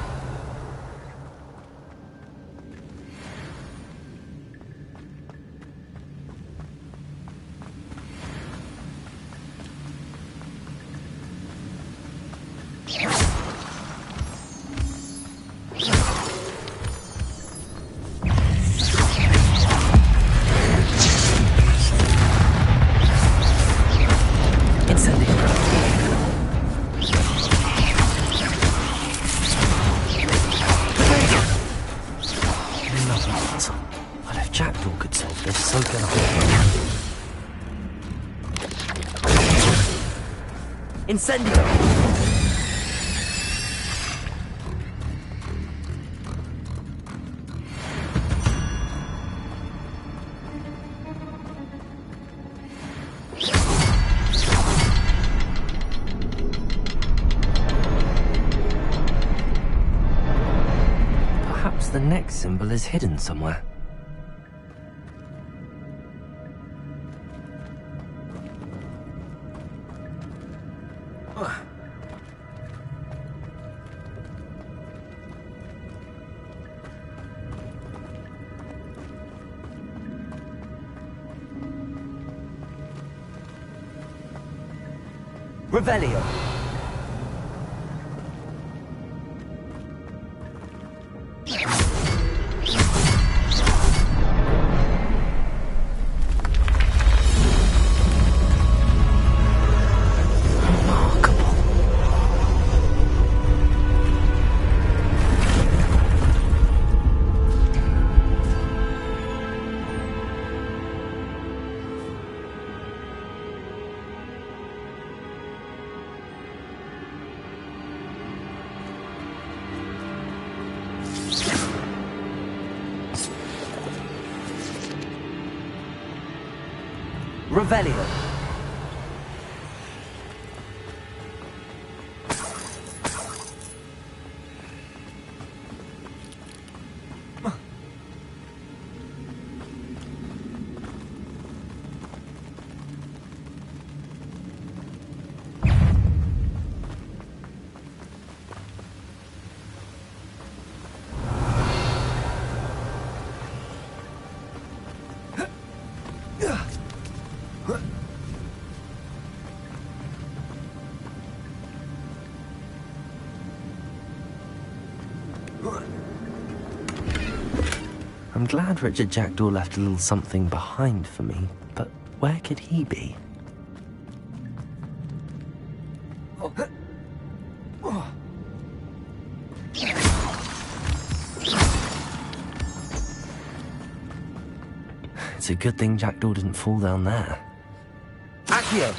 Incendio! Perhaps the next symbol is hidden somewhere. Revelio. Revelio. I'm glad Richard Jackdaw left a little something behind for me, but where could he be? It's a good thing Jackdaw didn't fall down there. Accio!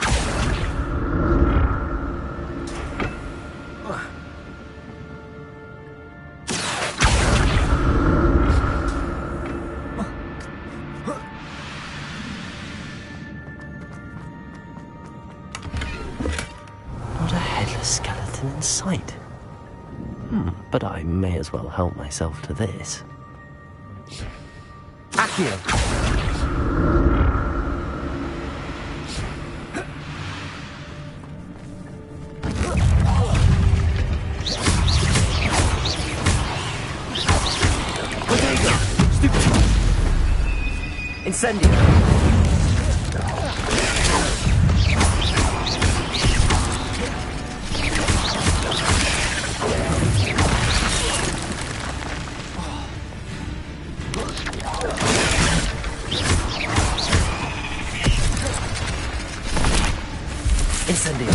Not a headless skeleton in sight. But I may as well help myself to this. Accio! Incendio! Incendio!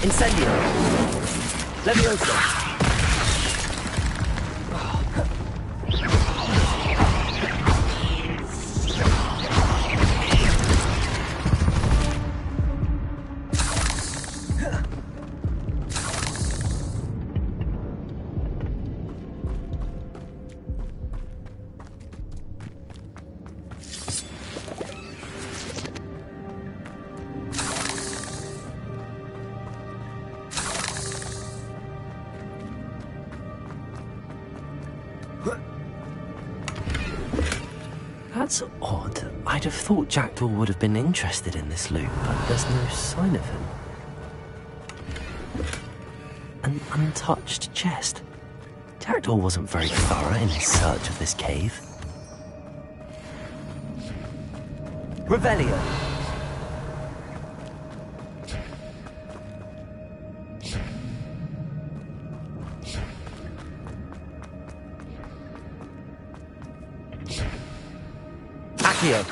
Incendio! Leviosa! That's odd. I'd have thought Jackdaw would have been interested in this loot, but there's no sign of him. An untouched chest. Jackdaw wasn't very thorough in his search of this cave. Revelio! Accio!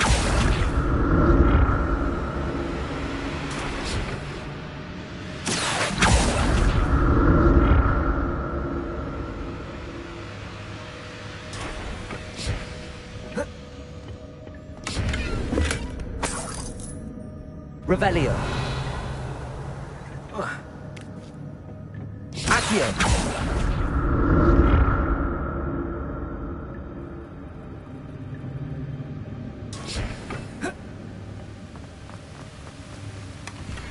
Revelio! Accio!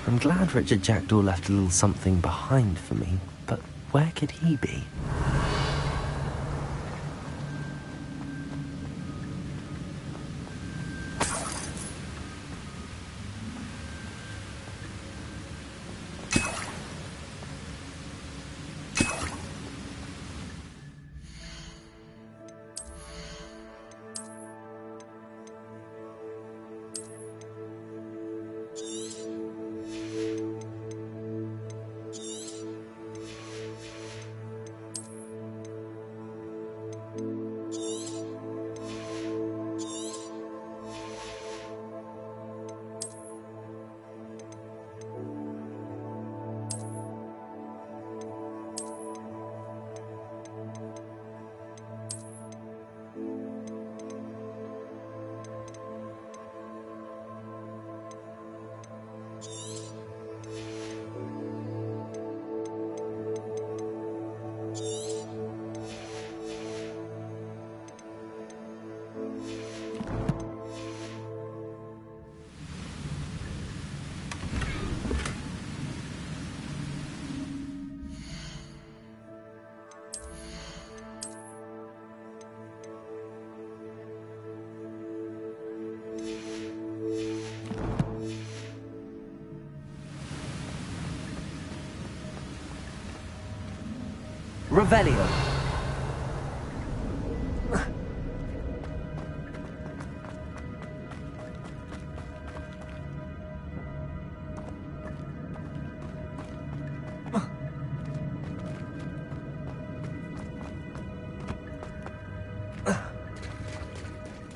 I'm glad Richard Jackdaw left a little something behind for me, but where could he be? Revelio!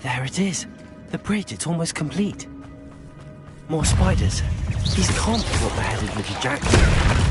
There it is. The bridge, it's almost complete. More spiders. These can't be what beheaded Richard Jackdaw.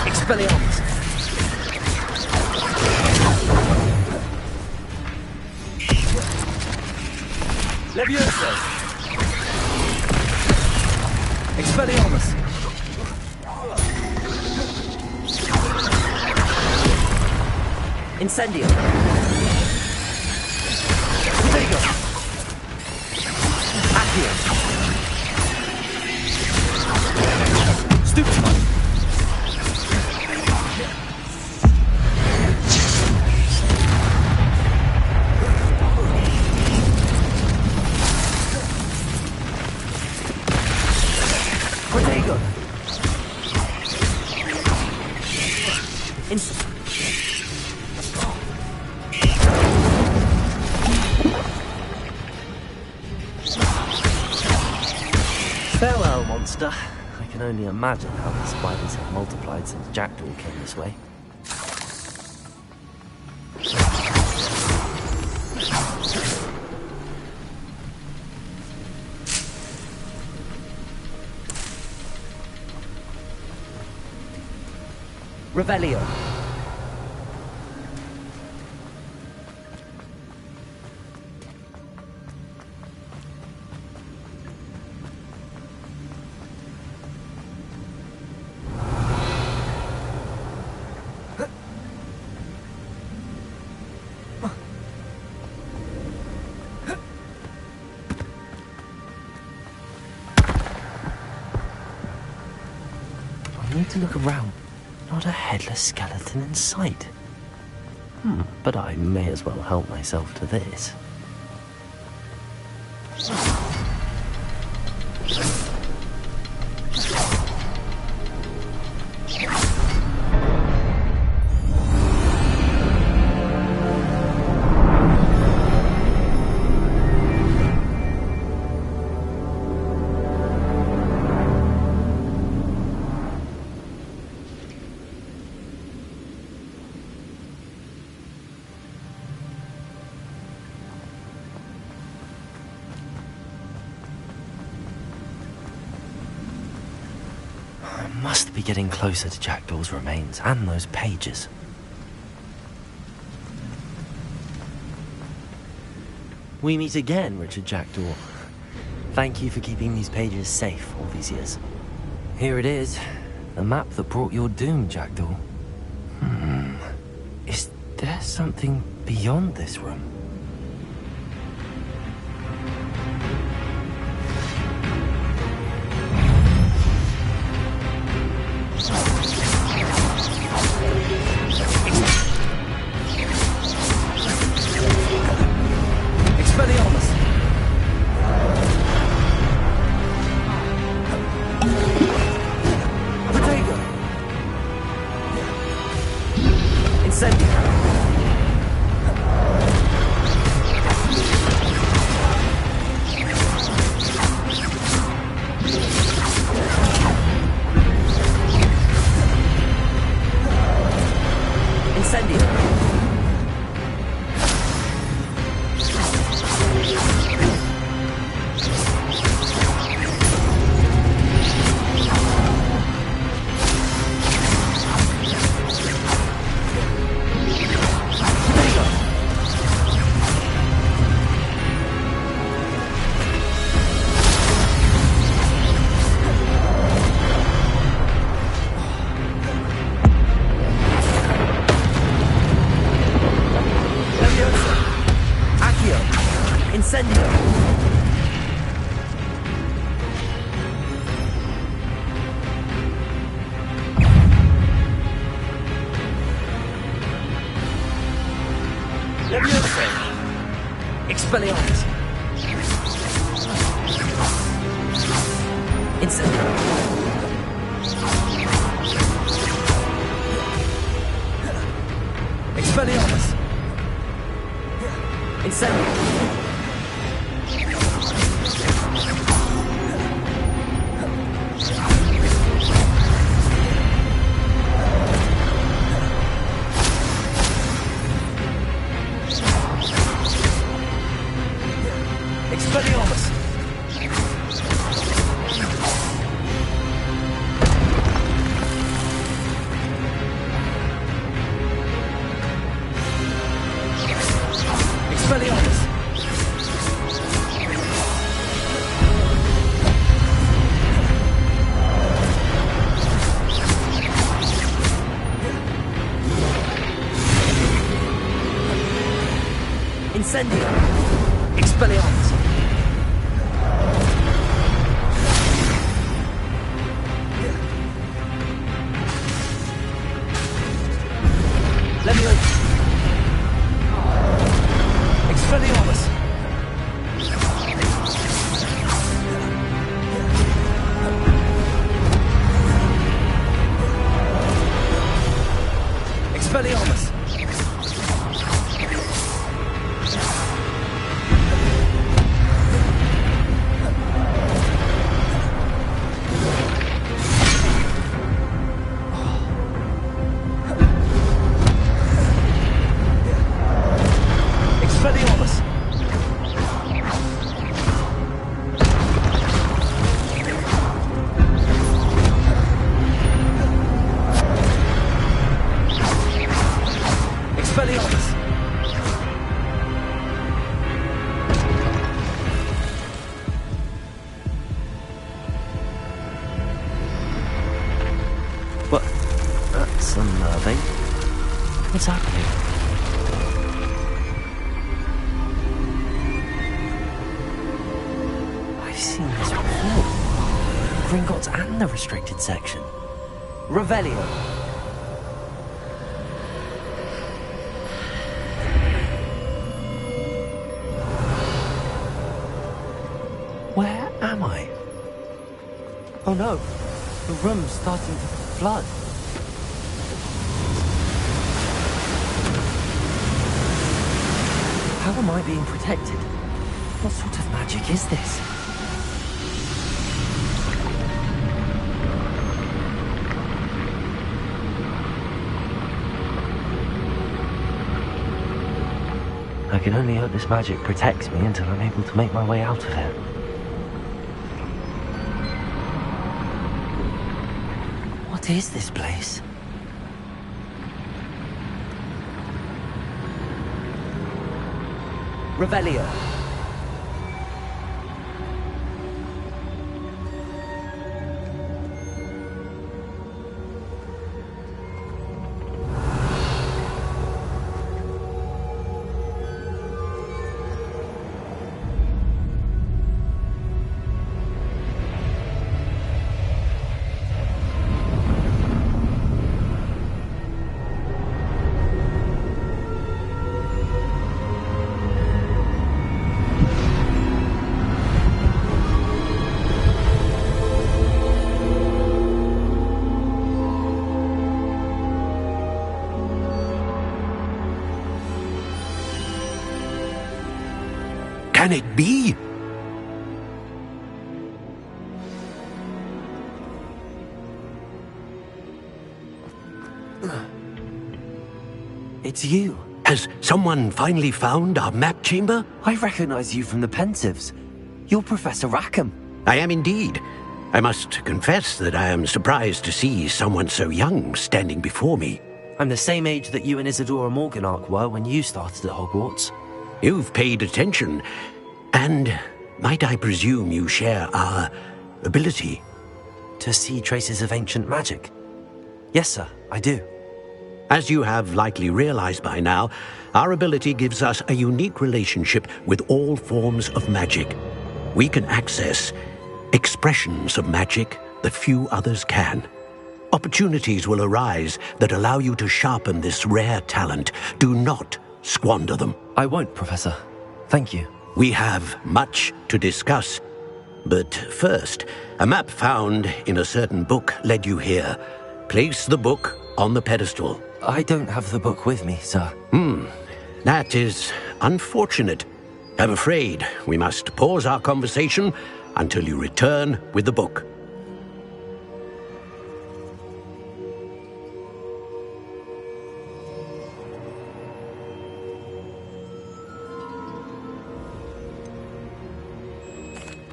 Expelliarmus! Levioso! Expelliarmus! Incendio! Protego! Accio! Stupefy! Protego! Farewell, monster. I can only imagine how the spiders have multiplied since Jackdaw came this way. Revelio. I need to look around. Not a headless skeleton in sight. But I may as well help myself to this. Must be getting closer to Jackdaw's remains and those pages. We meet again, Richard Jackdaw. Thank you for keeping these pages safe all these years. Here it is, the map that brought your doom, Jackdaw. Is there something beyond this room? Expelliarmus! Protego! Incendio! Incendio! Leviosa! Expelliarmus! Incendio! Expelliarmus! Incendio! Expelliarmus! Expelliarmus! Incendio! Expelliarmus! Leviosa! Expelliarmus! Expelliarmus! Expelliarmus! Expelliarmus! What? That's unnerving. What's happening? I've seen this before. Gringotts and the restricted section. Revelio. Where am I? Oh no, the room's starting to flood. How am I being protected? What sort of magic is this? I can only hope this magic protects me until I'm able to make my way out of here. What is this place? Revelio. Can it be? It's you. Has someone finally found our map chamber? I recognize you from the Pensives. You're Professor Rackham. I am indeed. I must confess that I am surprised to see someone so young standing before me. I'm the same age that you and Isadora Morganark were when you started at Hogwarts. You've paid attention. And might I presume you share our ability? To see traces of ancient magic? Yes, sir, I do. As you have likely realized by now, our ability gives us a unique relationship with all forms of magic. We can access expressions of magic that few others can. Opportunities will arise that allow you to sharpen this rare talent. Do not squander them. I won't, Professor. Thank you. We have much to discuss. But first, a map found in a certain book led you here. Place the book on the pedestal. I don't have the book with me, sir. That is unfortunate. I'm afraid we must pause our conversation until you return with the book.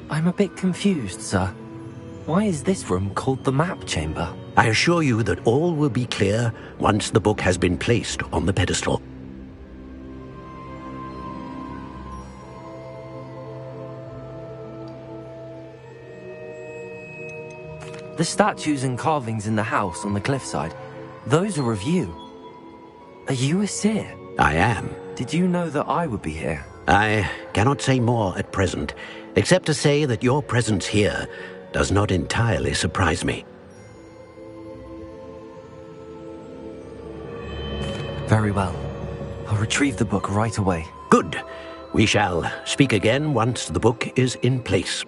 I'm a bit confused, sir. Why is this room called the map chamber? I assure you that all will be clear once the book has been placed on the pedestal. The statues and carvings in the house on the cliffside, those are of you. Are you a seer? I am. Did you know that I would be here? I cannot say more at present, except to say that your presence here does not entirely surprise me. Very well. I'll retrieve the book right away. Good. We shall speak again once the book is in place.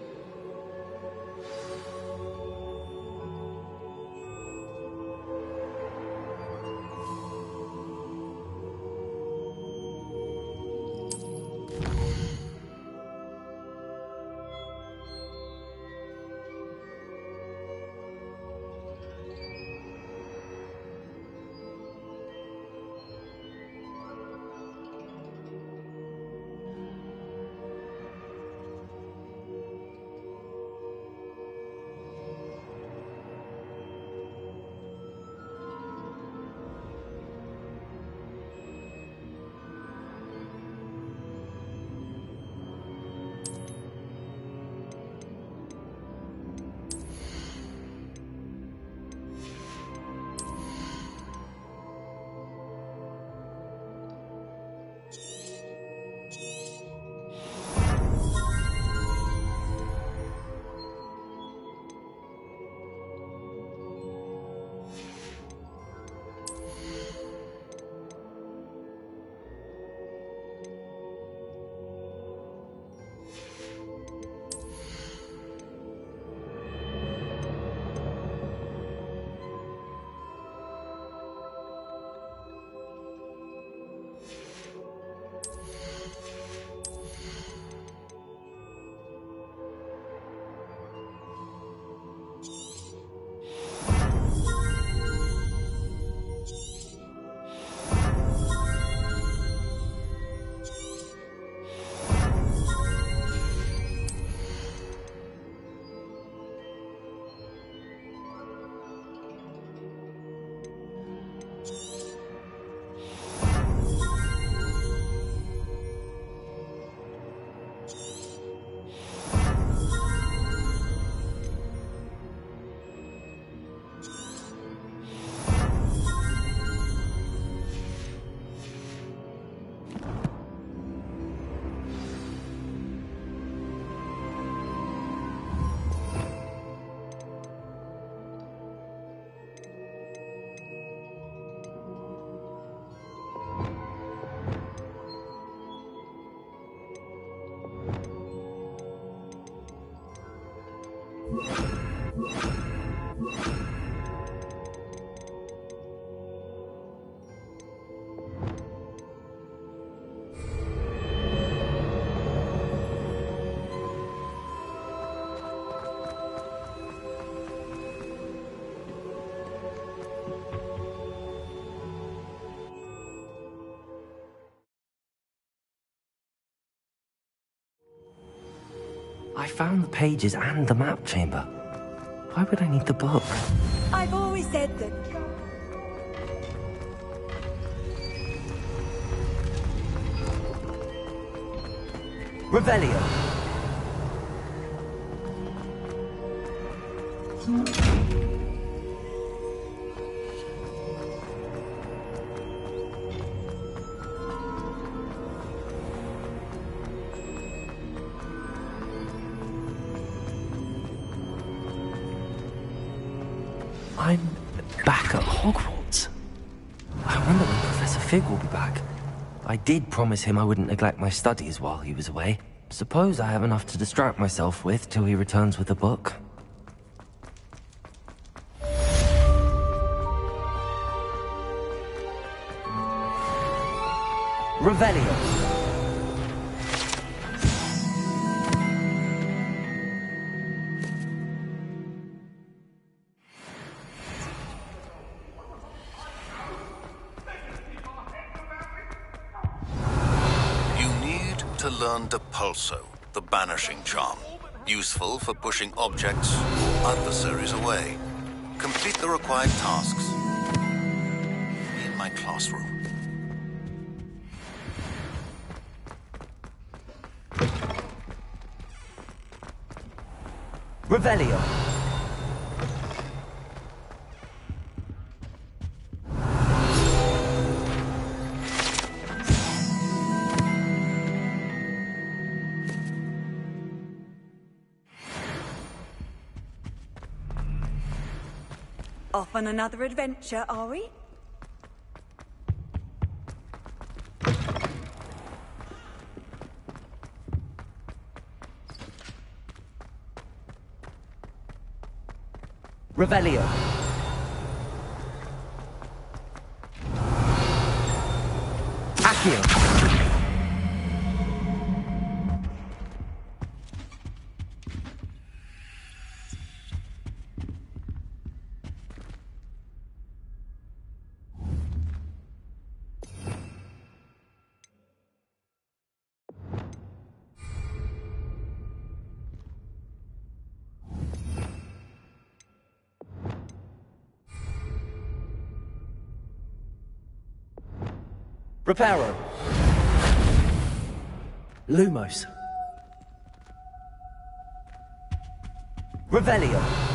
I found the pages and the map chamber. Why would I need the book? I've always said that... Revelio. I'm back at Hogwarts. I wonder when Professor Fig will be back. I did promise him I wouldn't neglect my studies while he was away. Suppose I have enough to distract myself with till he returns with a book. Revelio. Learn Depulso, the banishing charm. Useful for pushing objects or adversaries away. Complete the required tasks. In my classroom. Revelio. Off on another adventure, are we? Revelio. Accio. Reparo. Lumos. Revelio.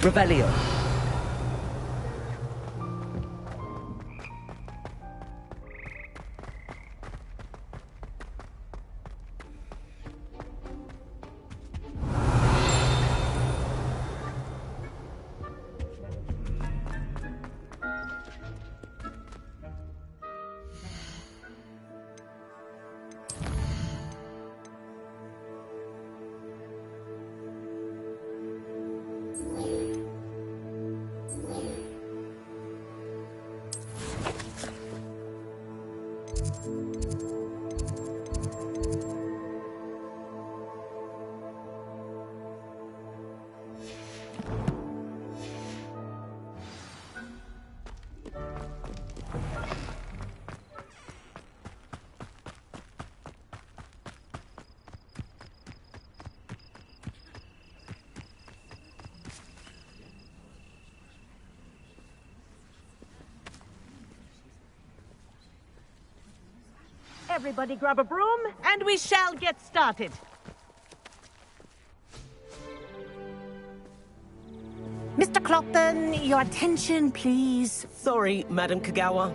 Revelio. Everybody grab a broom, and we shall get started. Mr. Clopton, your attention, please. Sorry, Madam Kagawa.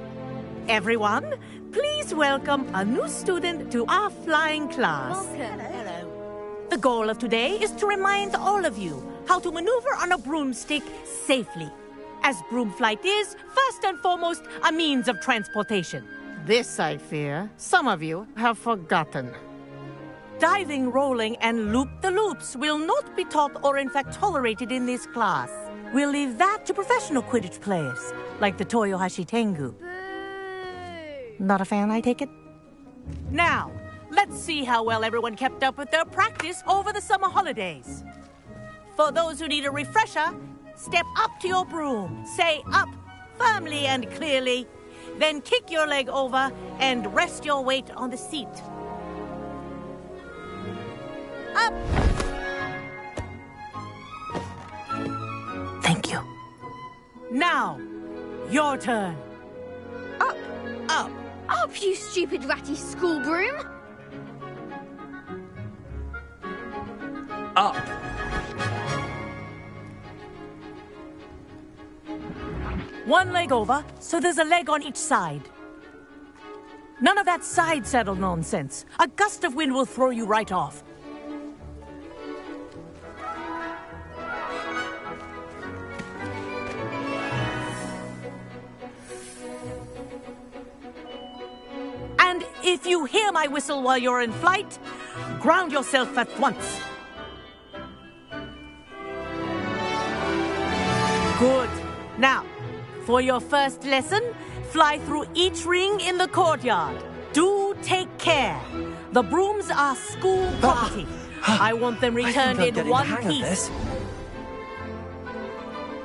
Everyone, please welcome a new student to our flying class. Welcome. Hello. The goal of today is to remind all of you how to maneuver on a broomstick safely. As broom flight is, first and foremost, a means of transportation. This, I fear, some of you have forgotten. Diving, rolling, and loop-the-loops will not be taught or in fact tolerated in this class. We'll leave that to professional Quidditch players, like the Toyohashi Tengu. Not a fan, I take it? Now, let's see how well everyone kept up with their practice over the summer holidays. For those who need a refresher, step up to your broom, say up firmly and clearly, then kick your leg over and rest your weight on the seat. Up! Thank you. Now, your turn. Up! Up! Up, you stupid ratty school broom! Up! One leg over, so there's a leg on each side. None of that side saddle nonsense. A gust of wind will throw you right off. And if you hear my whistle while you're in flight, ground yourself at once. Good. Now, for your first lesson, fly through each ring in the courtyard. Do take care. The brooms are school property. I want them returned in one piece.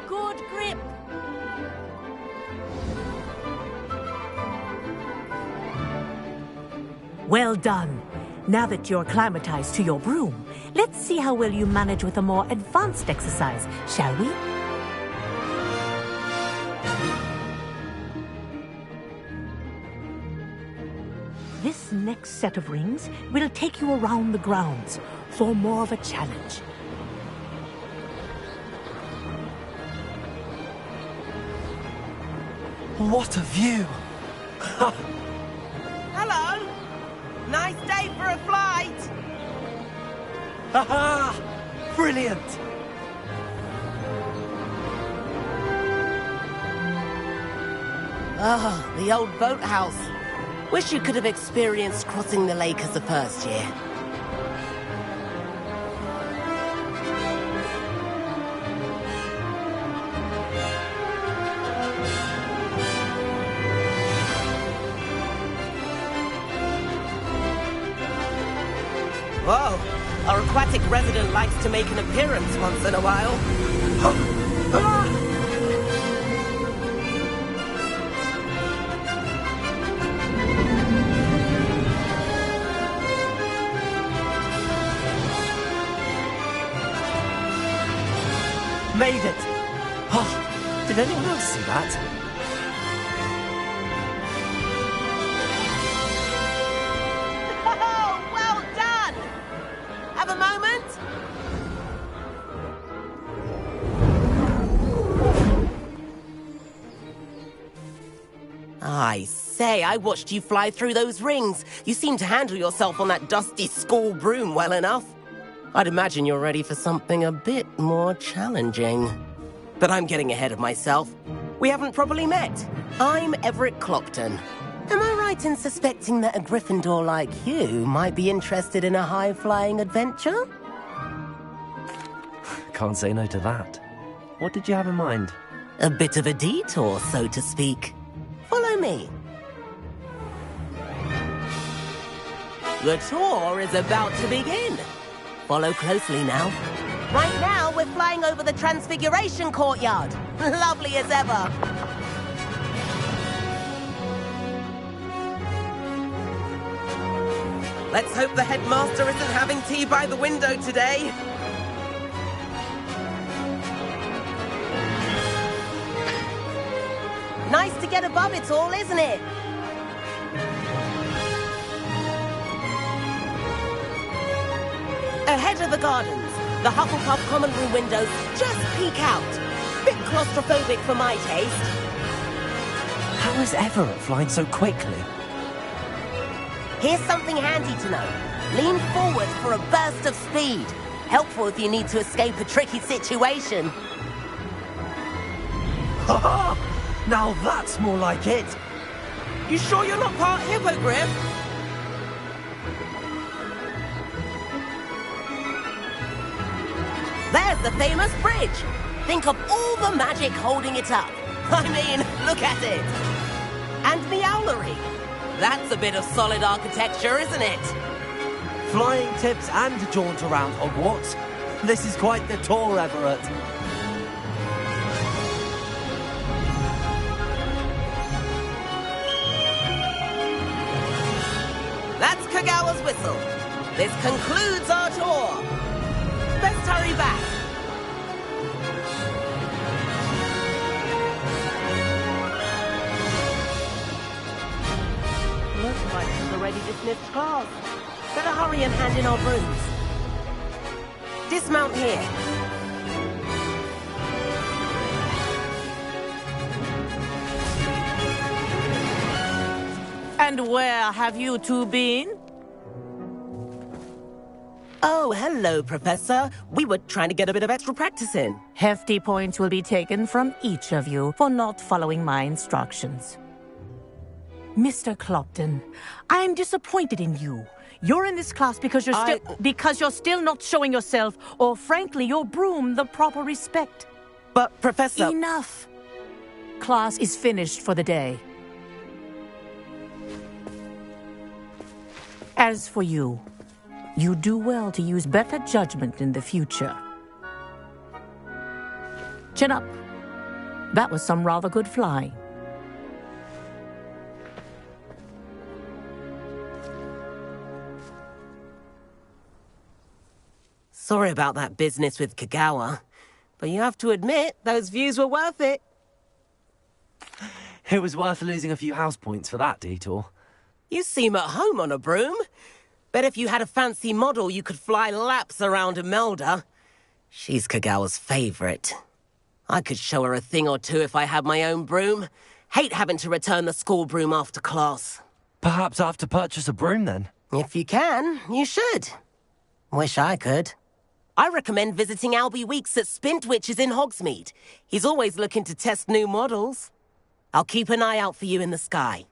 Good grip. Well done. Now that you're acclimatized to your broom, let's see how well you manage with a more advanced exercise, shall we? This next set of rings will take you around the grounds for more of a challenge. What a view! Hello! Nice day for a flight! Haha! Brilliant! Ah, the old boathouse. Wish you could have experienced crossing the lake as a first year. Whoa! Our aquatic resident likes to make an appearance once in a while. Made it! Oh, did anyone else see that? Oh, well done! Have a moment? I say, I watched you fly through those rings. You seem to handle yourself on that dusty school broom well enough. I'd imagine you're ready for something a bit more challenging. But I'm getting ahead of myself. We haven't properly met. I'm Everett Clopton. Am I right in suspecting that a Gryffindor like you might be interested in a high-flying adventure? Can't say no to that. What did you have in mind? A bit of a detour, so to speak. Follow me. The tour is about to begin. Follow closely now. Right now, we're flying over the Transfiguration Courtyard. Lovely as ever. Let's hope the headmaster isn't having tea by the window today. Nice to get above it all, isn't it? Ahead of the gardens, the Hufflepuff common room windows just peek out. Bit claustrophobic for my taste. How is Everett flying so quickly? Here's something handy to know. Lean forward for a burst of speed. Helpful if you need to escape a tricky situation. Ha ha! Now that's more like it! You sure you're not part Hippogriff? There's the famous bridge. Think of all the magic holding it up. I mean, look at it. And the owlery. That's a bit of solid architecture, isn't it? Flying tips and a jaunt around Hogwarts. This is quite the tour, Everett. That's Kagawa's whistle. This concludes our tour. Let's hurry back. Looks like we've already dismissed class. Better hurry and hand in our brooms. Dismount here. And where have you two been? Oh, hello, Professor. We were trying to get a bit of extra practice in. Hefty points will be taken from each of you for not following my instructions. Mr. Clopton, I'm disappointed in you. You're in this class because you're still not showing yourself, or frankly, your broom the proper respect. But, Professor... Enough. Class is finished for the day. As for you, you do well to use better judgment in the future. Chin up. That was some rather good flying. Sorry about that business with Kagawa, but you have to admit, those views were worth it. It was worth losing a few house points for that detour. You seem at home on a broom. Bet if you had a fancy model, you could fly laps around Imelda. She's Kagawa's favorite. I could show her a thing or two if I had my own broom. Hate having to return the school broom after class. Perhaps I have to purchase a broom then? If you can, you should. Wish I could. I recommend visiting Albie Weeks at Spintwitches in Hogsmeade. He's always looking to test new models. I'll keep an eye out for you in the sky.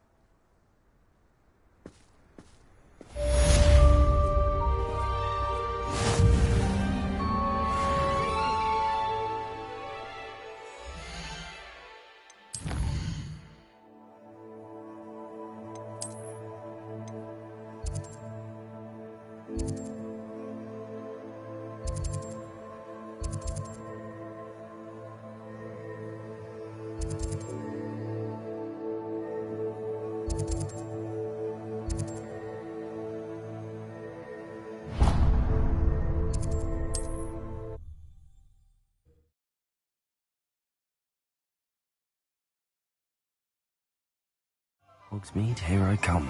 Hogsmeade, here I come.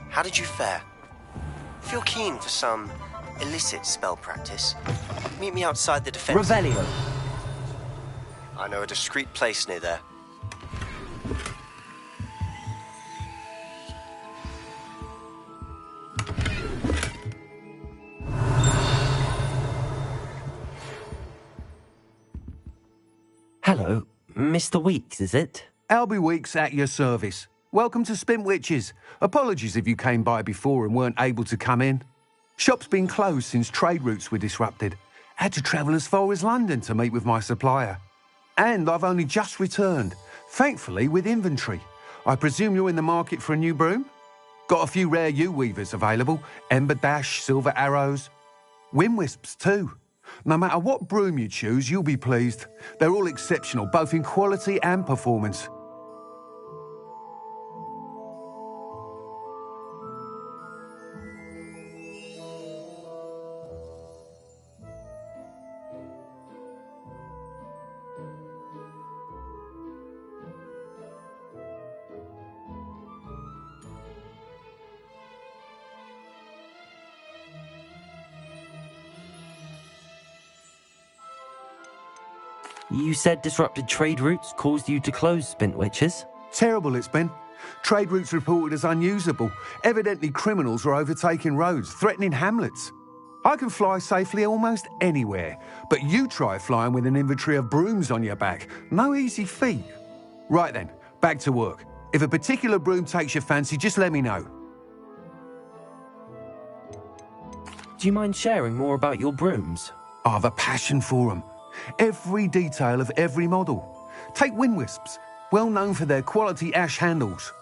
How did you fare? If you're keen for some illicit spell practice, meet me outside the defense. Revelio. I know a discreet place near there. Hello, Mr. Weeks, is it? Albie Weeks at your service. Welcome to Spintwitches. Apologies if you came by before and weren't able to come in. Shop's been closed since trade routes were disrupted. Had to travel as far as London to meet with my supplier. And I've only just returned, thankfully with inventory. I presume you're in the market for a new broom? Got a few rare U-weavers available. Ember Dash, Silver Arrows. Wind Wisps too. No matter what broom you choose, you'll be pleased. They're all exceptional, both in quality and performance. You said disrupted trade routes caused you to close Spintwitches? Terrible it's been. Trade routes reported as unusable. Evidently criminals were overtaking roads, threatening hamlets. I can fly safely almost anywhere, but you try flying with an inventory of brooms on your back. No easy feat. Right then, back to work. If a particular broom takes your fancy, just let me know. Do you mind sharing more about your brooms? I have a passion for them. Every detail of every model. Take Wind Wisps, well known for their quality ash handles.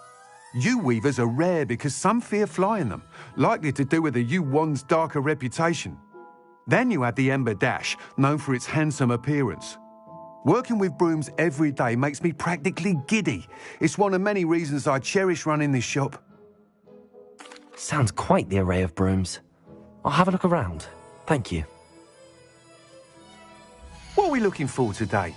U-weavers are rare because some fear flying them, likely to do with the U-wand's darker reputation. Then you have the Ember Dash, known for its handsome appearance. Working with brooms every day makes me practically giddy. It's one of many reasons I cherish running this shop. Sounds quite the array of brooms. I'll have a look around. Thank you. What are we looking for today?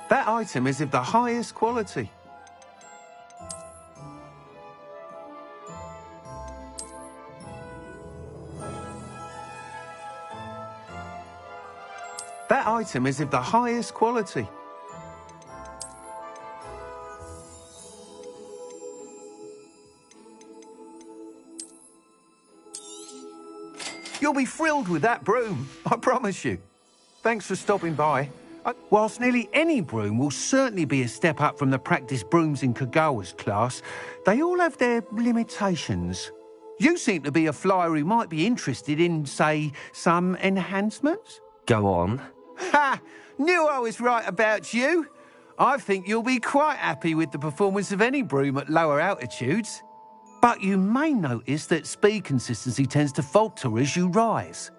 That item is of the highest quality. That item is of the highest quality. You'll be thrilled with that broom, I promise you. Thanks for stopping by. Whilst nearly any broom will certainly be a step up from the practice brooms in Kagawa's class, they all have their limitations. You seem to be a flyer who might be interested in, say, some enhancements? Go on. Ha! Knew I was right about you. I think you'll be quite happy with the performance of any broom at lower altitudes. But you may notice that speed consistency tends to falter as you rise.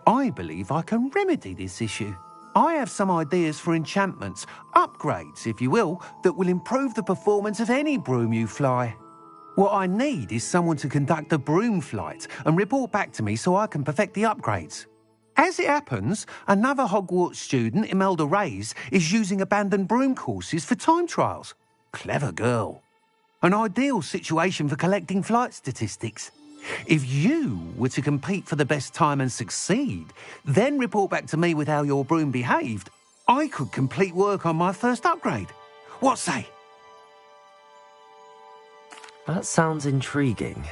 I believe I can remedy this issue. I have some ideas for enchantments, upgrades, if you will, that will improve the performance of any broom you fly. What I need is someone to conduct a broom flight and report back to me so I can perfect the upgrades. As it happens, another Hogwarts student, Imelda Reyes, is using abandoned broom courses for time trials. Clever girl. An ideal situation for collecting flight statistics. If you were to compete for the best time and succeed, then report back to me with how your broom behaved, I could complete work on my first upgrade. What say? That sounds intriguing.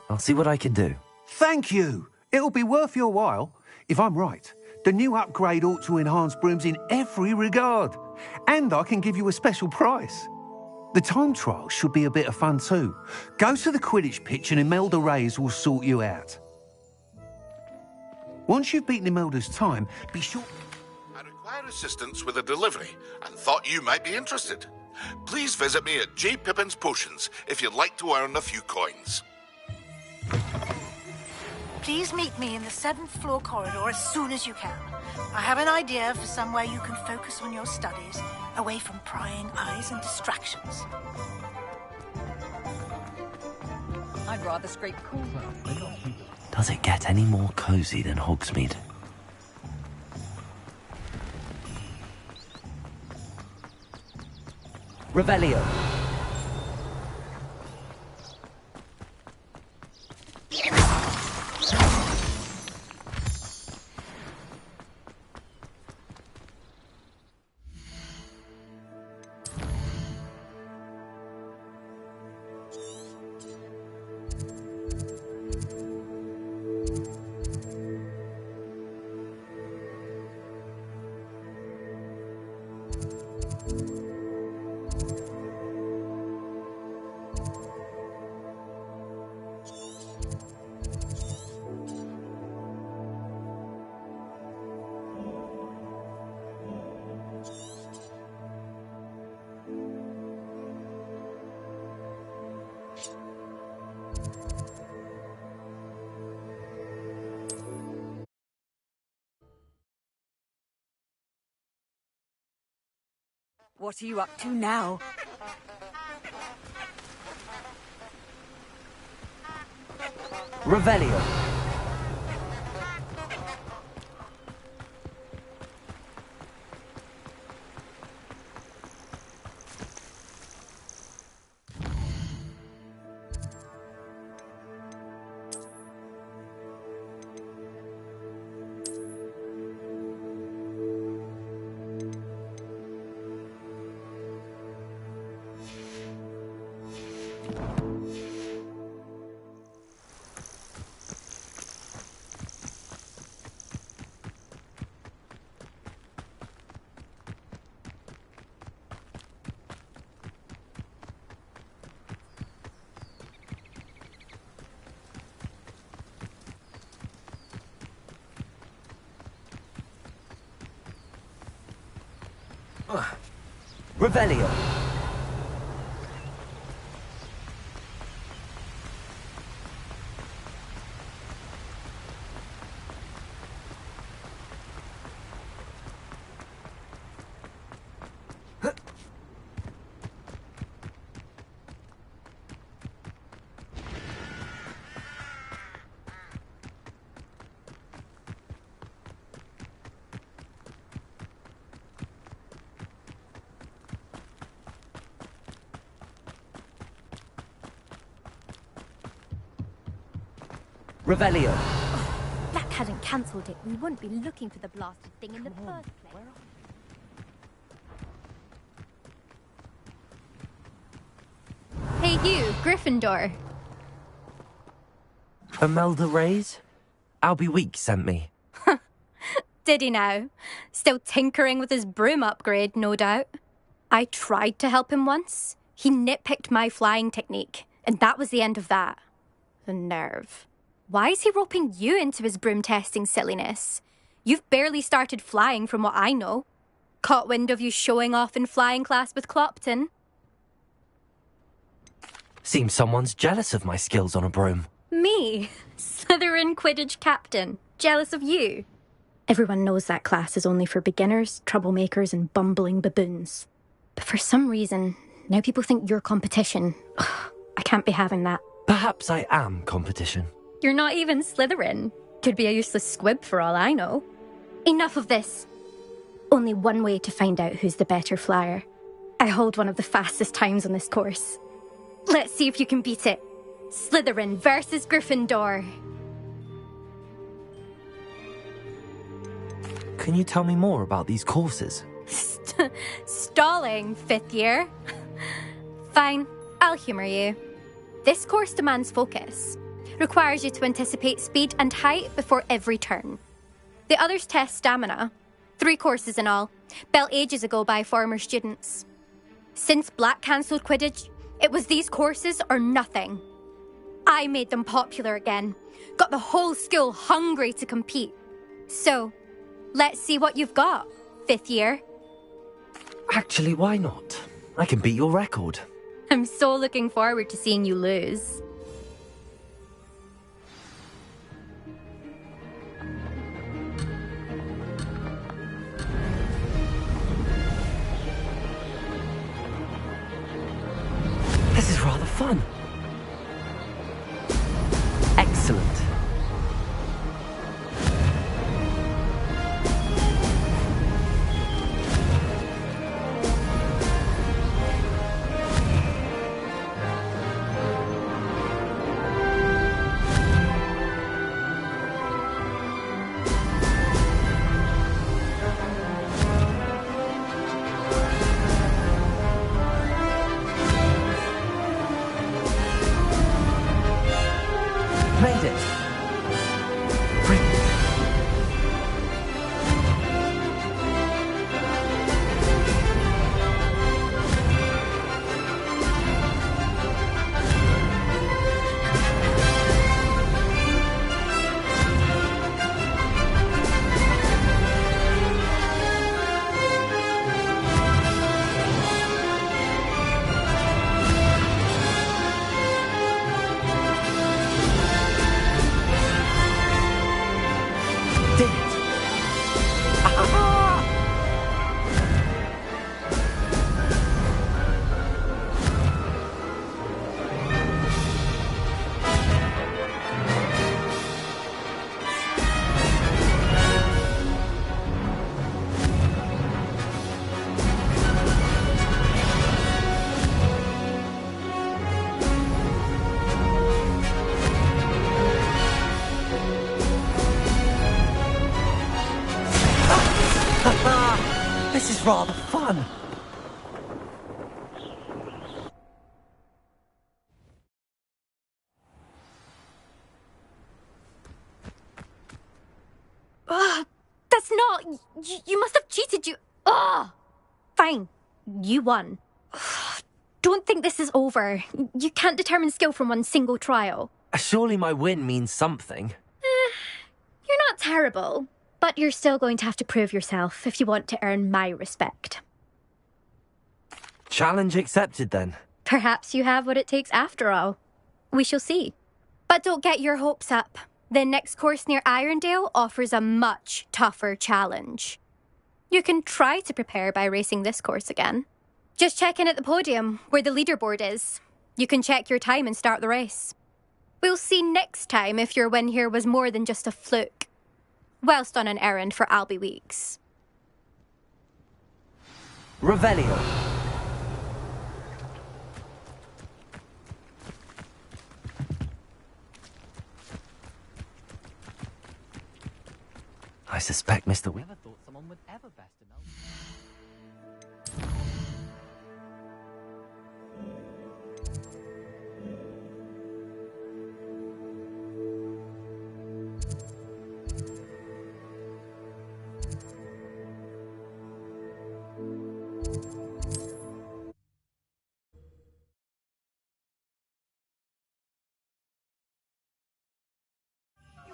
I'll see what I can do. Thank you. It'll be worth your while. If I'm right, the new upgrade ought to enhance brooms in every regard. And I can give you a special price. The time trial should be a bit of fun too. Go to the Quidditch pitch and Imelda Reyes will sort you out. Once you've beaten Imelda's time, be sure... I require assistance with a delivery and thought you might be interested. Please visit me at J. Pippin's Potions if you'd like to earn a few coins. Please meet me in the 7th floor corridor as soon as you can. I have an idea for somewhere you can focus on your studies, away from prying eyes and distractions. I'd rather scrape cool. Does it get any more cozy than Hogsmeade? Revelio. What are you up to now? Revelio. Revelio. Revelio. Black hadn't cancelled it. We wouldn't be looking for the blasted thing in the first place. Hey you, Gryffindor. Imelda Reyes? Albie Weeks sent me. Did he now? Still tinkering with his broom upgrade, no doubt. I tried to help him once. He nitpicked my flying technique, and that was the end of that. The nerve. Why is he roping you into his broom testing silliness? You've barely started flying from what I know. Caught wind of you showing off in flying class with Clopton. Seems someone's jealous of my skills on a broom. Me? Slytherin Quidditch captain. Jealous of you? Everyone knows that class is only for beginners, troublemakers, and bumbling baboons. But for some reason, now people think you're competition. Ugh, I can't be having that. Perhaps I am competition. You're not even Slytherin. Could be a useless squib for all I know. Enough of this. Only one way to find out who's the better flyer. I hold one of the fastest times on this course. Let's see if you can beat it. Slytherin versus Gryffindor. Can you tell me more about these courses? Stalling, 5th year. Fine, I'll humour you. This course demands focus. Requires you to anticipate speed and height before every turn. The others test stamina. 3 courses in all, built ages ago by former students. Since Black cancelled Quidditch, it was these courses or nothing. I made them popular again. Got the whole school hungry to compete. So, let's see what you've got, 5th year. Actually, why not? I can beat your record. I'm so looking forward to seeing you lose. This is rather fun. Excellent. Made it. Brilliant. Did it. This is rather fun. That's not... You must have cheated, you... Fine. You won. Don't think this is over. You can't determine skill from one single trial. Surely my win means something. You're not terrible, but you're still going to have to prove yourself if you want to earn my respect. Challenge accepted, then. Perhaps you have what it takes after all. We shall see. But don't get your hopes up. The next course near Irondale offers a much tougher challenge. You can try to prepare by racing this course again. Just check in at the podium, where the leaderboard is. You can check your time and start the race. We'll see next time if your win here was more than just a fluke. Whilst on an errand for Albie Weeks. Revelio. suspect Mr. Never thought someone would ever best to know.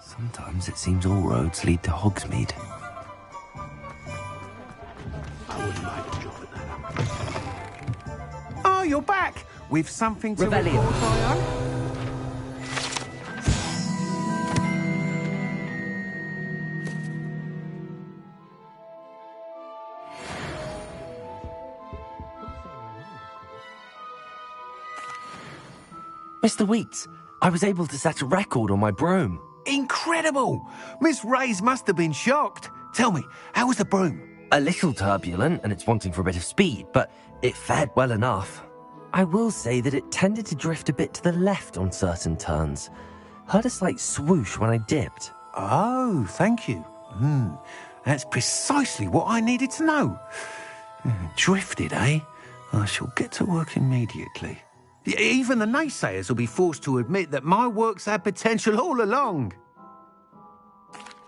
Sometimes it seems all roads lead to Hogsmeade. Oh, you're back! With something to Revelio. report, Ion? Mr. Wheats, I was able to set a record on my broom. Incredible! Miss Reyes must have been shocked. Tell me, how was the broom? A little turbulent, and it's wanting for a bit of speed, but it fared well enough. I will say that it tended to drift a bit to the left on certain turns. Heard a slight swoosh when I dipped. Oh, thank you. That's precisely what I needed to know. Drifted, eh? I shall get to work immediately. Even the naysayers will be forced to admit that my work's had potential all along.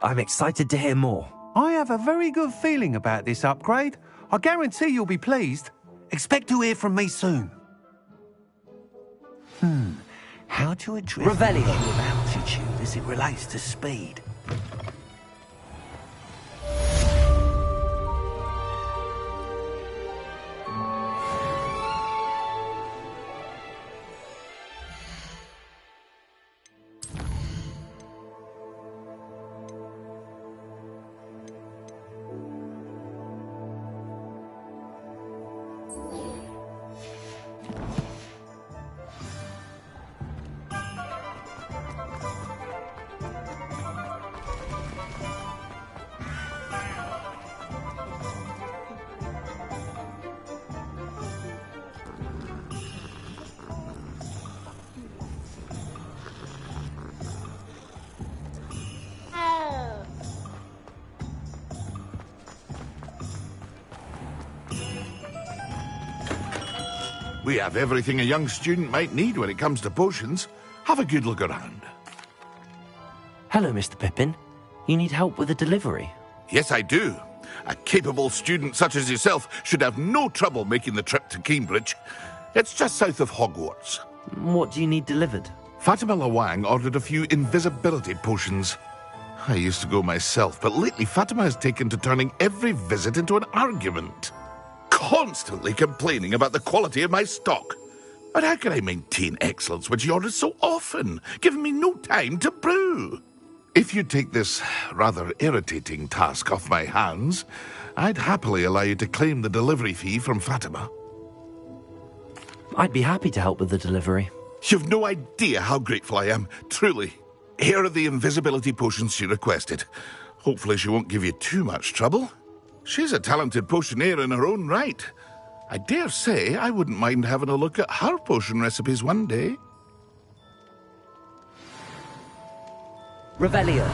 I'm excited to hear more. I have a very good feeling about this upgrade. I guarantee you'll be pleased. Expect to hear from me soon. How to address the Revelio. issue of altitude as it relates to speed? We have everything a young student might need when it comes to potions. Have a good look around. Hello, Mr. Pippin. You need help with a delivery? Yes, I do. A capable student such as yourself should have no trouble making the trip to Cambridge. It's just south of Hogwarts. What do you need delivered? Fatima Lawang ordered a few invisibility potions. I used to go myself, but lately Fatima has taken to turning every visit into an argument. Constantly complaining about the quality of my stock. But how can I maintain excellence when she orders so often, giving me no time to brew? If you take this rather irritating task off my hands, I'd happily allow you to claim the delivery fee from Fatima. I'd be happy to help with the delivery. You've no idea how grateful I am, truly. Here are the invisibility potions she requested. Hopefully she won't give you too much trouble. She's a talented potioneer in her own right. I dare say I wouldn't mind having a look at her potion recipes one day. Revelio.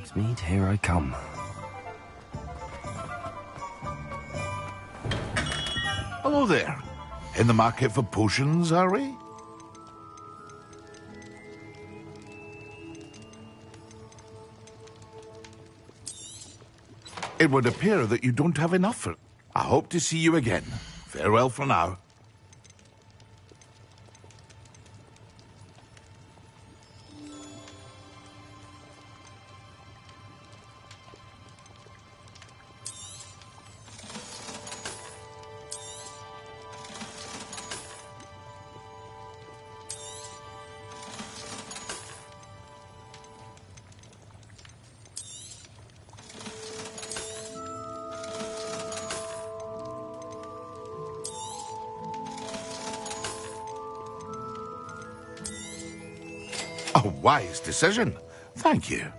Hogsmeade, here I come. Hello there. In the market for potions, are we? It would appear that you don't have enough for it. I hope to see you again. Farewell for now. A wise decision. Thank you.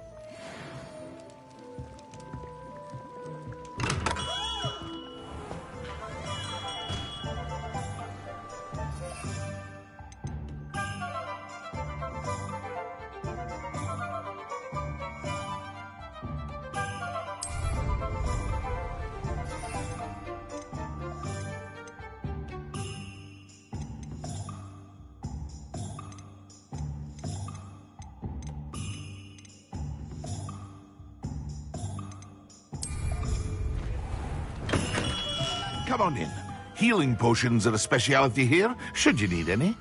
Come on in. Healing potions are a speciality here, should you need any.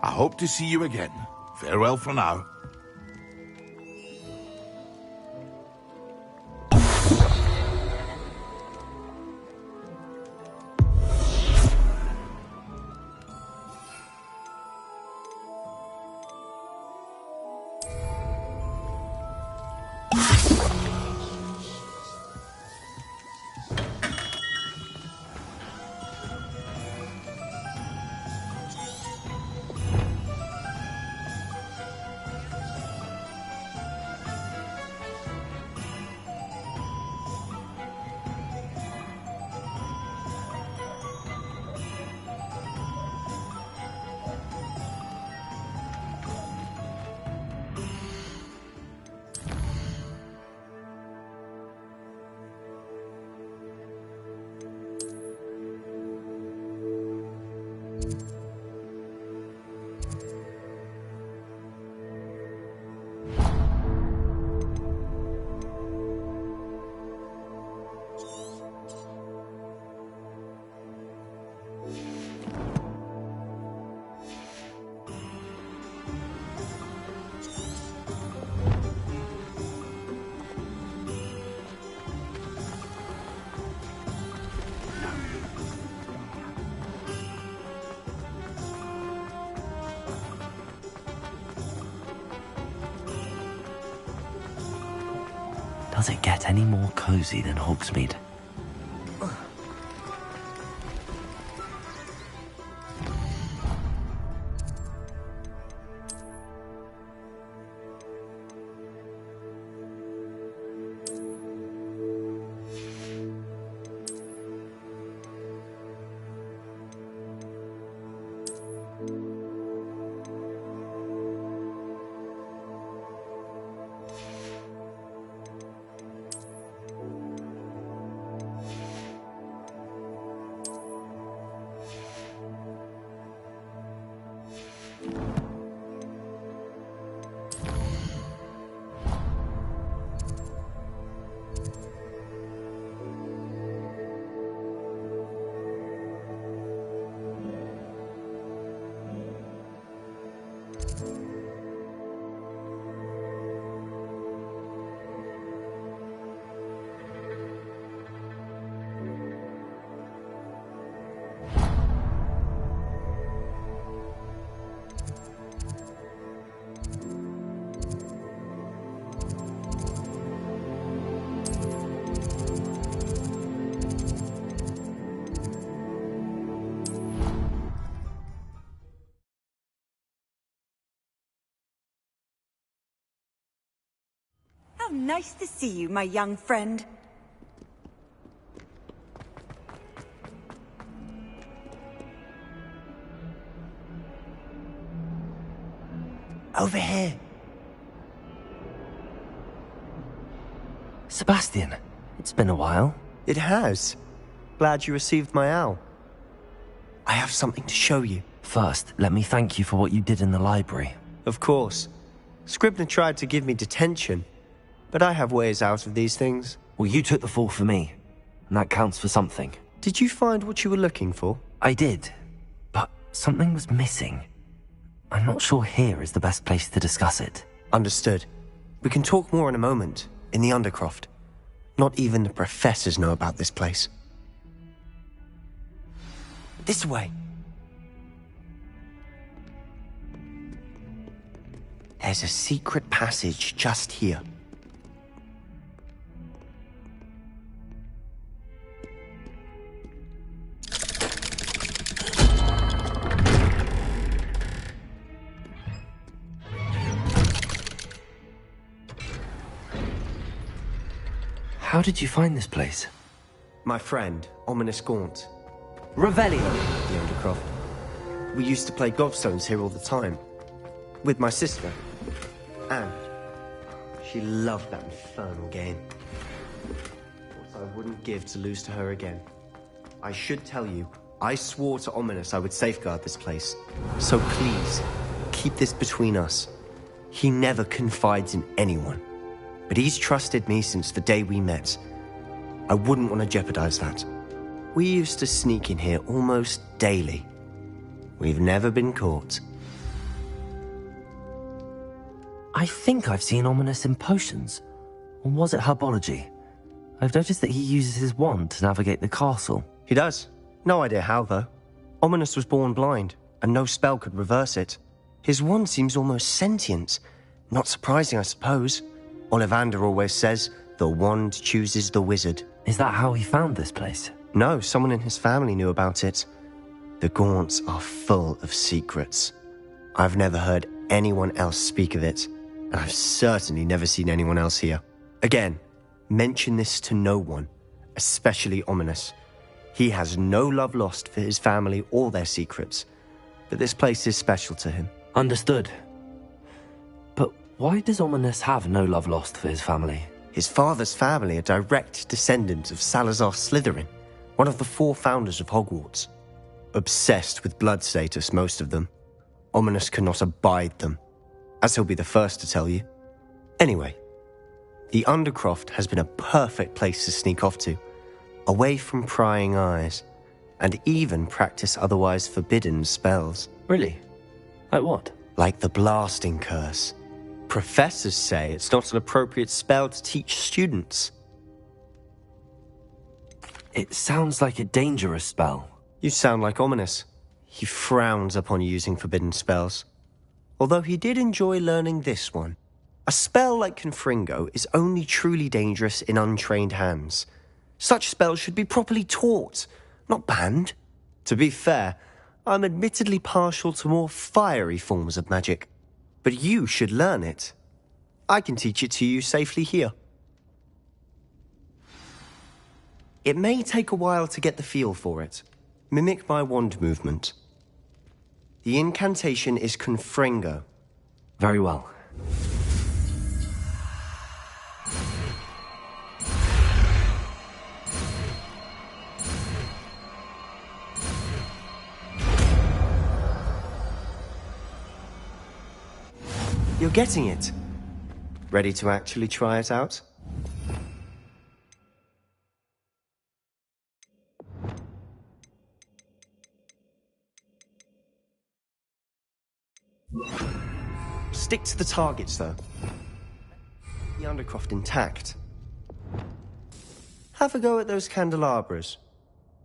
I hope to see you again. Farewell for now. Does it get any more cozy than Hogsmeade? How nice to see you, my young friend. Over here. Sebastian, it's been a while. It has. Glad you received my owl. I have something to show you. First, let me thank you for what you did in the library. Of course. Scribner tried to give me detention, but I have ways out of these things. Well, you took the fall for me, and that counts for something. Did you find what you were looking for? I did, but something was missing. I'm not sure here is the best place to discuss it. Understood. We can talk more in a moment, in the Undercroft. Not even the professors know about this place. This way. There's a secret passage just here. How did you find this place? My friend, Ominous Gaunt. Revelio! The Undercroft. We used to play gobstones here all the time. With my sister, Anne. She loved that infernal game. What I wouldn't give to lose to her again. I should tell you, I swore to Ominous I would safeguard this place. So please, keep this between us. He never confides in anyone. But he's trusted me since the day we met. I wouldn't want to jeopardize that. We used to sneak in here almost daily. We've never been caught. I think I've seen Ominous in potions. Or was it herbology? I've noticed that he uses his wand to navigate the castle. He does. No idea how, though. Ominous was born blind, and no spell could reverse it. His wand seems almost sentient. Not surprising, I suppose. Ollivander always says, the wand chooses the wizard. Is that how he found this place? No, someone in his family knew about it. The Gaunts are full of secrets. I've never heard anyone else speak of it, and I've certainly never seen anyone else here. Again, mention this to no one, especially Ominous. He has no love lost for his family or their secrets, but this place is special to him. Understood. But why does Ominous have no love lost for his family? His father's family are direct descendants of Salazar Slytherin, one of the 4 founders of Hogwarts. Obsessed with blood status, most of them. Ominous cannot abide them, as he'll be the first to tell you. Anyway, the Undercroft has been a perfect place to sneak off to, away from prying eyes, and even practice otherwise forbidden spells. Really? Like what? Like the Blasting Curse. Professors say it's not an appropriate spell to teach students. It sounds like a dangerous spell. You sound like Ominous. He frowns upon using forbidden spells. Although he did enjoy learning this one. A spell like Confringo is only truly dangerous in untrained hands. Such spells should be properly taught, not banned. To be fair, I'm admittedly partial to more fiery forms of magic. But you should learn it. I can teach it to you safely here. It may take a while to get the feel for it. Mimic my wand movement. The incantation is Confringo. Very well. You're getting it. Ready to actually try it out? Stick to the targets, though. The Undercroft intact. Have a go at those candelabras.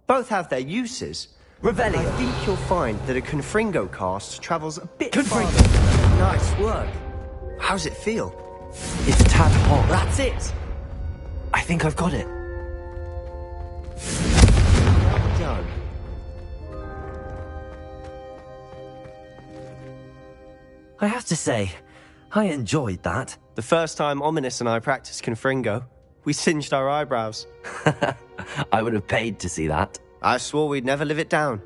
Both have their uses. Revelio. I think you'll find that a Confringo cast travels a bit Confringo. farther. Nice work. How's it feel? It's a tad hot. That's it. I think I've got it. Well done. I have to say, I enjoyed that. The first time Ominous and I practiced Confringo, we singed our eyebrows. I would have paid to see that. I swore we'd never live it down.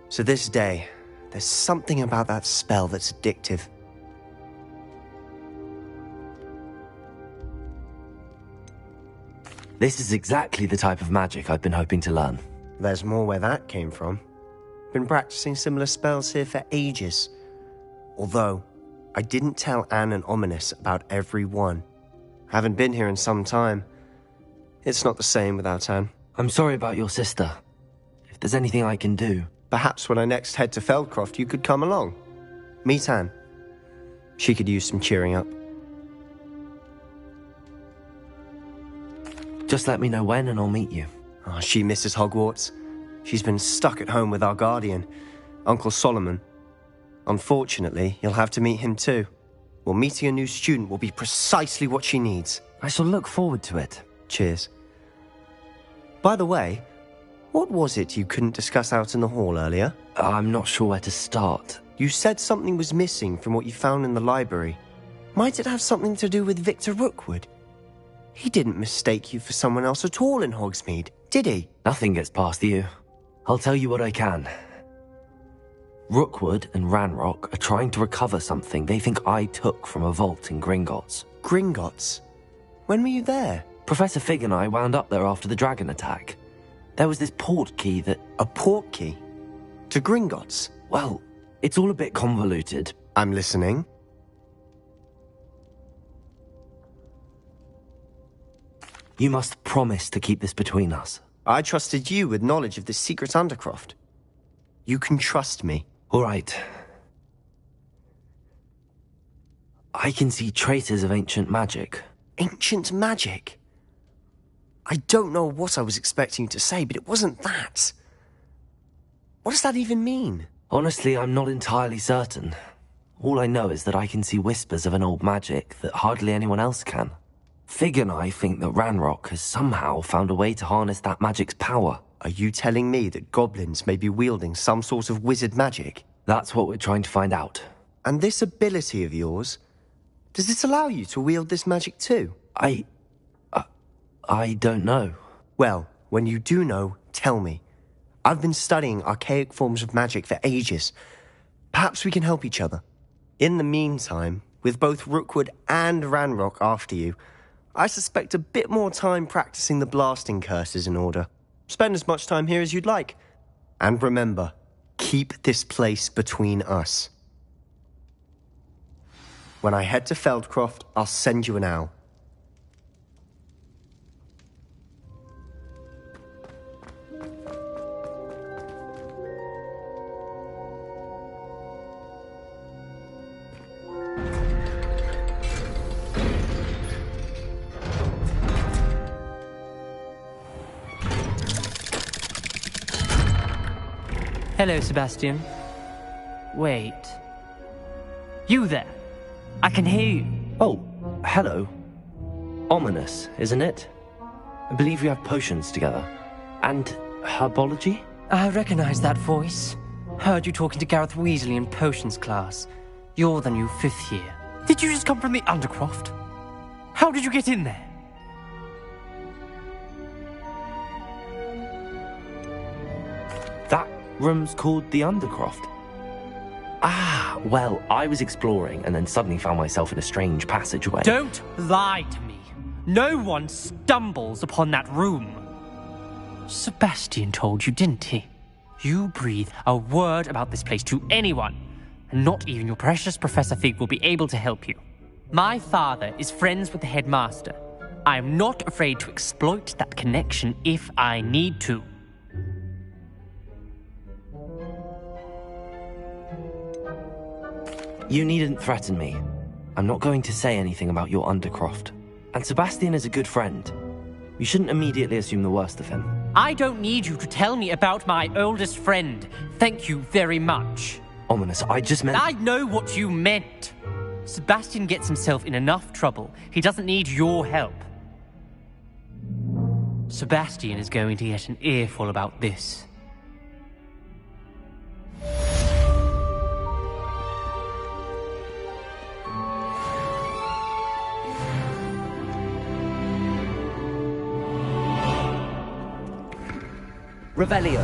So this day, there's something about that spell that's addictive. This is exactly the type of magic I've been hoping to learn. There's more where that came from. Been practicing similar spells here for ages. Although, I didn't tell Anne and Ominous about every one. Haven't been here in some time. It's not the same without Anne. I'm sorry about your sister. If there's anything I can do... Perhaps when I next head to Feldcroft, you could come along. Meet Anne. She could use some cheering up. Just let me know when and I'll meet you. Oh, she misses Hogwarts. She's been stuck at home with our guardian, Uncle Solomon. Unfortunately, you'll have to meet him too. Well, meeting a new student will be precisely what she needs. I shall look forward to it. Cheers. By the way, what was it you couldn't discuss out in the hall earlier? I'm not sure where to start. You said something was missing from what you found in the library. Might it have something to do with Victor Rookwood? He didn't mistake you for someone else at all in Hogsmeade, did he? Nothing gets past you. I'll tell you what I can. Rookwood and Ranrock are trying to recover something they think I took from a vault in Gringotts. Gringotts? When were you there? Professor Fig and I wound up there after the dragon attack. There was this port key that... A port key? To Gringotts? Well, it's all a bit convoluted. I'm listening. You must promise to keep this between us. I trusted you with knowledge of this secret Undercroft. You can trust me. All right. I can see traces of ancient magic. Ancient magic? I don't know what I was expecting you to say, but it wasn't that. What does that even mean? Honestly, I'm not entirely certain. All I know is that I can see whispers of an old magic that hardly anyone else can. Fig and I think that Ranrock has somehow found a way to harness that magic's power. Are you telling me that goblins may be wielding some sort of wizard magic? That's what we're trying to find out. And this ability of yours, does it allow you to wield this magic too? I don't know. Well, when you do know, tell me. I've been studying archaic forms of magic for ages. Perhaps we can help each other. In the meantime, with both Rookwood and Ranrock after you, I suspect a bit more time practicing the blasting curse is in order. Spend as much time here as you'd like. And remember, keep this place between us. When I head to Feldcroft, I'll send you an owl. Hello, Sebastian. Wait. You there? I can hear you. Oh, hello. Ominous, isn't it? I believe we have potions together. And herbology? I recognize that voice. Heard you talking to Gareth Weasley in potions class. You're the new 5th year. Did you just come from the Undercroft? How did you get in there? That room's called the Undercroft. Ah, well, I was exploring and then suddenly found myself in a strange passageway. Don't lie to me. No one stumbles upon that room. Sebastian told you, didn't he? You breathe a word about this place to anyone, and not even your precious Professor Fig will be able to help you. My father is friends with the headmaster. I am not afraid to exploit that connection if I need to. You needn't threaten me. I'm not going to say anything about your Undercroft. And Sebastian is a good friend. You shouldn't immediately assume the worst of him. I don't need you to tell me about my oldest friend. Thank you very much. Ominous, I just meant... I know what you meant. Sebastian gets himself in enough trouble. He doesn't need your help. Sebastian is going to get an earful about this. Revelio.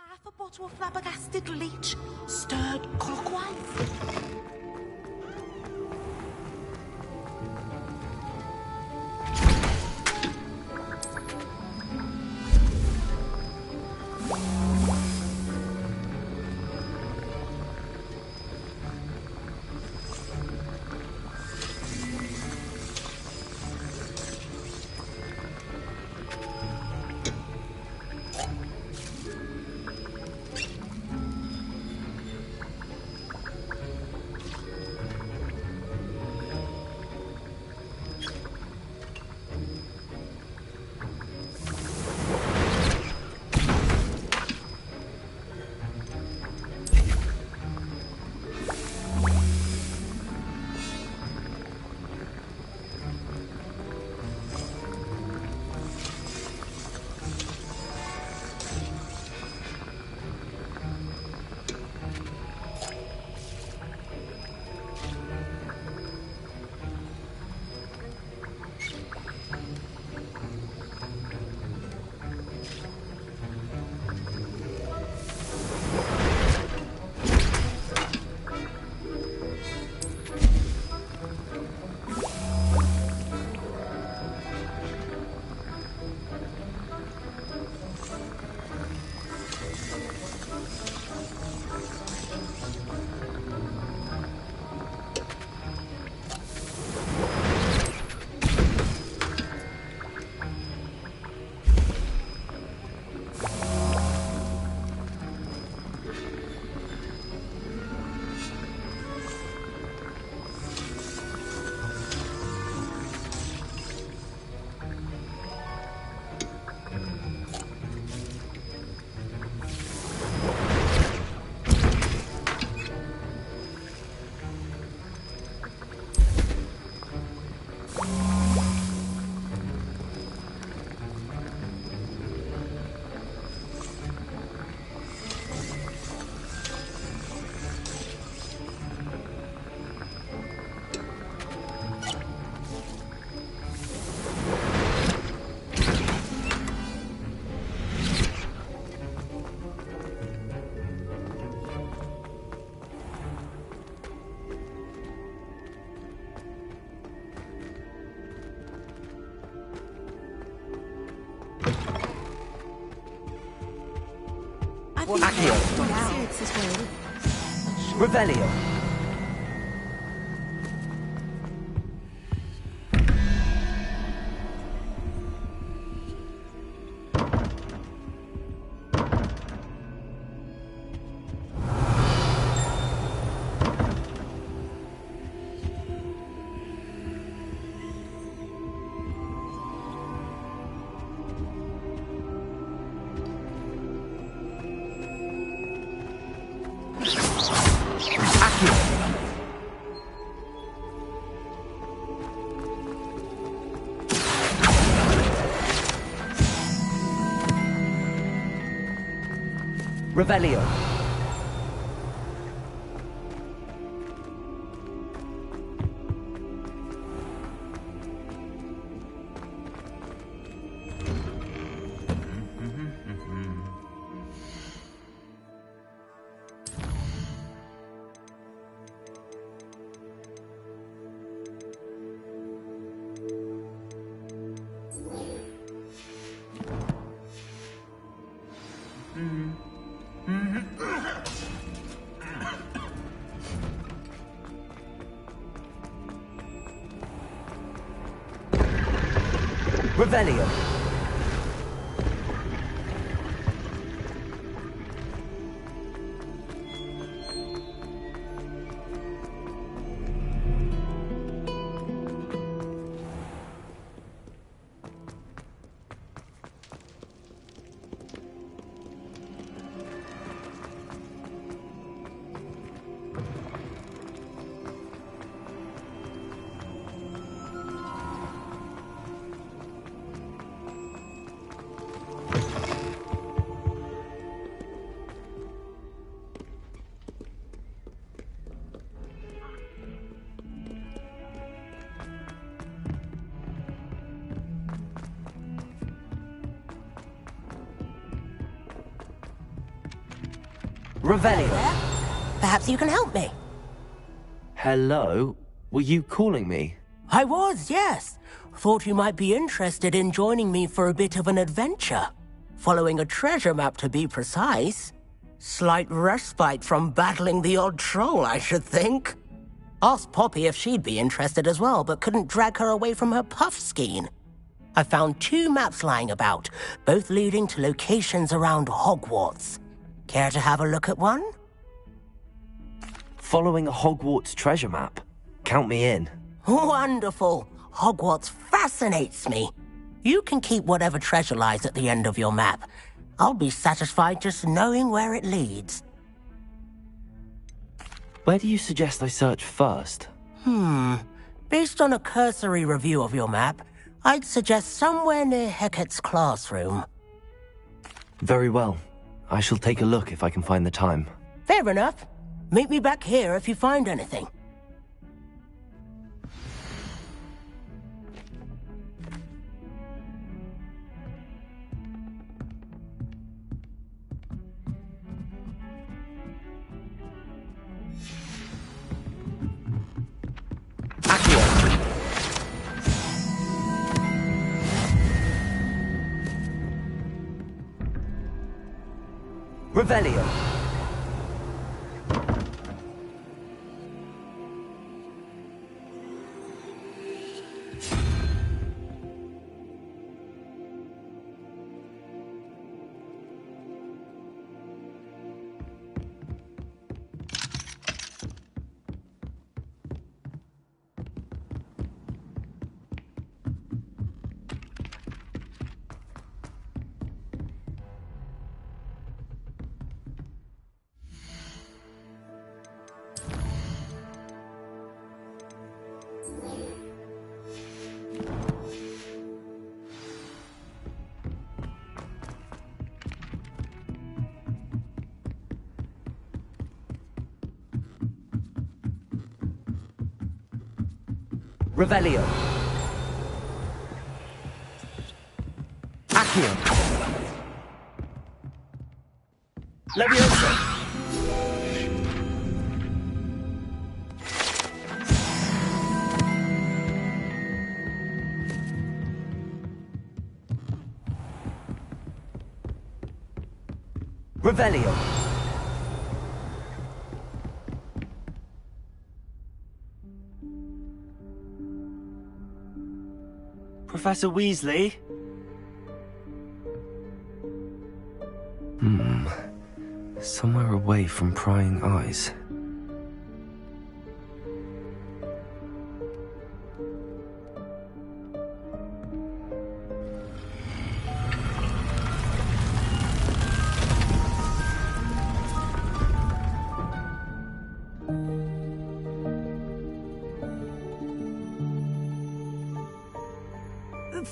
Half a bottle of flabbergasted leech, stirred clockwise. Accio. Revelio. Revelio. Revelio. Revelio. Perhaps you can help me. Hello? Were you calling me? I was, yes. Thought you might be interested in joining me for a bit of an adventure. Following a treasure map, to be precise. Slight respite from battling the odd troll, I should think. Asked Poppy if she'd be interested as well, but couldn't drag her away from her puff skein. I found 2 maps lying about, both leading to locations around Hogwarts. Care to have a look at one? Following a Hogwarts treasure map. Count me in. Wonderful. Hogwarts fascinates me. You can keep whatever treasure lies at the end of your map. I'll be satisfied just knowing where it leads. Where do you suggest I search first? Based on a cursory review of your map, I'd suggest somewhere near Hecate's classroom. Very well. I shall take a look if I can find the time. Fair enough. Meet me back here if you find anything. Revelio. Revelio. Accio. Leviosa. Revelio. Professor Weasley? Somewhere away from prying eyes.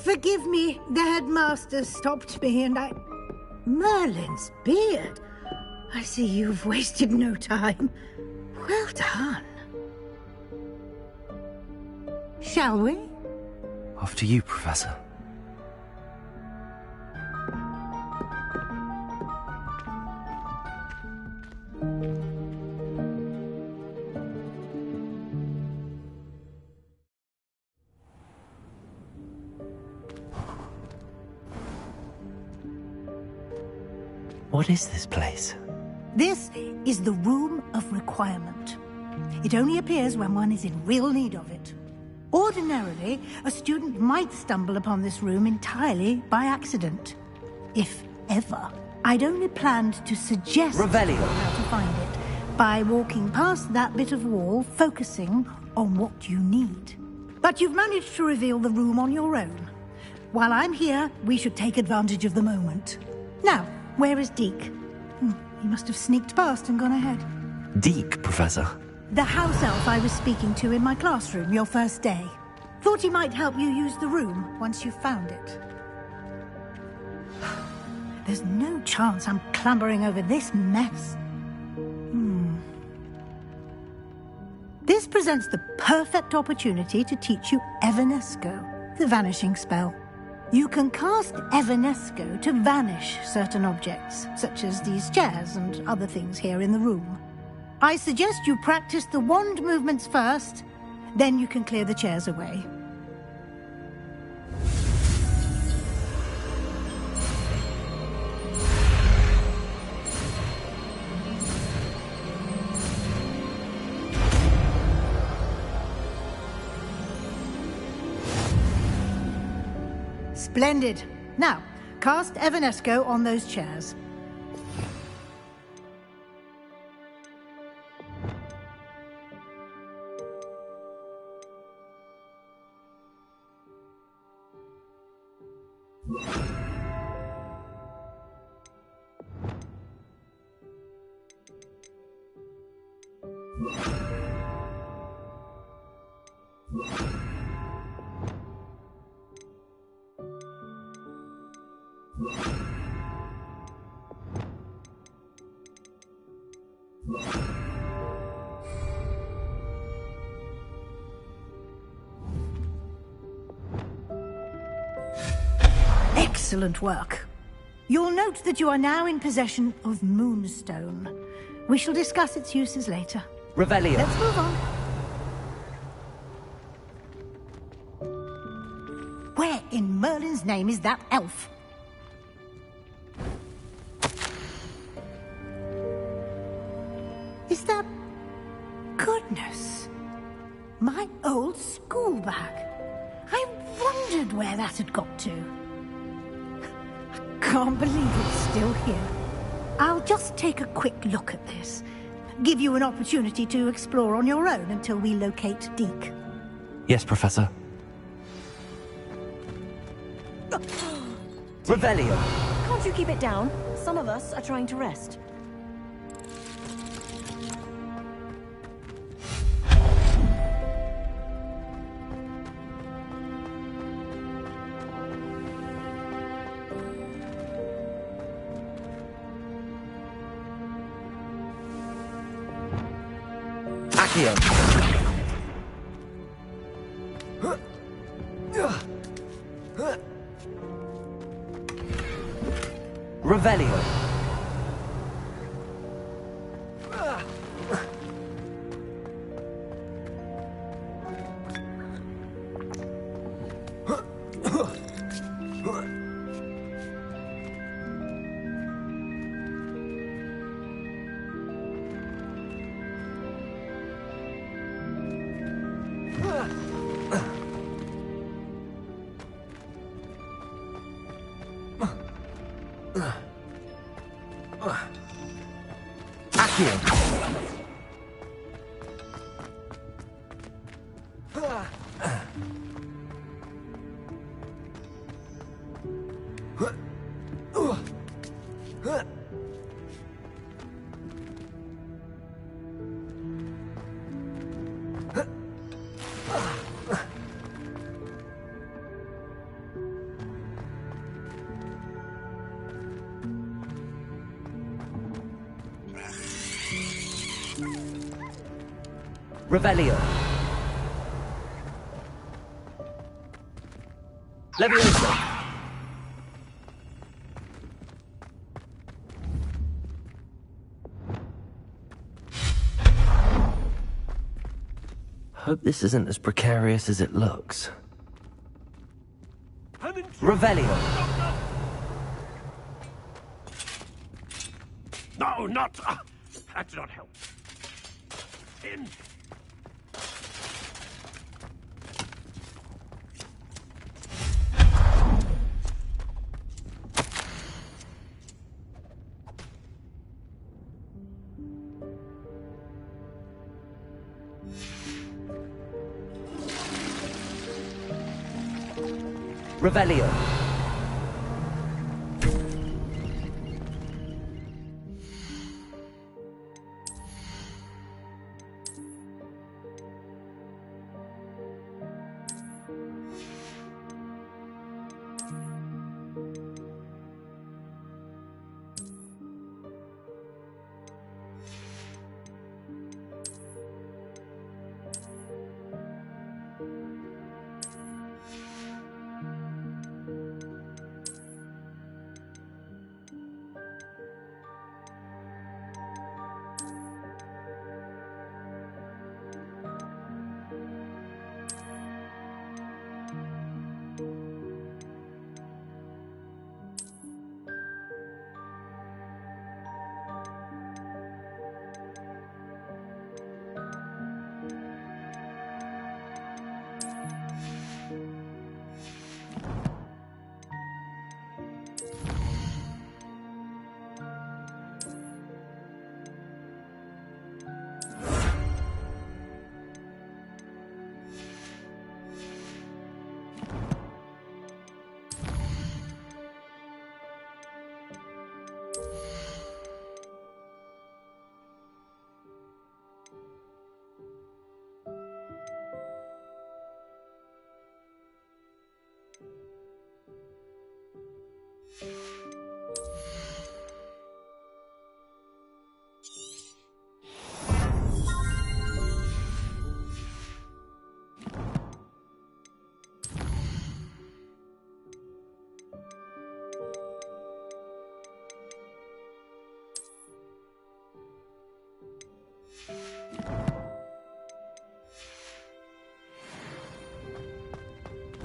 Forgive me, the headmaster stopped me and I... Merlin's beard. I see you've wasted no time. Well done. Shall we? After you, Professor. What is this place? This is the Room of Requirement. It only appears when one is in real need of it. Ordinarily, a student might stumble upon this room entirely by accident. If ever. I'd only planned to suggest Revelio. how to find it by walking past that bit of wall, focusing on what you need. But you've managed to reveal the room on your own. While I'm here, we should take advantage of the moment. Now, where is Deke? He must have sneaked past and gone ahead. Deke, Professor. The house elf I was speaking to in my classroom your first day. Thought he might help you use the room once you found it. There's no chance I'm clambering over this mess. This presents the perfect opportunity to teach you Evanesco, the vanishing spell. You can cast Evanesco to vanish certain objects, such as these chairs and other things here in the room. I suggest you practice the wand movements first, then you can clear the chairs away. Splendid. Now, cast Evanesco on those chairs. Excellent work. You'll note that you are now in possession of Moonstone. We shall discuss its uses later. Revelio. Let's move on. Where in Merlin's name is that elf? Is that... Goodness. My old school bag. I wondered where that had got to. I can't believe it's still here. I'll just take a quick look at this. Give you an opportunity to explore on your own until we locate Deke. Yes, Professor. Revelio. Can't you keep it down? Some of us are trying to rest. Accio. Revelio. Revelio. Leviosa. Hope this isn't as precarious as it looks. Revelio. No, not... that did not help. In. Revelio.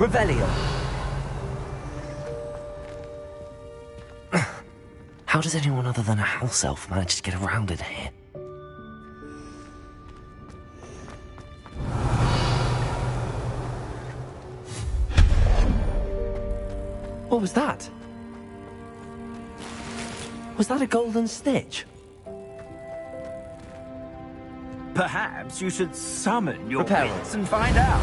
Revelio. How does anyone other than a house elf manage to get around in here? What was that? Was that a golden snitch? Perhaps you should summon your Repel. wits and find out.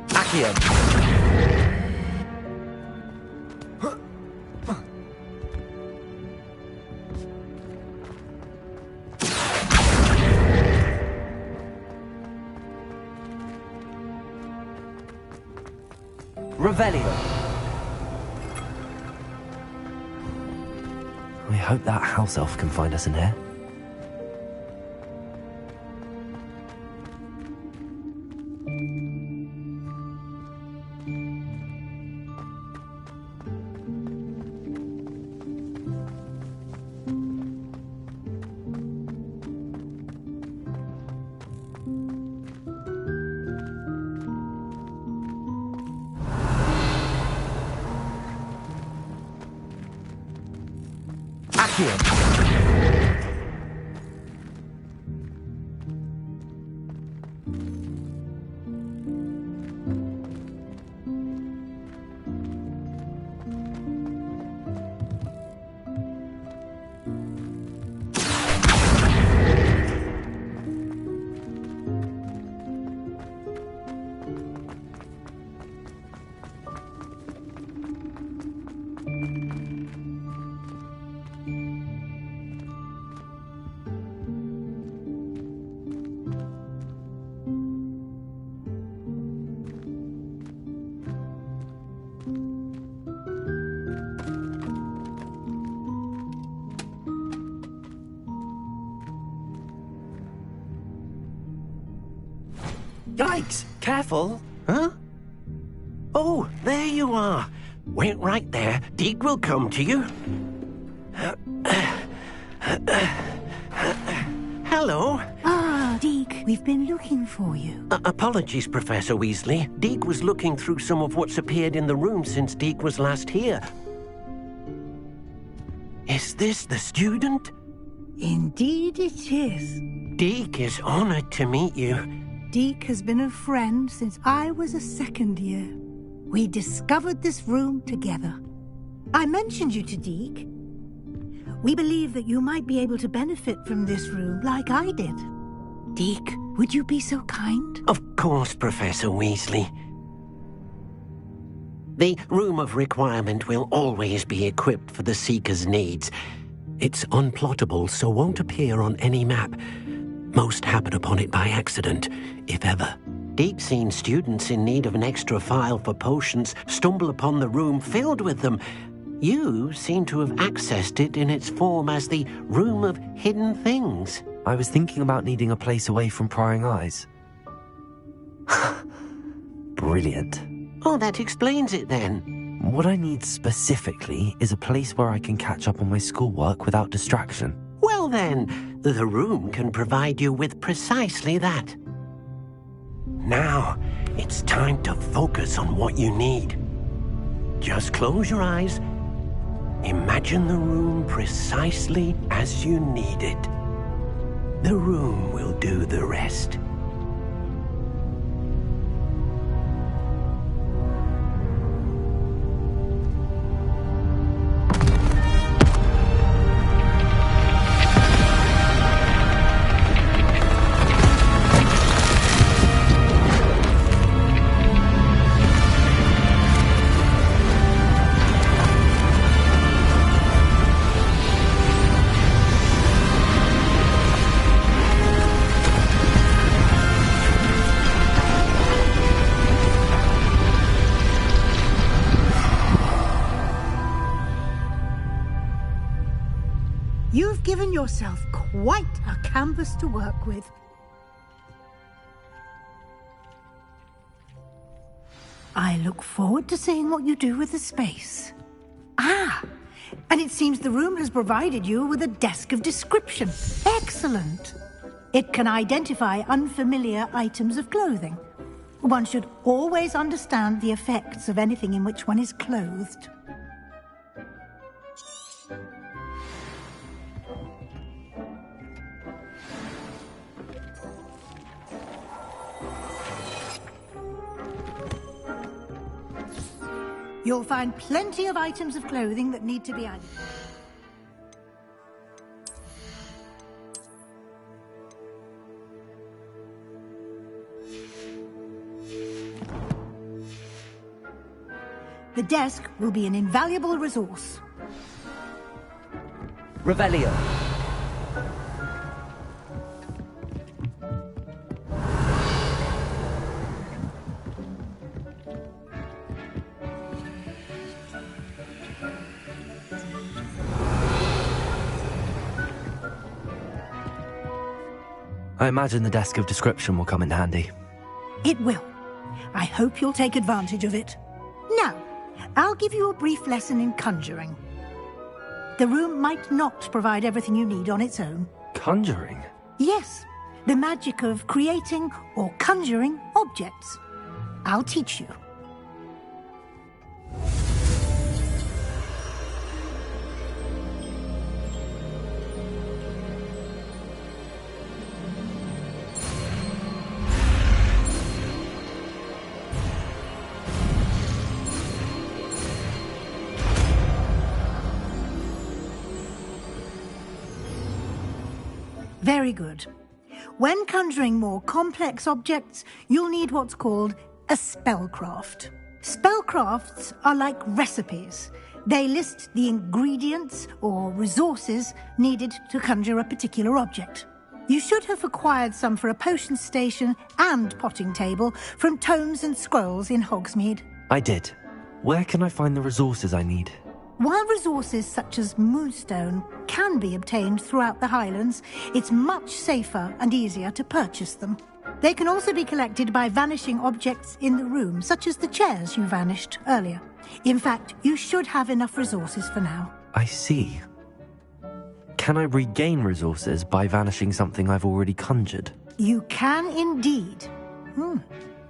Accio. Revelio. I hope that house elf can find us in here. Yikes! Careful! Huh? Oh, there you are. Wait right there. Deke will come to you. Hello. Ah, Deke, we've been looking for you. Apologies, Professor Weasley. Deke was looking through some of what's appeared in the room since Deke was last here. Is this the student? Indeed it is. Deke is honored to meet you. Deke has been a friend since I was a second year. We discovered this room together. I mentioned you to Deke. We believe that you might be able to benefit from this room like I did. Deke, would you be so kind? Of course, Professor Weasley. The Room of Requirement will always be equipped for the Seeker's needs. It's unplottable, so won't appear on any map. Most happen upon it by accident, if ever. Deep-seen students in need of an extra file for potions stumble upon the room filled with them. You seem to have accessed it in its form as the Room of Hidden Things. I was thinking about needing a place away from prying eyes. Brilliant. Oh, that explains it then. What I need specifically is a place where I can catch up on my schoolwork without distraction. Well then, the room can provide you with precisely that. Now, it's time to focus on what you need. Just close your eyes. Imagine the room precisely as you need it. The room will do the rest. You've given yourself quite a canvas to work with. I look forward to seeing what you do with the space. Ah, and it seems the room has provided you with a desk of description. Excellent. It can identify unfamiliar items of clothing. One should always understand the effects of anything in which one is clothed. You'll find plenty of items of clothing that need to be added. The desk will be an invaluable resource. Revelio. I imagine the desk of description will come in handy. It will. I hope you'll take advantage of it. Now, I'll give you a brief lesson in conjuring. The room might not provide everything you need on its own. Conjuring? Yes, the magic of creating or conjuring objects. I'll teach you. Very good. When conjuring more complex objects, you'll need what's called a spellcraft. Spellcrafts are like recipes. They list the ingredients or resources needed to conjure a particular object. You should have acquired some for a potion station and potting table from tomes and scrolls in Hogsmeade. I did. Where can I find the resources I need? While resources such as moonstone can be obtained throughout the Highlands, it's much safer and easier to purchase them. They can also be collected by vanishing objects in the room, such as the chairs you vanished earlier. In fact, you should have enough resources for now. I see. Can I regain resources by vanishing something I've already conjured? You can indeed.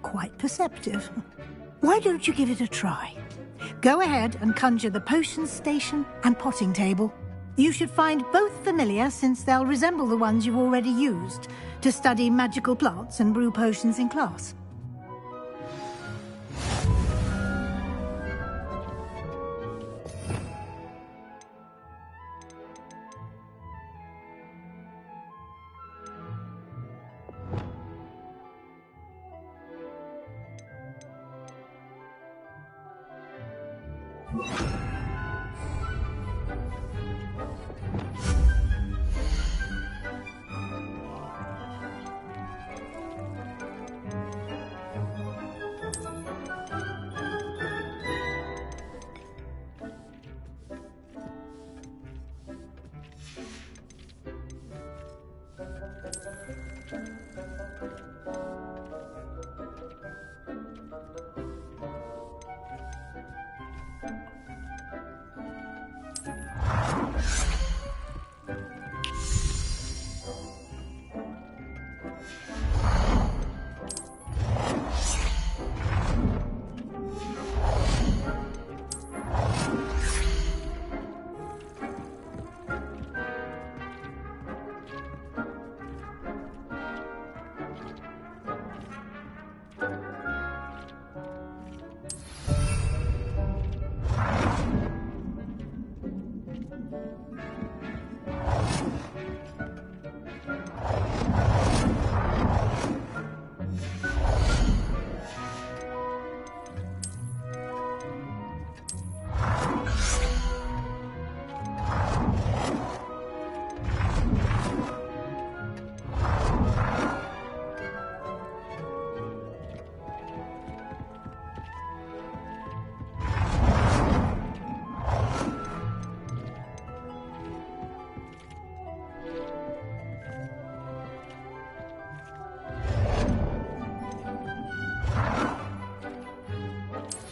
Quite perceptive. Why don't you give it a try? Go ahead and conjure the potion station and potting table. You should find both familiar, since they'll resemble the ones you've already used to study magical plants and brew potions in class.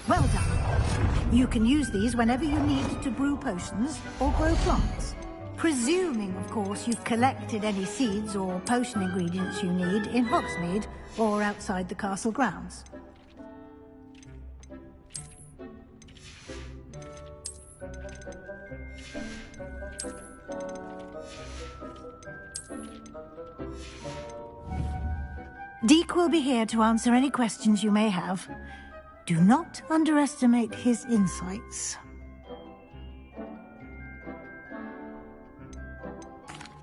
Well done. You can use these whenever you need to brew potions or grow plants. Presuming, of course, you've collected any seeds or potion ingredients you need in Hogsmeade or outside the castle grounds. Deke will be here to answer any questions you may have. Do not underestimate his insights.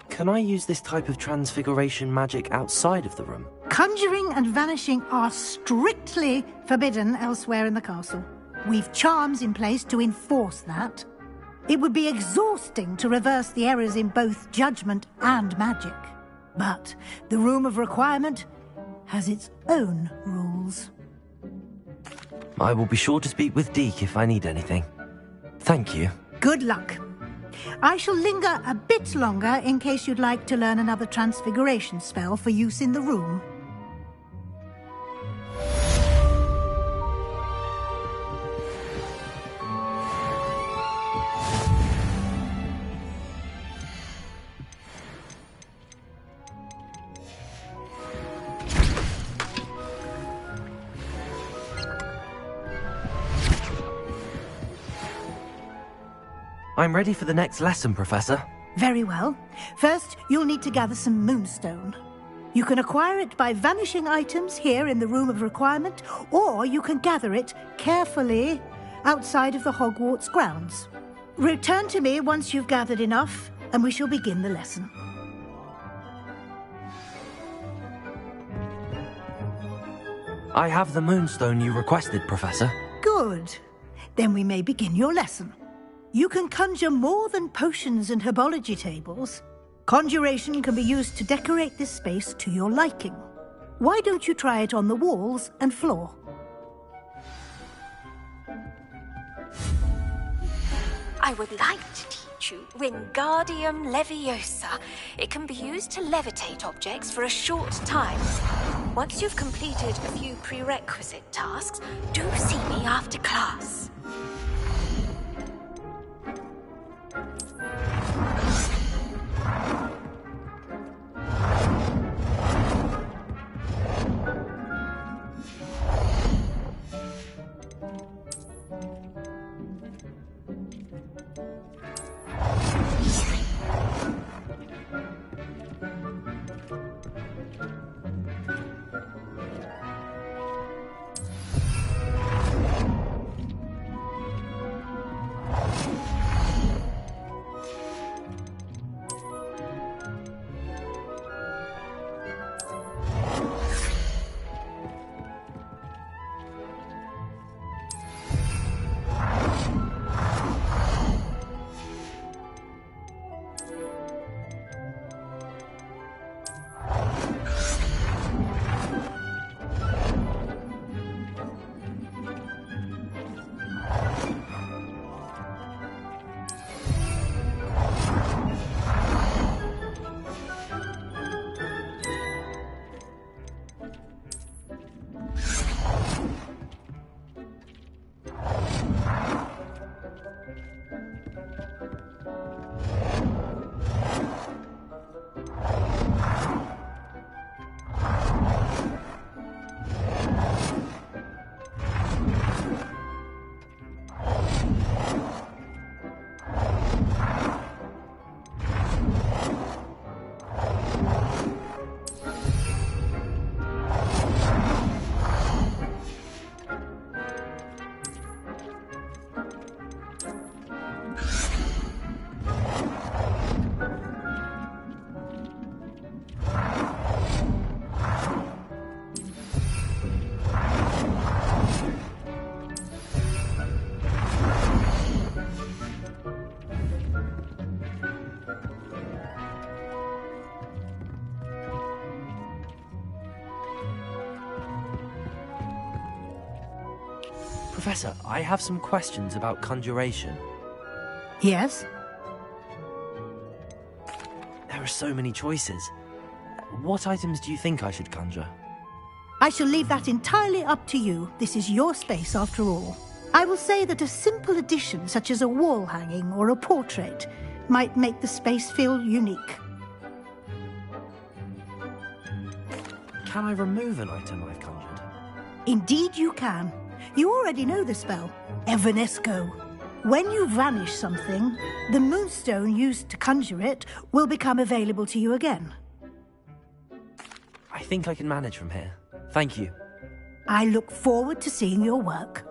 Can I use this type of transfiguration magic outside of the room? Conjuring and vanishing are strictly forbidden elsewhere in the castle. We've charms in place to enforce that. It would be exhausting to reverse the errors in both judgment and magic. But the Room of Requirement has its own rules. I will be sure to speak with Deke if I need anything. Thank you. Good luck. I shall linger a bit longer in case you'd like to learn another transfiguration spell for use in the room. I'm ready for the next lesson, Professor. Very well. First, you'll need to gather some moonstone. You can acquire it by vanishing items here in the Room of Requirement, or you can gather it carefully outside of the Hogwarts grounds. Return to me once you've gathered enough, and we shall begin the lesson. I have the moonstone you requested, Professor. Good. Then we may begin your lesson. You can conjure more than potions and herbology tables. Conjuration can be used to decorate this space to your liking. Why don't you try it on the walls and floor? I would like to teach you Wingardium Leviosa. It can be used to levitate objects for a short time. Once you've completed a few prerequisite tasks, do see me after class. Professor, I have some questions about conjuration. Yes? There are so many choices. What items do you think I should conjure? I shall leave that entirely up to you. This is your space, after all. I will say that a simple addition, such as a wall hanging or a portrait, might make the space feel unique. Can I remove an item I've conjured? Indeed you can. You already know the spell, Evanesco. When you vanish something, the moonstone used to conjure it will become available to you again. I think I can manage from here. Thank you. I look forward to seeing your work.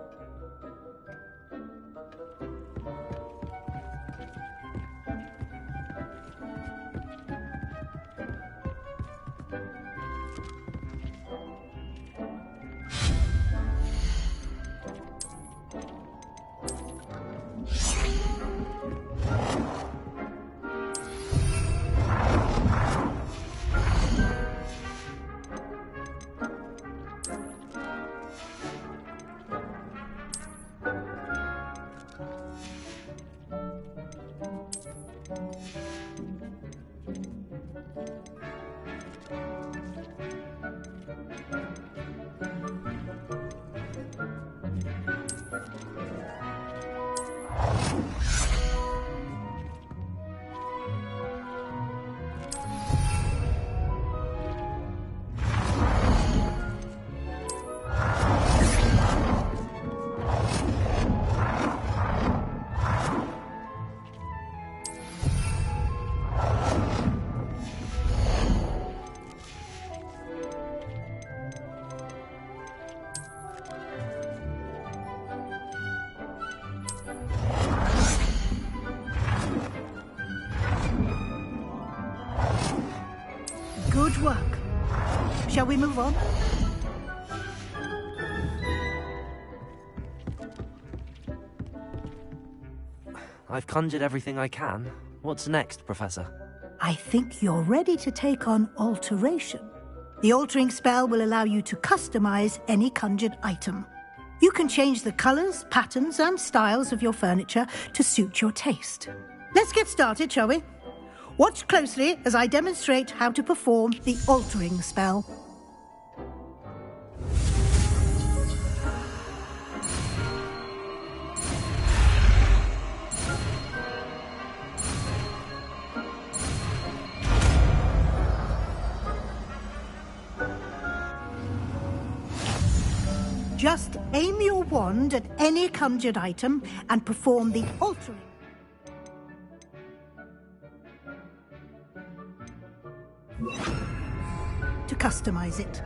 Good work. Shall we move on? I've conjured everything I can. What's next, Professor? I think you're ready to take on alteration. The altering spell will allow you to customize any conjured item. You can change the colors, patterns, and styles of your furniture to suit your taste. Let's get started, shall we? Watch closely as I demonstrate how to perform the altering spell. Just aim your wand at any conjured item and perform the altering. To customize it.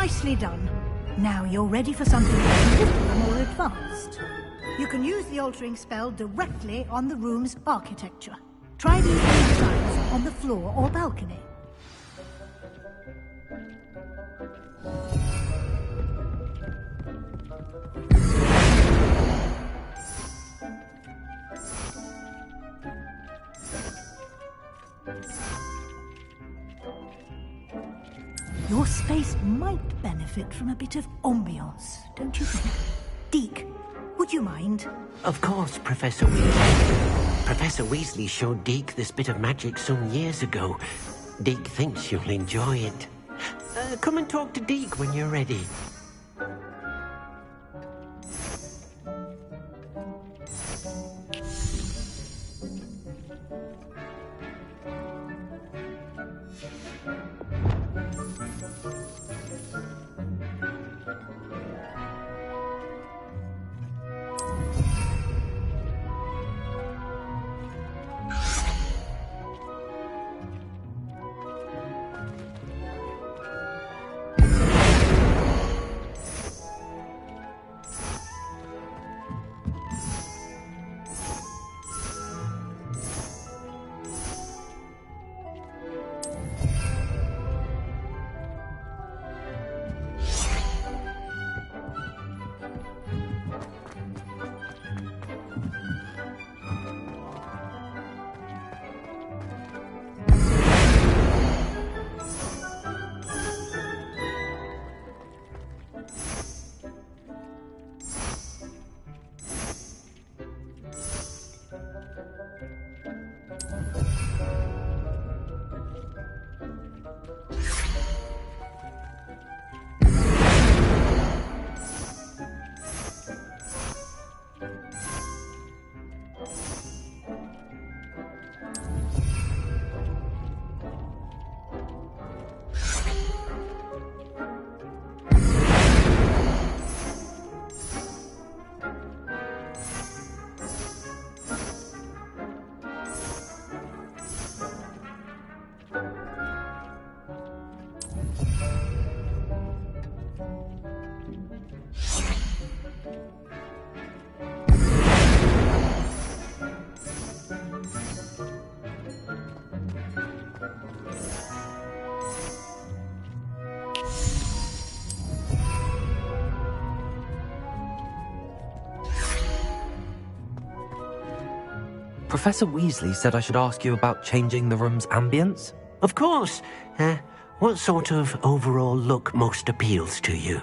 Nicely done. Now you're ready for something a little more advanced. You can use the altering spell directly on the room's architecture. Try these signs on the floor or balcony. Your space might benefit from a bit of ambiance, don't you think? Deke, would you mind? Of course, Professor Weasley. Professor Weasley showed Deke this bit of magic some years ago. Deke thinks you'll enjoy it. Come and talk to Deke when you're ready. Professor Weasley said I should ask you about changing the room's ambience? Of course. What sort of overall look most appeals to you?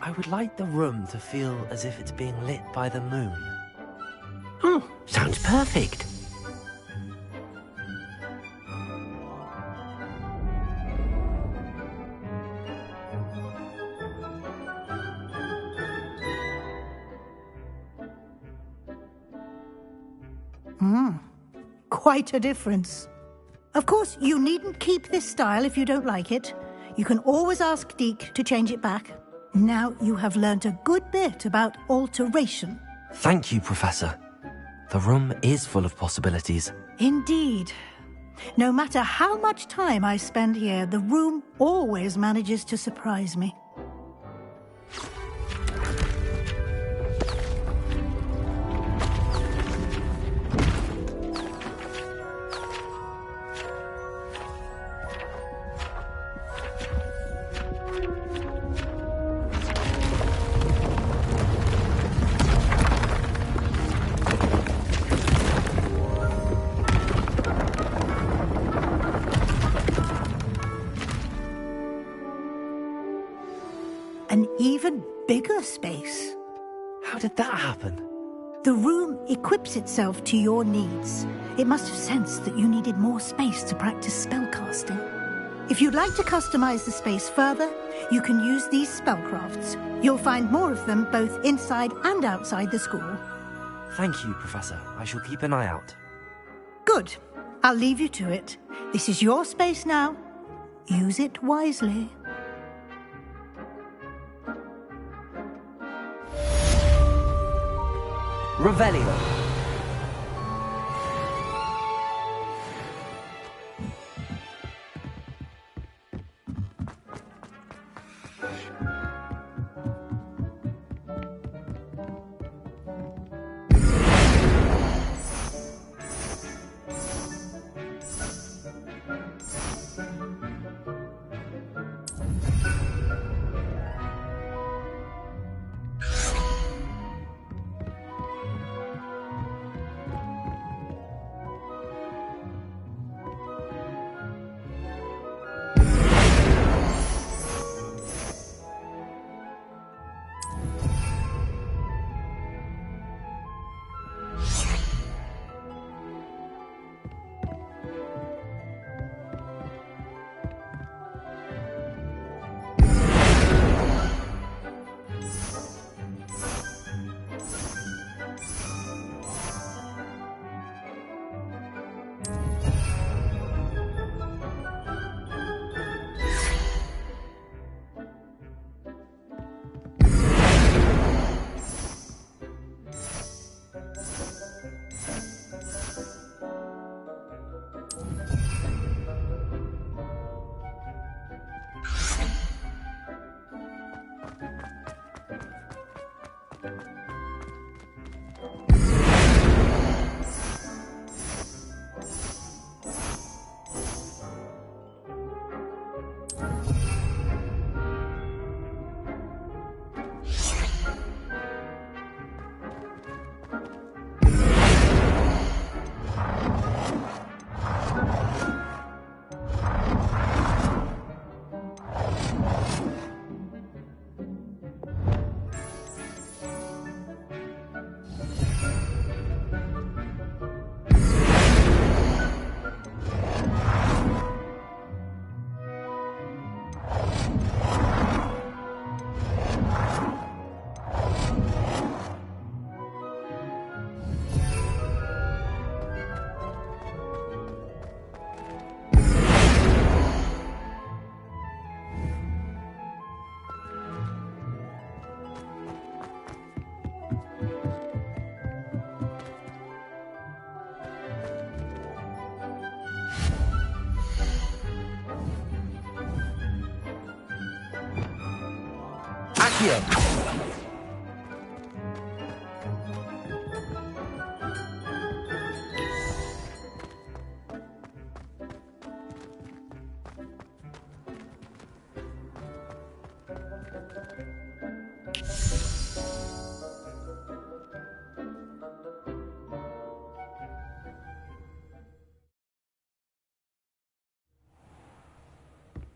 I would like the room to feel as if it's being lit by the moon. Oh, sounds perfect. Quite a difference. Of course, you needn't keep this style if you don't like it. You can always ask Deke to change it back. Now you have learnt a good bit about alteration. Thank you, Professor. The room is full of possibilities. Indeed. No matter how much time I spend here, the room always manages to surprise me. An even bigger space. How did that happen? The room equips itself to your needs. It must have sensed that you needed more space to practice spellcasting. If you'd like to customize the space further, you can use these spellcrafts. You'll find more of them both inside and outside the school. Thank you, Professor. I shall keep an eye out. Good. I'll leave you to it. This is your space now. Use it wisely. Revelio.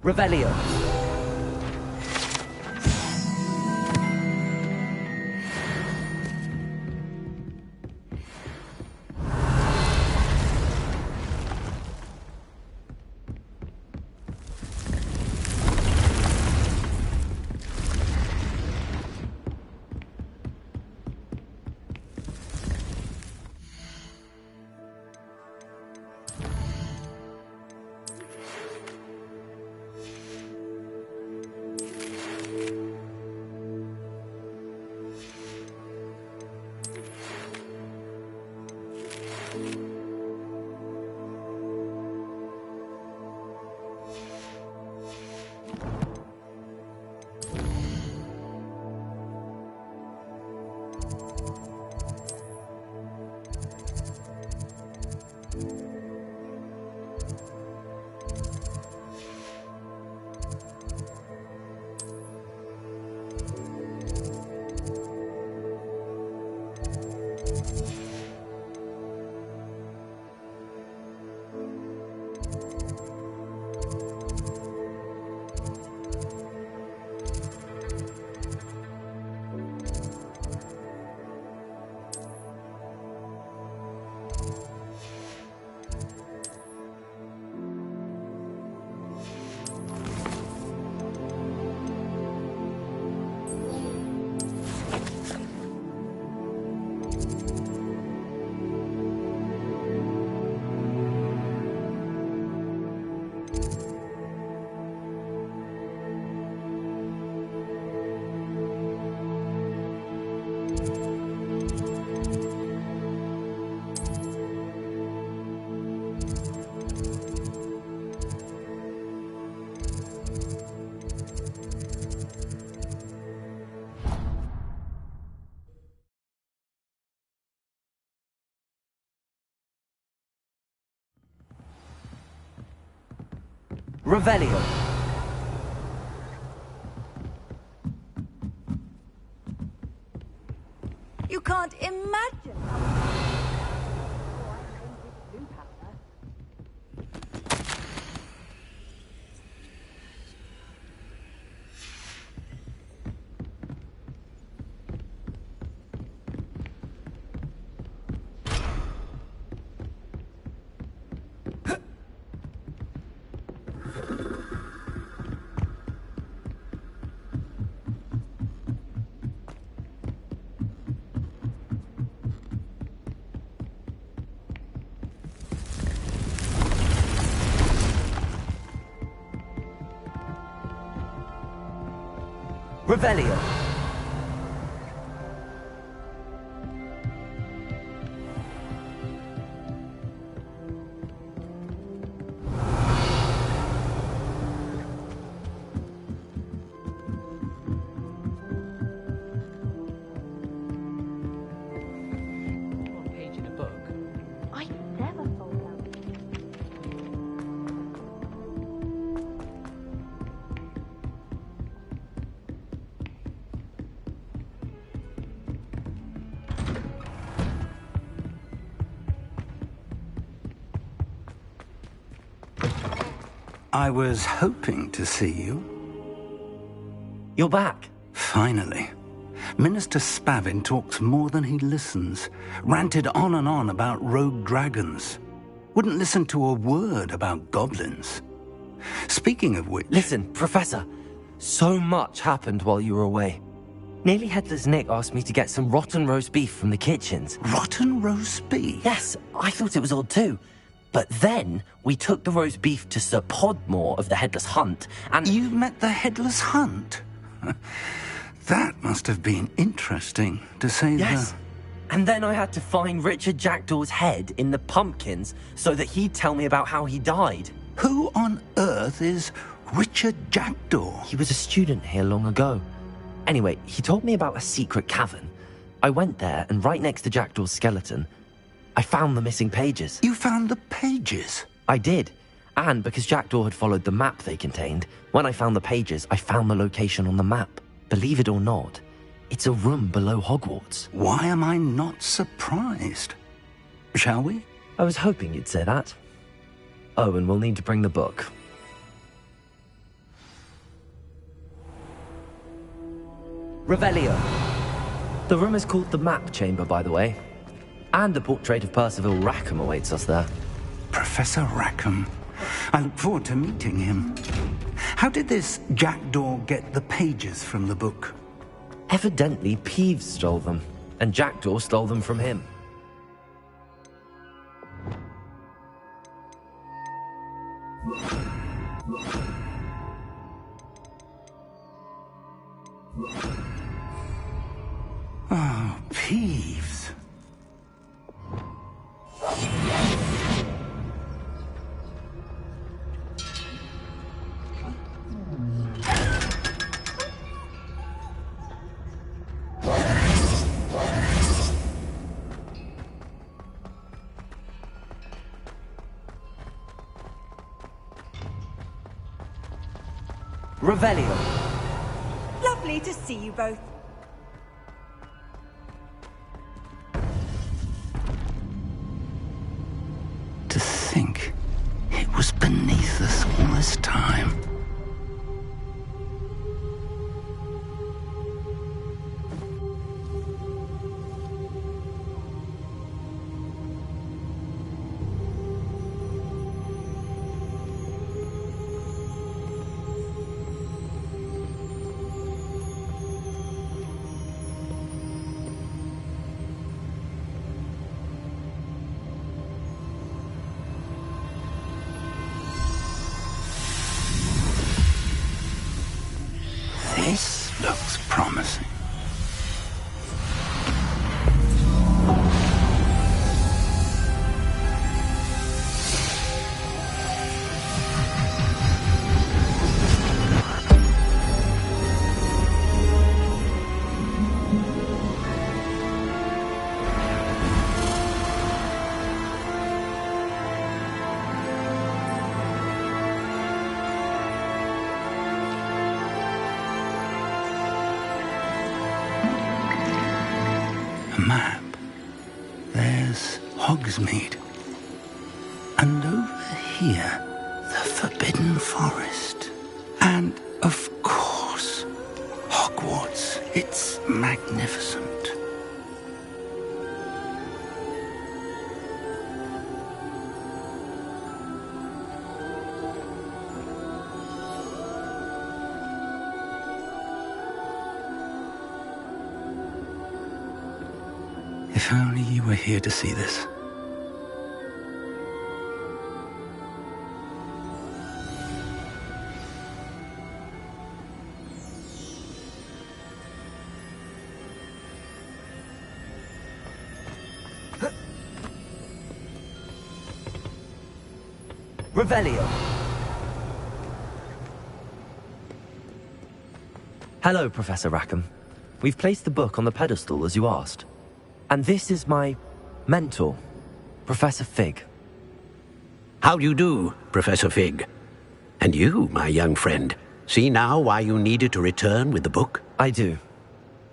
Revelio. Revelio. You can't imagine Revelio. Page in a book. I never fall down. I was hoping to see you. You're back. Finally. Minister Spavin talks more than he listens. Ranted on and on about rogue dragons. Wouldn't listen to a word about goblins. Speaking of which... Listen, Professor. So much happened while you were away. Nearly Headless Nick asked me to get some rotten roast beef from the kitchens. Rotten roast beef? Yes, I thought it was odd too. But then we took the roast beef to Sir Podmore of the Headless Hunt, and... You met the Headless Hunt? That must have been interesting, to say the... Yes. And then I had to find Richard Jackdaw's head in the pumpkins so that he'd tell me about how he died. Who on earth is Richard Jackdaw? He was a student here long ago. Anyway, he told me about a secret cavern. I went there, and right next to Jackdaw's skeleton, I found the missing pages. You found the pages? I did. And because Jackdaw had followed the map they contained, when I found the pages, I found the location on the map. Believe it or not, it's a room below Hogwarts. Why am I not surprised? Shall we? I was hoping you'd say that. Oh, and we'll need to bring the book. Revelio. The room is called the Map Chamber, by the way. And a portrait of Percival Rackham awaits us there. Professor Rackham. I look forward to meeting him. How did this Jackdaw get the pages from the book? Evidently, Peeves stole them, and Jackdaw stole them from him. Oh, Peeves. Revelio. Lovely to see you both. To think it was beneath us all this time. This looks promising. Map. There's Hogsmeade. And over here, the Forbidden Forest. And, of course, Hogwarts. It's magnificent. If only you were here to see this. Revelio. Hello, Professor Rackham. We've placed the book on the pedestal as you asked. And this is my mentor, Professor Fig. How do you do, Professor Fig? And you, my young friend, see now why you needed to return with the book? I do.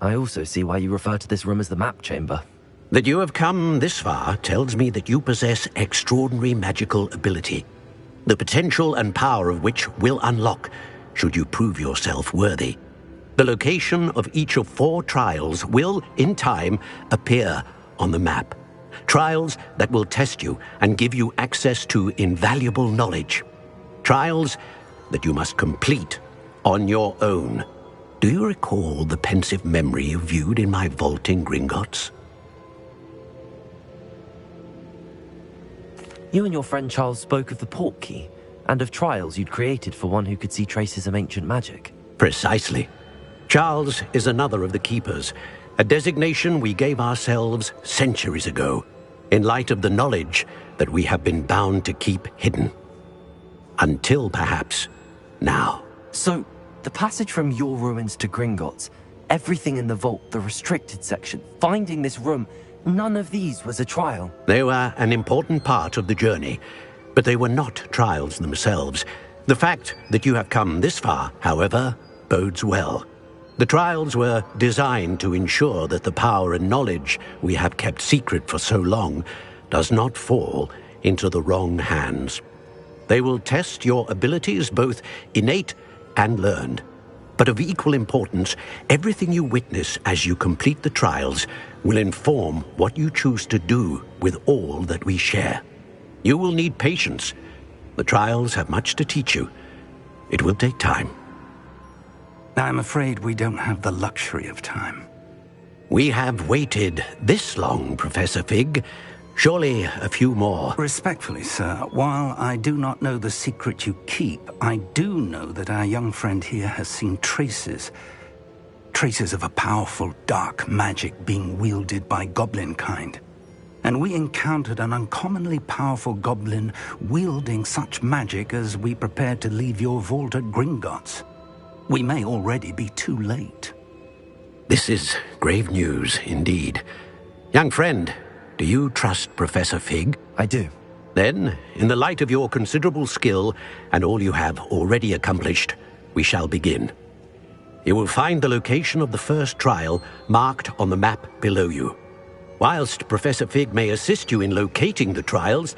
I also see why you refer to this room as the Map Chamber. That you have come this far tells me that you possess extraordinary magical ability, the potential and power of which will unlock should you prove yourself worthy. The location of each of 4 trials will, in time, appear on the map. Trials that will test you and give you access to invaluable knowledge. Trials that you must complete on your own. Do you recall the pensive memory you viewed in my vault in Gringotts? You and your friend Charles spoke of the port key, and of trials you'd created for one who could see traces of ancient magic. Precisely. Charles is another of the keepers, a designation we gave ourselves centuries ago, in light of the knowledge that we have been bound to keep hidden. Until, perhaps, now. So, the passage from your ruins to Gringotts, everything in the vault, the restricted section, finding this room, none of these was a trial. They were an important part of the journey, but they were not trials themselves. The fact that you have come this far, however, bodes well. The trials were designed to ensure that the power and knowledge we have kept secret for so long does not fall into the wrong hands. They will test your abilities, both innate and learned. But of equal importance, everything you witness as you complete the trials will inform what you choose to do with all that we share. You will need patience. The trials have much to teach you. It will take time. I'm afraid we don't have the luxury of time. We have waited this long, Professor Fig. Surely a few more. Respectfully, sir, while I do not know the secret you keep, I do know that our young friend here has seen traces of a powerful dark magic being wielded by goblin kind. And we encountered an uncommonly powerful goblin wielding such magic as we prepared to leave your vault at Gringotts. We may already be too late. This is grave news indeed. Young friend, do you trust Professor Fig? I do. Then, in the light of your considerable skill and all you have already accomplished, we shall begin. You will find the location of the first trial marked on the map below you. Whilst Professor Fig may assist you in locating the trials,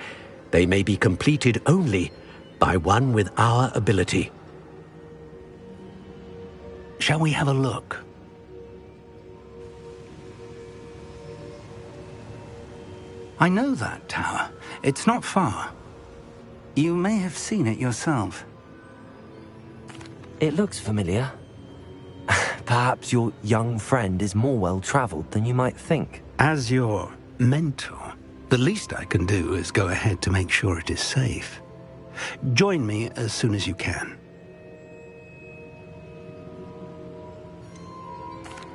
they may be completed only by one with our ability. Shall we have a look? I know that tower. It's not far. You may have seen it yourself. It looks familiar. Perhaps your young friend is more well-traveled than you might think. As your mentor, the least I can do is go ahead to make sure it is safe. Join me as soon as you can.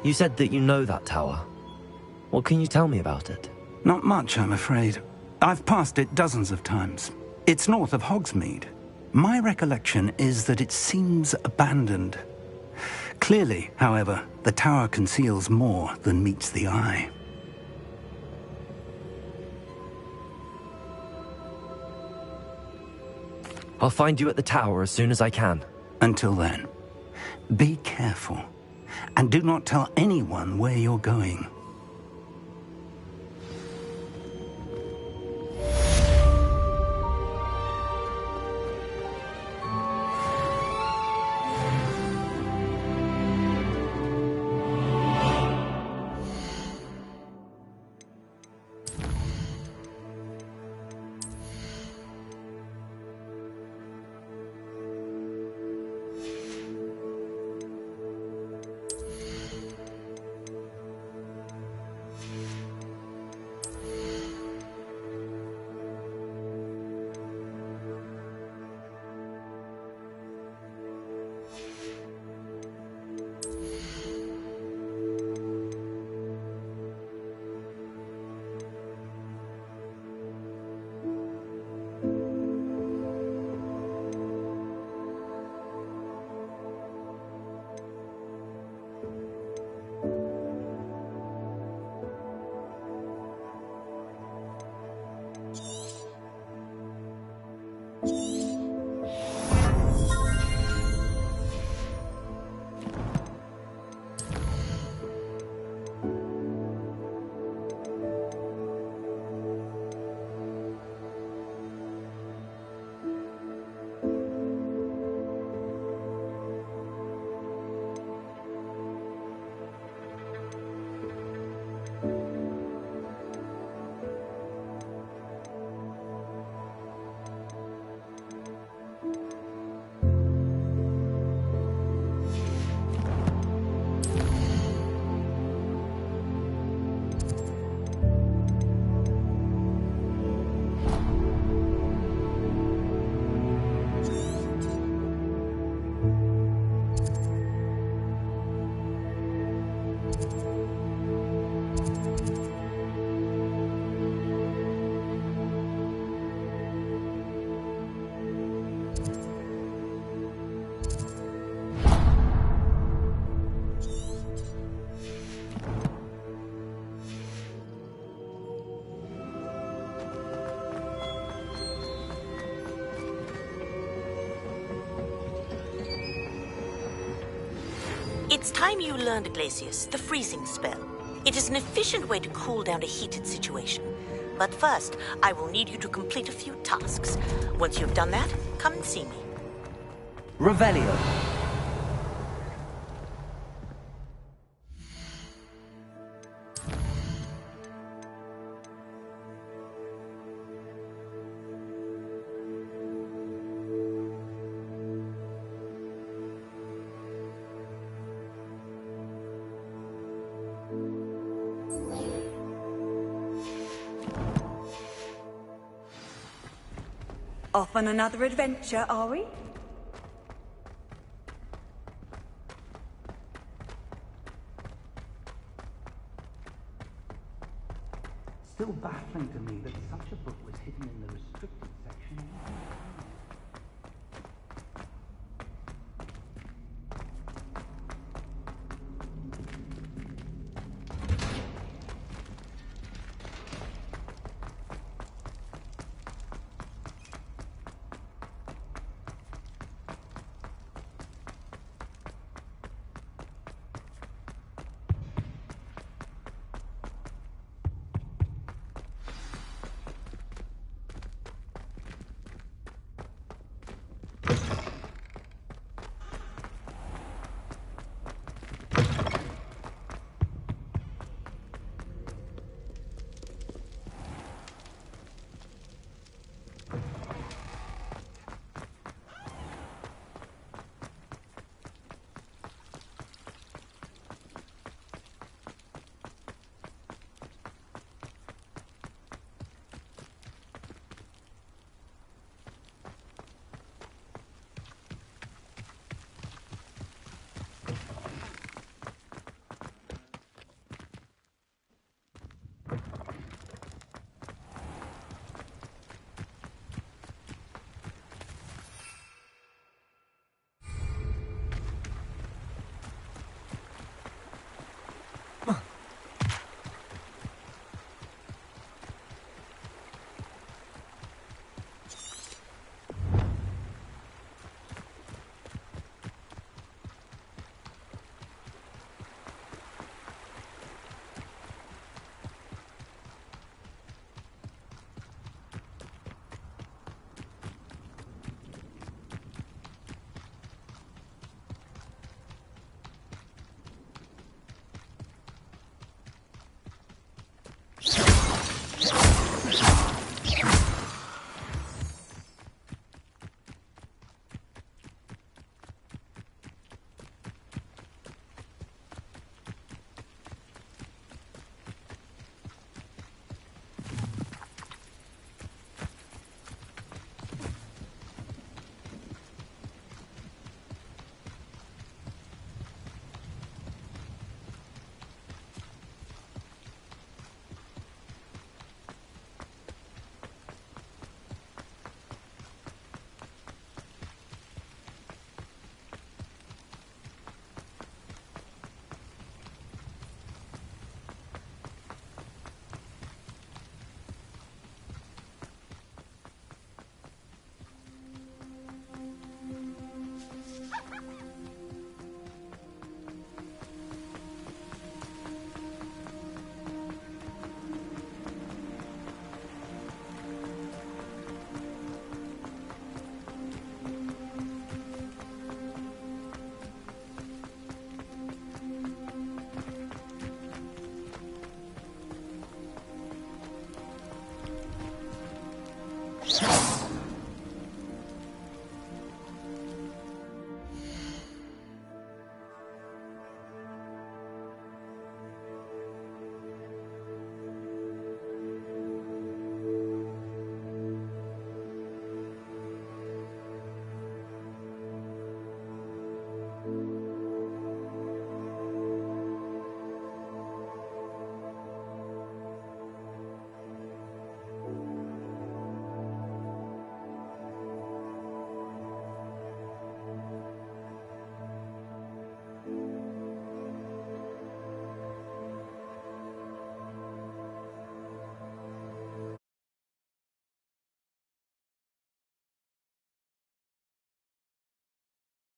You said that you know that tower. What can you tell me about it? Not much, I'm afraid. I've passed it dozens of times. It's north of Hogsmeade. My recollection is that it seems abandoned. Clearly, however, the tower conceals more than meets the eye. I'll find you at the tower as soon as I can. Until then, be careful, and do not tell anyone where you're going. It's time you learned, Glacius, the freezing spell. It is an efficient way to cool down a heated situation. But first, I will need you to complete a few tasks. Once you've done that, come and see me. Revelio. Off on another adventure, are we? Still baffling to me that such a book was hidden in the restricted section.